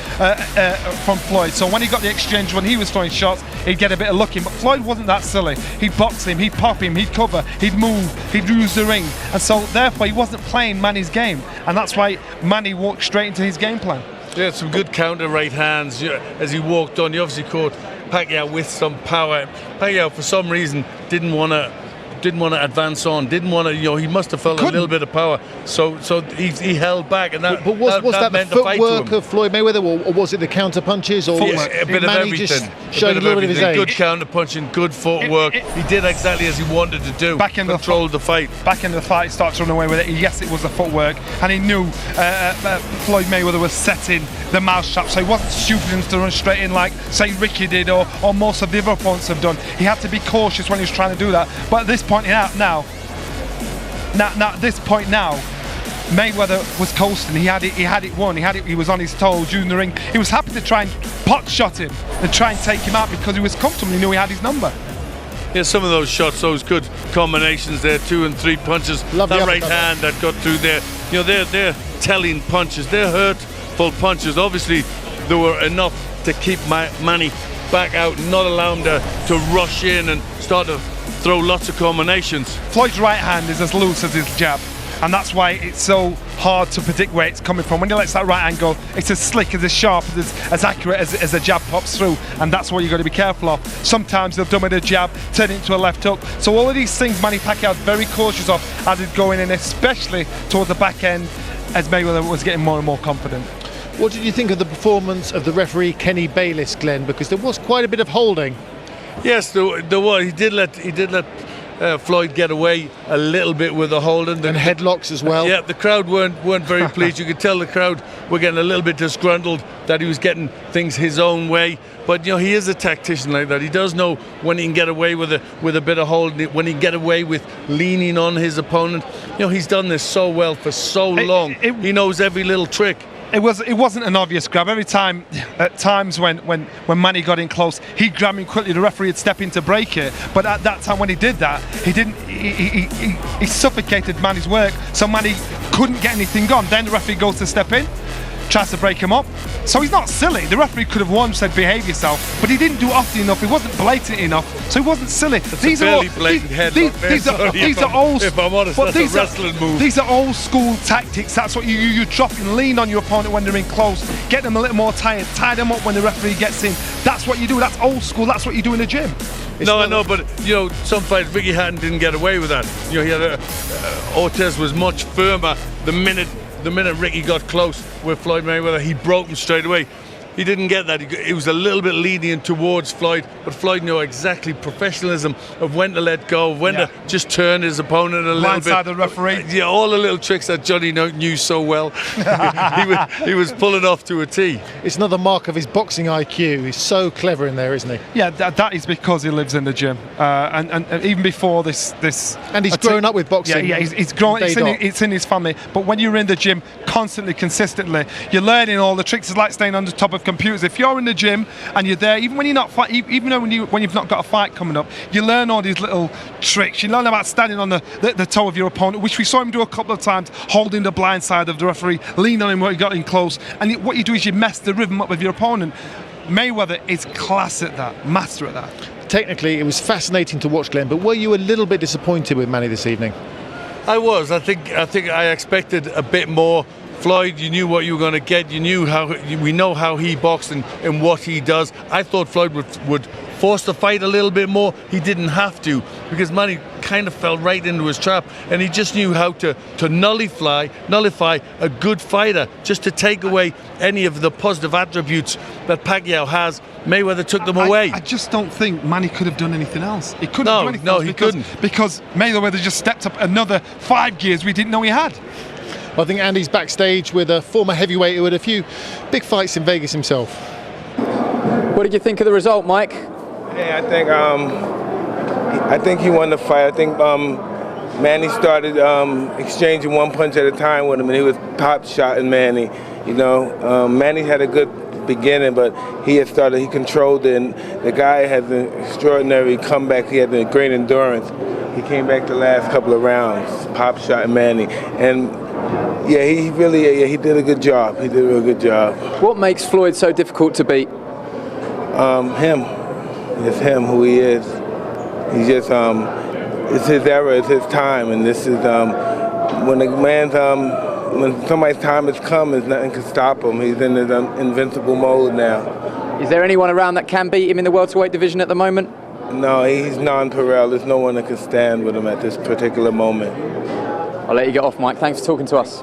Speaker 18: from Floyd. So when he got the exchange, when he was throwing shots, he'd get a bit of lucky. But Floyd wasn't that silly. He'd box him, he'd pop him, he'd cover, he'd move, he'd use the ring. And so therefore he wasn't playing Manny's game. And that's why Manny walked straight into his game plan.
Speaker 7: Yeah, some good counter right hands. As he walked on, he obviously caught Pacquiao with some power. Pacquiao, for some reason, didn't want to advance on. Didn't want to. He must have felt a little bit of power. So he held back, and that.
Speaker 17: But was that
Speaker 7: meant
Speaker 17: the footwork of Floyd Mayweather, or was it the counter punches, or
Speaker 7: a bit of everything?
Speaker 17: Just showing a little bit of his age?
Speaker 7: Good counter punching, good footwork. He did exactly as he wanted to do. Controlled the fight.
Speaker 18: Back into the fight, he starts running away with it. Yes, it was the footwork, and he knew Floyd Mayweather was setting the mousetrap, so he wasn't stupid enough to run straight in like, say, Ricky did, or most of the other opponents have done. He had to be cautious when he was trying to do that. But at this point now, Mayweather was coasting. He had it won. He was on his toes, using the ring. He was happy to try and pot shot him and try and take him out because he was comfortable. He knew he had his number.
Speaker 7: Yeah, some of those shots, those good combinations there, 2 and 3 punches. That right hand that got through there. They're telling punches. They're hurtful punches. Obviously, there were enough to keep Manny back out, not allow him to rush in and start to throw lots of combinations.
Speaker 18: Floyd's right hand is as loose as his jab, and that's why it's so hard to predict where it's coming from. When he lets that right hand go, it's as slick, as sharp, as accurate as a jab pops through, and that's what you've got to be careful of. Sometimes they'll dumb it a jab, turn it into a left hook. So all of these things Manny Pacquiao is very cautious of as he's going in, especially towards the back end as Mayweather was getting more and more confident.
Speaker 17: What did you think of the performance of the referee Kenny Bayliss, Glenn? Because there was quite a bit of holding.
Speaker 7: Yes, there was. He did let Floyd get away a little bit with the holding
Speaker 17: and headlocks as well.
Speaker 7: Yeah, the crowd weren't very pleased. You could tell the crowd were getting a little bit disgruntled that he was getting things his own way. But he is a tactician like that. He does know when he can get away with a bit of holding, when he can get away with leaning on his opponent. He's done this so well for so long. He knows every little trick.
Speaker 18: It wasn't an obvious grab. Every time, at times when Manny got in close, he'd grab him quickly. The referee would step in to break it. But at that time when he did that, he didn't. He suffocated Manny's work, so Manny couldn't get anything on. Then the referee goes to step in, tries to break him up. So he's not silly. The referee could have won, said behave yourself, but he didn't do often enough. He wasn't blatant enough, so he wasn't silly.
Speaker 7: These are
Speaker 18: old.
Speaker 7: If I'm honest, that's a wrestling move.
Speaker 18: These are old school tactics. That's what you drop and lean on your opponent when they're in close. Get them a little more tired. Tie them up when the referee gets in. That's what you do. That's old school. That's what you do in the gym.
Speaker 7: I know, but some fights Ricky Hatton didn't get away with that. He had Ortiz was much firmer the minute Ricky got close with Floyd Mayweather. He broke him straight away. He didn't get that. He was a little bit lenient towards Floyd, but Floyd knew exactly professionalism of when to let go, when to just turn his opponent a little bit.
Speaker 18: Blindside the referee.
Speaker 7: Yeah, all the little tricks that Johnny knew so well. he was pulling off to a T.
Speaker 17: It's another mark of his boxing IQ. He's so clever in there, isn't he?
Speaker 18: Yeah, that is because he lives in the gym, and even before this.
Speaker 17: And he's grown up with boxing.
Speaker 18: Yeah, he's grown. It's in his family. But when you're in the gym constantly, consistently, you're learning all the tricks. It's like staying on the top of computers. If you're in the gym and you're there, even when you're not when you've not got a fight coming up, you learn all these little tricks. You learn about standing on the toe of your opponent, which we saw him do a couple of times, holding the blind side of the referee, lean on him when he got in close. And what you do is you mess the rhythm up with your opponent. Mayweather is class at that, master at that.
Speaker 17: Technically, it was fascinating to watch, Glenn, but were you a little bit disappointed with Manny this evening?
Speaker 7: I was. I think I expected a bit more. Floyd, you knew what you were going to get. You knew we know how he boxed and what he does. I thought Floyd would force the fight a little bit more. He didn't have to, because Manny kind of fell right into his trap, and he just knew how to nullify a good fighter, just to take away any of the positive attributes that Pacquiao has. Mayweather took them away.
Speaker 18: I just don't think Manny could have done anything else. He couldn't do anything else.
Speaker 7: He couldn't.
Speaker 18: Because Mayweather just stepped up another 5 gears we didn't know he had.
Speaker 17: Well, I think Andy's backstage with a former heavyweight who had a few big fights in Vegas himself.
Speaker 21: What did you think of the result, Mike?
Speaker 16: Yeah, I think he won the fight. I think Manny started exchanging one punch at a time with him, and he was pop shotting Manny. You know, Manny had a good beginning, but he controlled it, and the guy has an extraordinary comeback. He had a great endurance. He came back the last couple of rounds, pop shotting Manny, and yeah, he did a good job. He did a real good job.
Speaker 21: What makes Floyd so difficult to beat?
Speaker 16: Him. It's him, who he is. He's just, it's his era, it's his time, and this is, when somebody's time has come, there's nothing can stop him. He's in his invincible mode now.
Speaker 21: Is there anyone around that can beat him in the welterweight division at the moment?
Speaker 16: No, he's non-Perel. There's no one that can stand with him at this particular moment.
Speaker 21: I'll let you get off, Mike. Thanks for talking to us.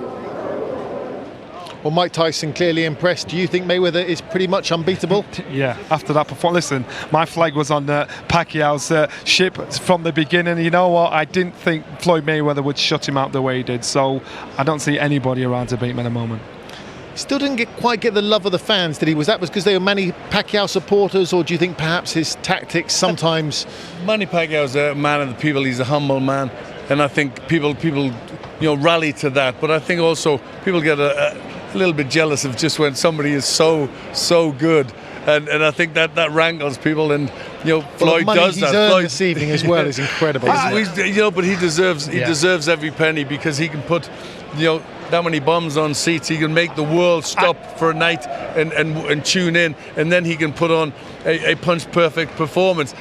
Speaker 17: Well, Mike Tyson clearly impressed. Do you think Mayweather is pretty much unbeatable?
Speaker 18: Yeah, after that performance. Listen, my flag was on Pacquiao's ship from the beginning. You know what? I didn't think Floyd Mayweather would shut him out the way he did. So I don't see anybody around to beat him at the moment.
Speaker 17: Still didn't quite get the love of the fans, did he? Was that because they were Manny Pacquiao supporters, or do you think perhaps his tactics sometimes...
Speaker 7: Manny Pacquiao's a man of the people. He's a humble man, and I think people rally to that. But I think also people get a little bit jealous of just when somebody is so good, and I think that rankles people. And Floyd does that.
Speaker 17: Floyd this evening as well is incredible.
Speaker 7: But he deserves every penny, because he can put that many bombs on seats. He can make the world stop for a night and tune in, and then he can put on a punch perfect performance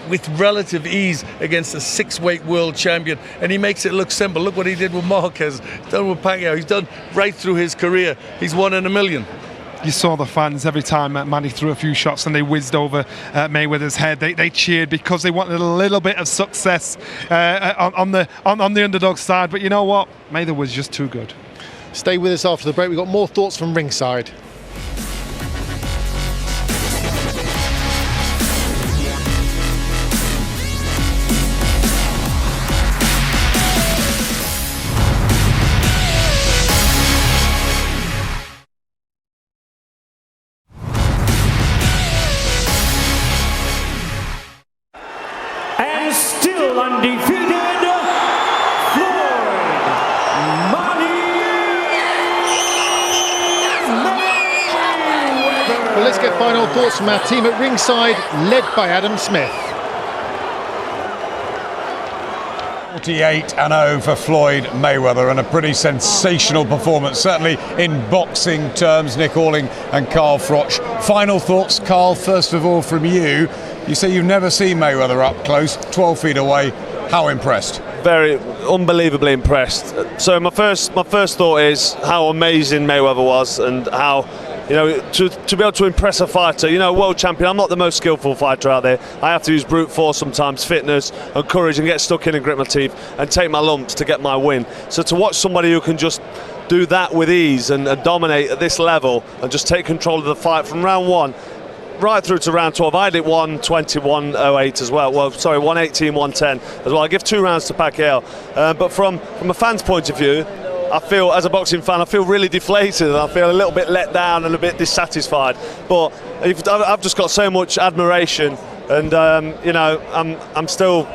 Speaker 7: with relative ease against a 6-weight world champion, and he makes it look simple. Look what he did with Marquez, he's done with Pacquiao, he's done right through his career. He's 1 in a million.
Speaker 18: You saw the fans every time Manny threw a few shots and they whizzed over Mayweather's head. They cheered because they wanted a little bit of success on the underdog side. But you know what? Mayweather was just too good.
Speaker 17: Stay with us after the break. We've got more thoughts from ringside.
Speaker 11: And still undefeated, Floyd Mayweather.
Speaker 17: Well, let's get final thoughts from our team at ringside, led by Adam Smith.
Speaker 2: 48-0 for Floyd Mayweather, and a pretty sensational performance, certainly in boxing terms. Nick Alling and Carl Froch. Final thoughts, Carl, first of all from you. You say you've never seen Mayweather up close, 12 feet away. How impressed?
Speaker 13: Very unbelievably impressed. So my first thought is how amazing Mayweather was, and how to be able to impress a fighter, world champion. I'm not the most skillful fighter out there. I have to use brute force sometimes, fitness and courage, and get stuck in and grit my teeth and take my lumps to get my win. So to watch somebody who can just do that with ease and dominate at this level and just take control of the fight from round 1 right through to round 12. I did 1:21.08 as well. Well, sorry, 1:18.110 as well. I give 2 rounds to Pacquiao. But from a fan's point of view, I feel, as a boxing fan, I feel really deflated, and I feel a little bit let down and a bit dissatisfied. But I've just got so much admiration, and I'm still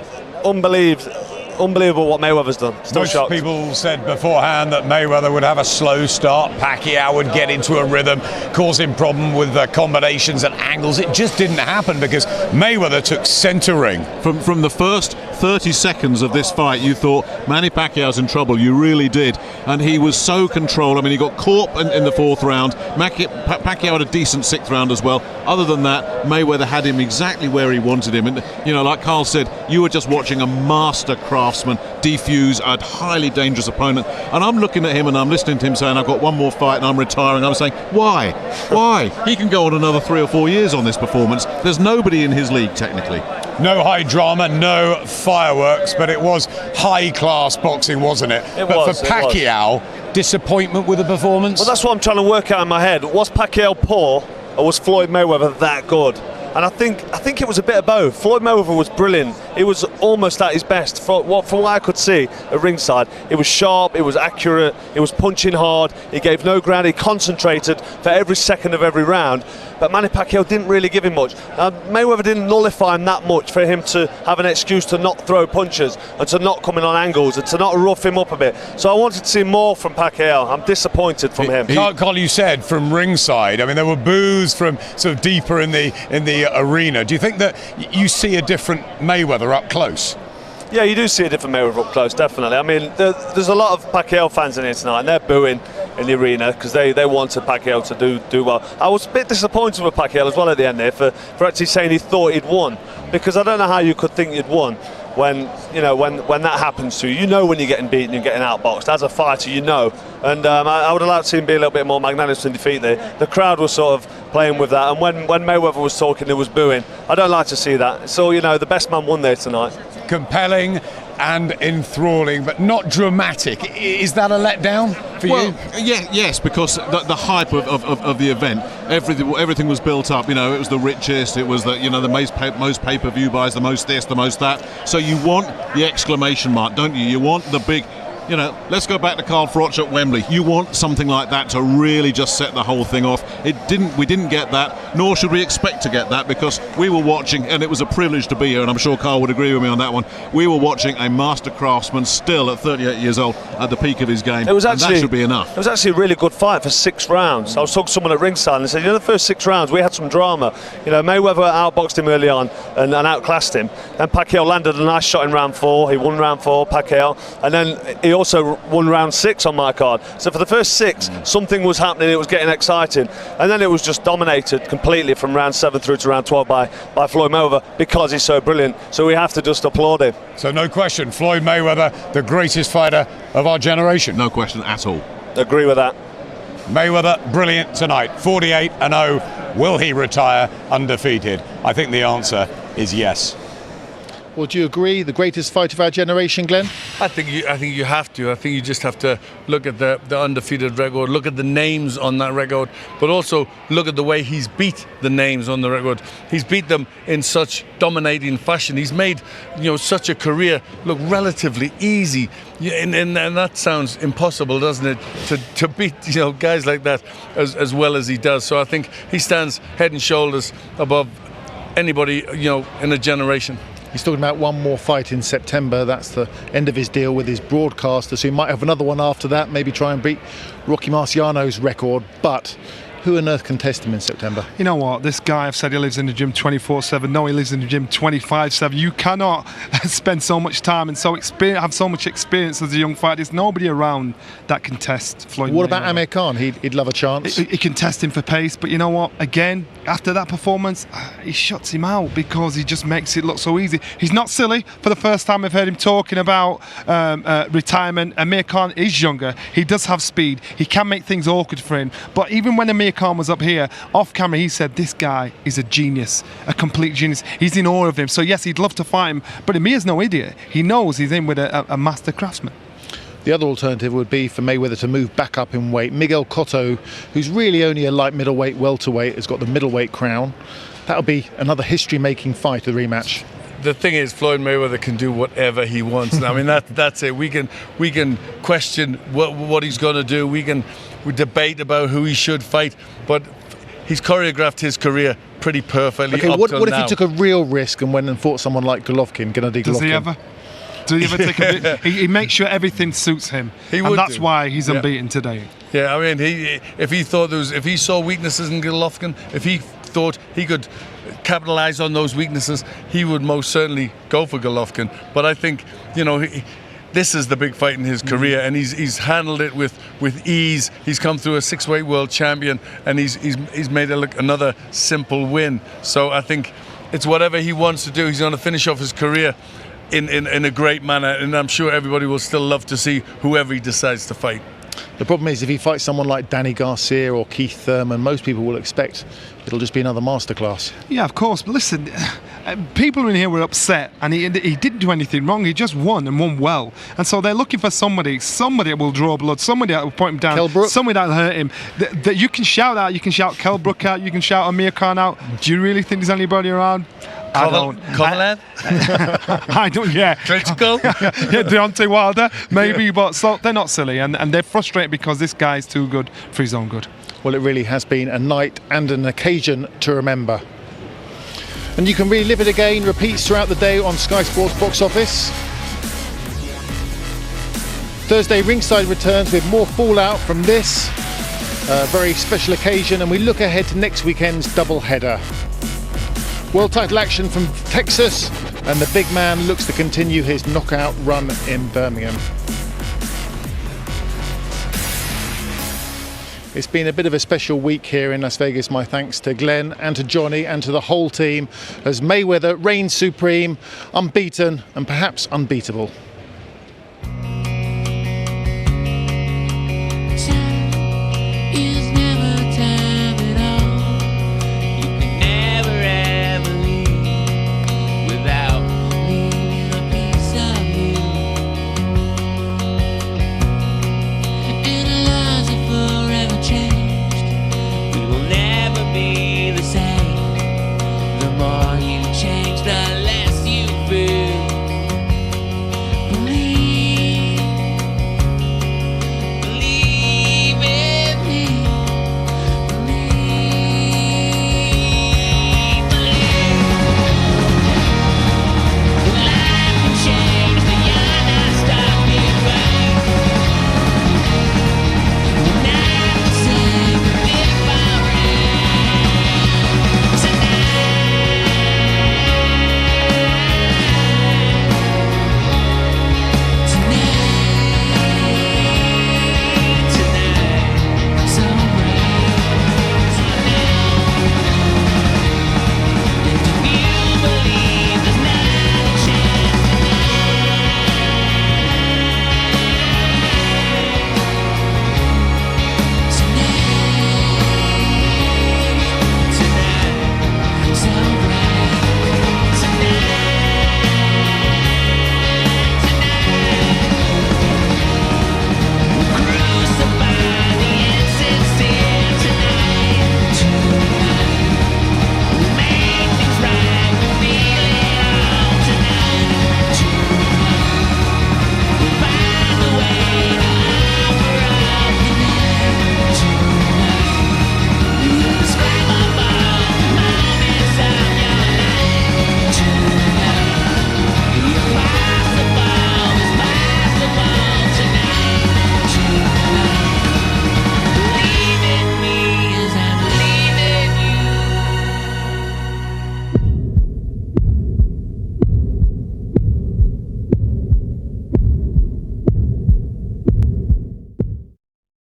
Speaker 13: unbelieved unbelievable what Mayweather's done. Still
Speaker 2: Most
Speaker 13: shocked.
Speaker 2: people said beforehand that Mayweather would have a slow start, Pacquiao would get into a rhythm, cause him problem with combinations and angles. It just didn't happen because Mayweather took centre ring.
Speaker 4: From the first 30 seconds of this fight, you thought Manny Pacquiao's in trouble. You really did. And he was so controlled. I mean, he got caught in the 4th round. Pacquiao had a decent 6th round as well. Other than that, Mayweather had him exactly where he wanted him. And, you know, like Carl said, you were just watching a master craftsman defuse a highly dangerous opponent. And I'm looking at him and I'm listening to him saying, I've got one more fight and I'm retiring. I'm saying, why? Why? He can go on another 3 or 4 years on this performance. There's nobody in his league, technically.
Speaker 2: No high drama, no fireworks, but it was high-class boxing, wasn't it? But for Pacquiao, disappointment with the performance?
Speaker 13: Well, that's what I'm trying to work out in my head. Was Pacquiao poor, or was Floyd Mayweather that good? And I think it was a bit of both. Floyd Mayweather was brilliant. He was almost at his best. From what I could see at ringside, it was sharp, it was accurate, it was punching hard, he gave no ground, he concentrated for every second of every round. But Manny Pacquiao didn't really give him much. Mayweather didn't nullify him that much for him to have an excuse to not throw punches and to not come in on angles and to not rough him up a bit. So I wanted to see more from Pacquiao. I'm disappointed from him.
Speaker 2: Carl, you said from ringside, I mean, there were boos from sort of deeper in the arena. Do you think that you see a different Mayweather up close?
Speaker 13: Yeah, you do see a different Mayweather up close, definitely. I mean, there's a lot of Pacquiao fans in here tonight, and they're booing in the arena because they wanted Pacquiao to do well. I was a bit disappointed with Pacquiao as well at the end there for actually saying he thought he'd won, because I don't know how you could think you'd won when that happens to you. You know when you're getting beaten, you're getting outboxed. As a fighter, you know. And I would have liked to see him be a little bit more magnanimous in defeat there. The crowd was sort of playing with that, and when Mayweather was talking, there was booing. I don't like to see that. So, you know, the best man won there tonight.
Speaker 2: Compelling and enthralling, but not dramatic. Is that a letdown for you?
Speaker 4: Yes, because the hype of the event, everything was built up. You know, it was the richest, it was the most pay-per-view buys, the most this, the most that. So you want the exclamation mark, don't you? You want the big. You know, let's go back to Carl Froch at Wembley. You want something like that to really just set the whole thing off. We didn't get that, nor should we expect to get that, because we were watching, and it was a privilege to be here, and I'm sure Carl would agree with me on that one. We were watching a master craftsman still at 38 years old at the peak of his game. And that should be enough.
Speaker 13: It was actually a really good fight for 6 rounds. I was talking to someone at ringside and they said, you know, the first 6 rounds we had some drama. You know, Mayweather outboxed him early on and outclassed him. Then Pacquiao landed a nice shot in round 4. He won round 4, Pacquiao, and then he also won round 6 on my card. So for the first 6, something was happening, it was getting exciting, and then it was just dominated completely from round 7 through to round 12 by Floyd Mayweather, because he's so brilliant. So we have to just applaud him.
Speaker 2: So no question, Floyd Mayweather, the greatest fighter of our generation.
Speaker 4: No question at all.
Speaker 13: Agree with that.
Speaker 2: Mayweather, brilliant tonight, 48-0. Will he retire undefeated? I think the answer is yes.
Speaker 17: Well, do you agree? The greatest fight of our generation, Glenn?
Speaker 7: I think you have to. I think you just have to look at the undefeated record, look at the names on that record, but also look at the way he's beat the names on the record. He's beat them in such dominating fashion. He's made, you know, such a career look relatively easy, and that sounds impossible, doesn't it? To beat, you know, guys like that as well as he does. So I think he stands head and shoulders above anybody, you know, in a generation.
Speaker 17: He's talking about one more fight in September. That's the end of his deal with his broadcaster, so he might have another one after that, maybe try and beat Rocky Marciano's record. But who on earth can test him in September?
Speaker 18: You know what? This guy, I've said he lives in the gym 24/7. No, he lives in the gym 25/7. You cannot spend so much time and have so much experience as a young fighter. There's nobody around that can test Floyd Mayweather.
Speaker 17: What about Amir Khan? He'd love a chance.
Speaker 18: He can test him for pace, but you know what? Again, after that performance, he shuts him out because he just makes it look so easy. He's not silly. For the first time I've heard him talking about retirement. Amir Khan is younger. He does have speed. He can make things awkward for him. But even when Amir Khan was up here, off camera, he said this guy is a genius, a complete genius. He's in awe of him. So yes, he'd love to fight him, but Amir's no idiot. He knows he's in with a master craftsman.
Speaker 17: The other alternative would be for Mayweather to move back up in weight. Miguel Cotto, who's really only a light middleweight welterweight, has got the middleweight crown. That'll be another history-making fight, the rematch.
Speaker 7: The thing is, Floyd Mayweather can do whatever he wants. I mean, that's it. We can question what he's going to do. We debate about who he should fight, but he's choreographed his career pretty perfectly.
Speaker 17: Okay,
Speaker 7: up
Speaker 17: what
Speaker 7: till
Speaker 17: if
Speaker 7: now.
Speaker 17: he took a real risk and went and fought someone like Golovkin, Gennady Golovkin?
Speaker 18: Does he ever? Does he ever take a bit? He makes sure everything suits him. And that's why he's unbeaten today.
Speaker 7: Yeah, I mean, if he saw weaknesses in Golovkin, if he thought he could capitalize on those weaknesses, he would most certainly go for Golovkin. But I think, this is the big fight in his career, and he's handled it with ease. He's come through a 6-weight world champion, and he's made it look another simple win. So I think it's whatever he wants to do. He's going to finish off his career in a great manner, and I'm sure everybody will still love to see whoever he decides to fight.
Speaker 17: The problem is if he fights someone like Danny Garcia or Keith Thurman, most people will expect it'll just be another masterclass.
Speaker 18: Yeah, of course. But listen, people in here were upset, and he didn't do anything wrong. He just won and won well. And so they're looking for somebody that will draw blood, somebody that will point him down, somebody that will hurt him. That you can shout out. You can shout Kell Brook out. You can shout Amir Khan out. Do you really think there's anybody around? I don't.
Speaker 7: Kovalev?
Speaker 18: I don't, yeah.
Speaker 7: Critical?
Speaker 18: Yeah, Deontay Wilder, maybe, but so they're not silly, and they're frustrated because this guy's too good for his own good.
Speaker 17: Well, it really has been a night and an occasion to remember. And you can relive it again, repeats throughout the day on Sky Sports Box Office. Thursday, Ringside returns with more fallout from this very special occasion, and we look ahead to next weekend's double header. World title action from Texas, and the big man looks to continue his knockout run in Birmingham. It's been a bit of a special week here in Las Vegas. My thanks to Glenn and to Johnny and to the whole team as Mayweather reigns supreme, unbeaten and perhaps unbeatable.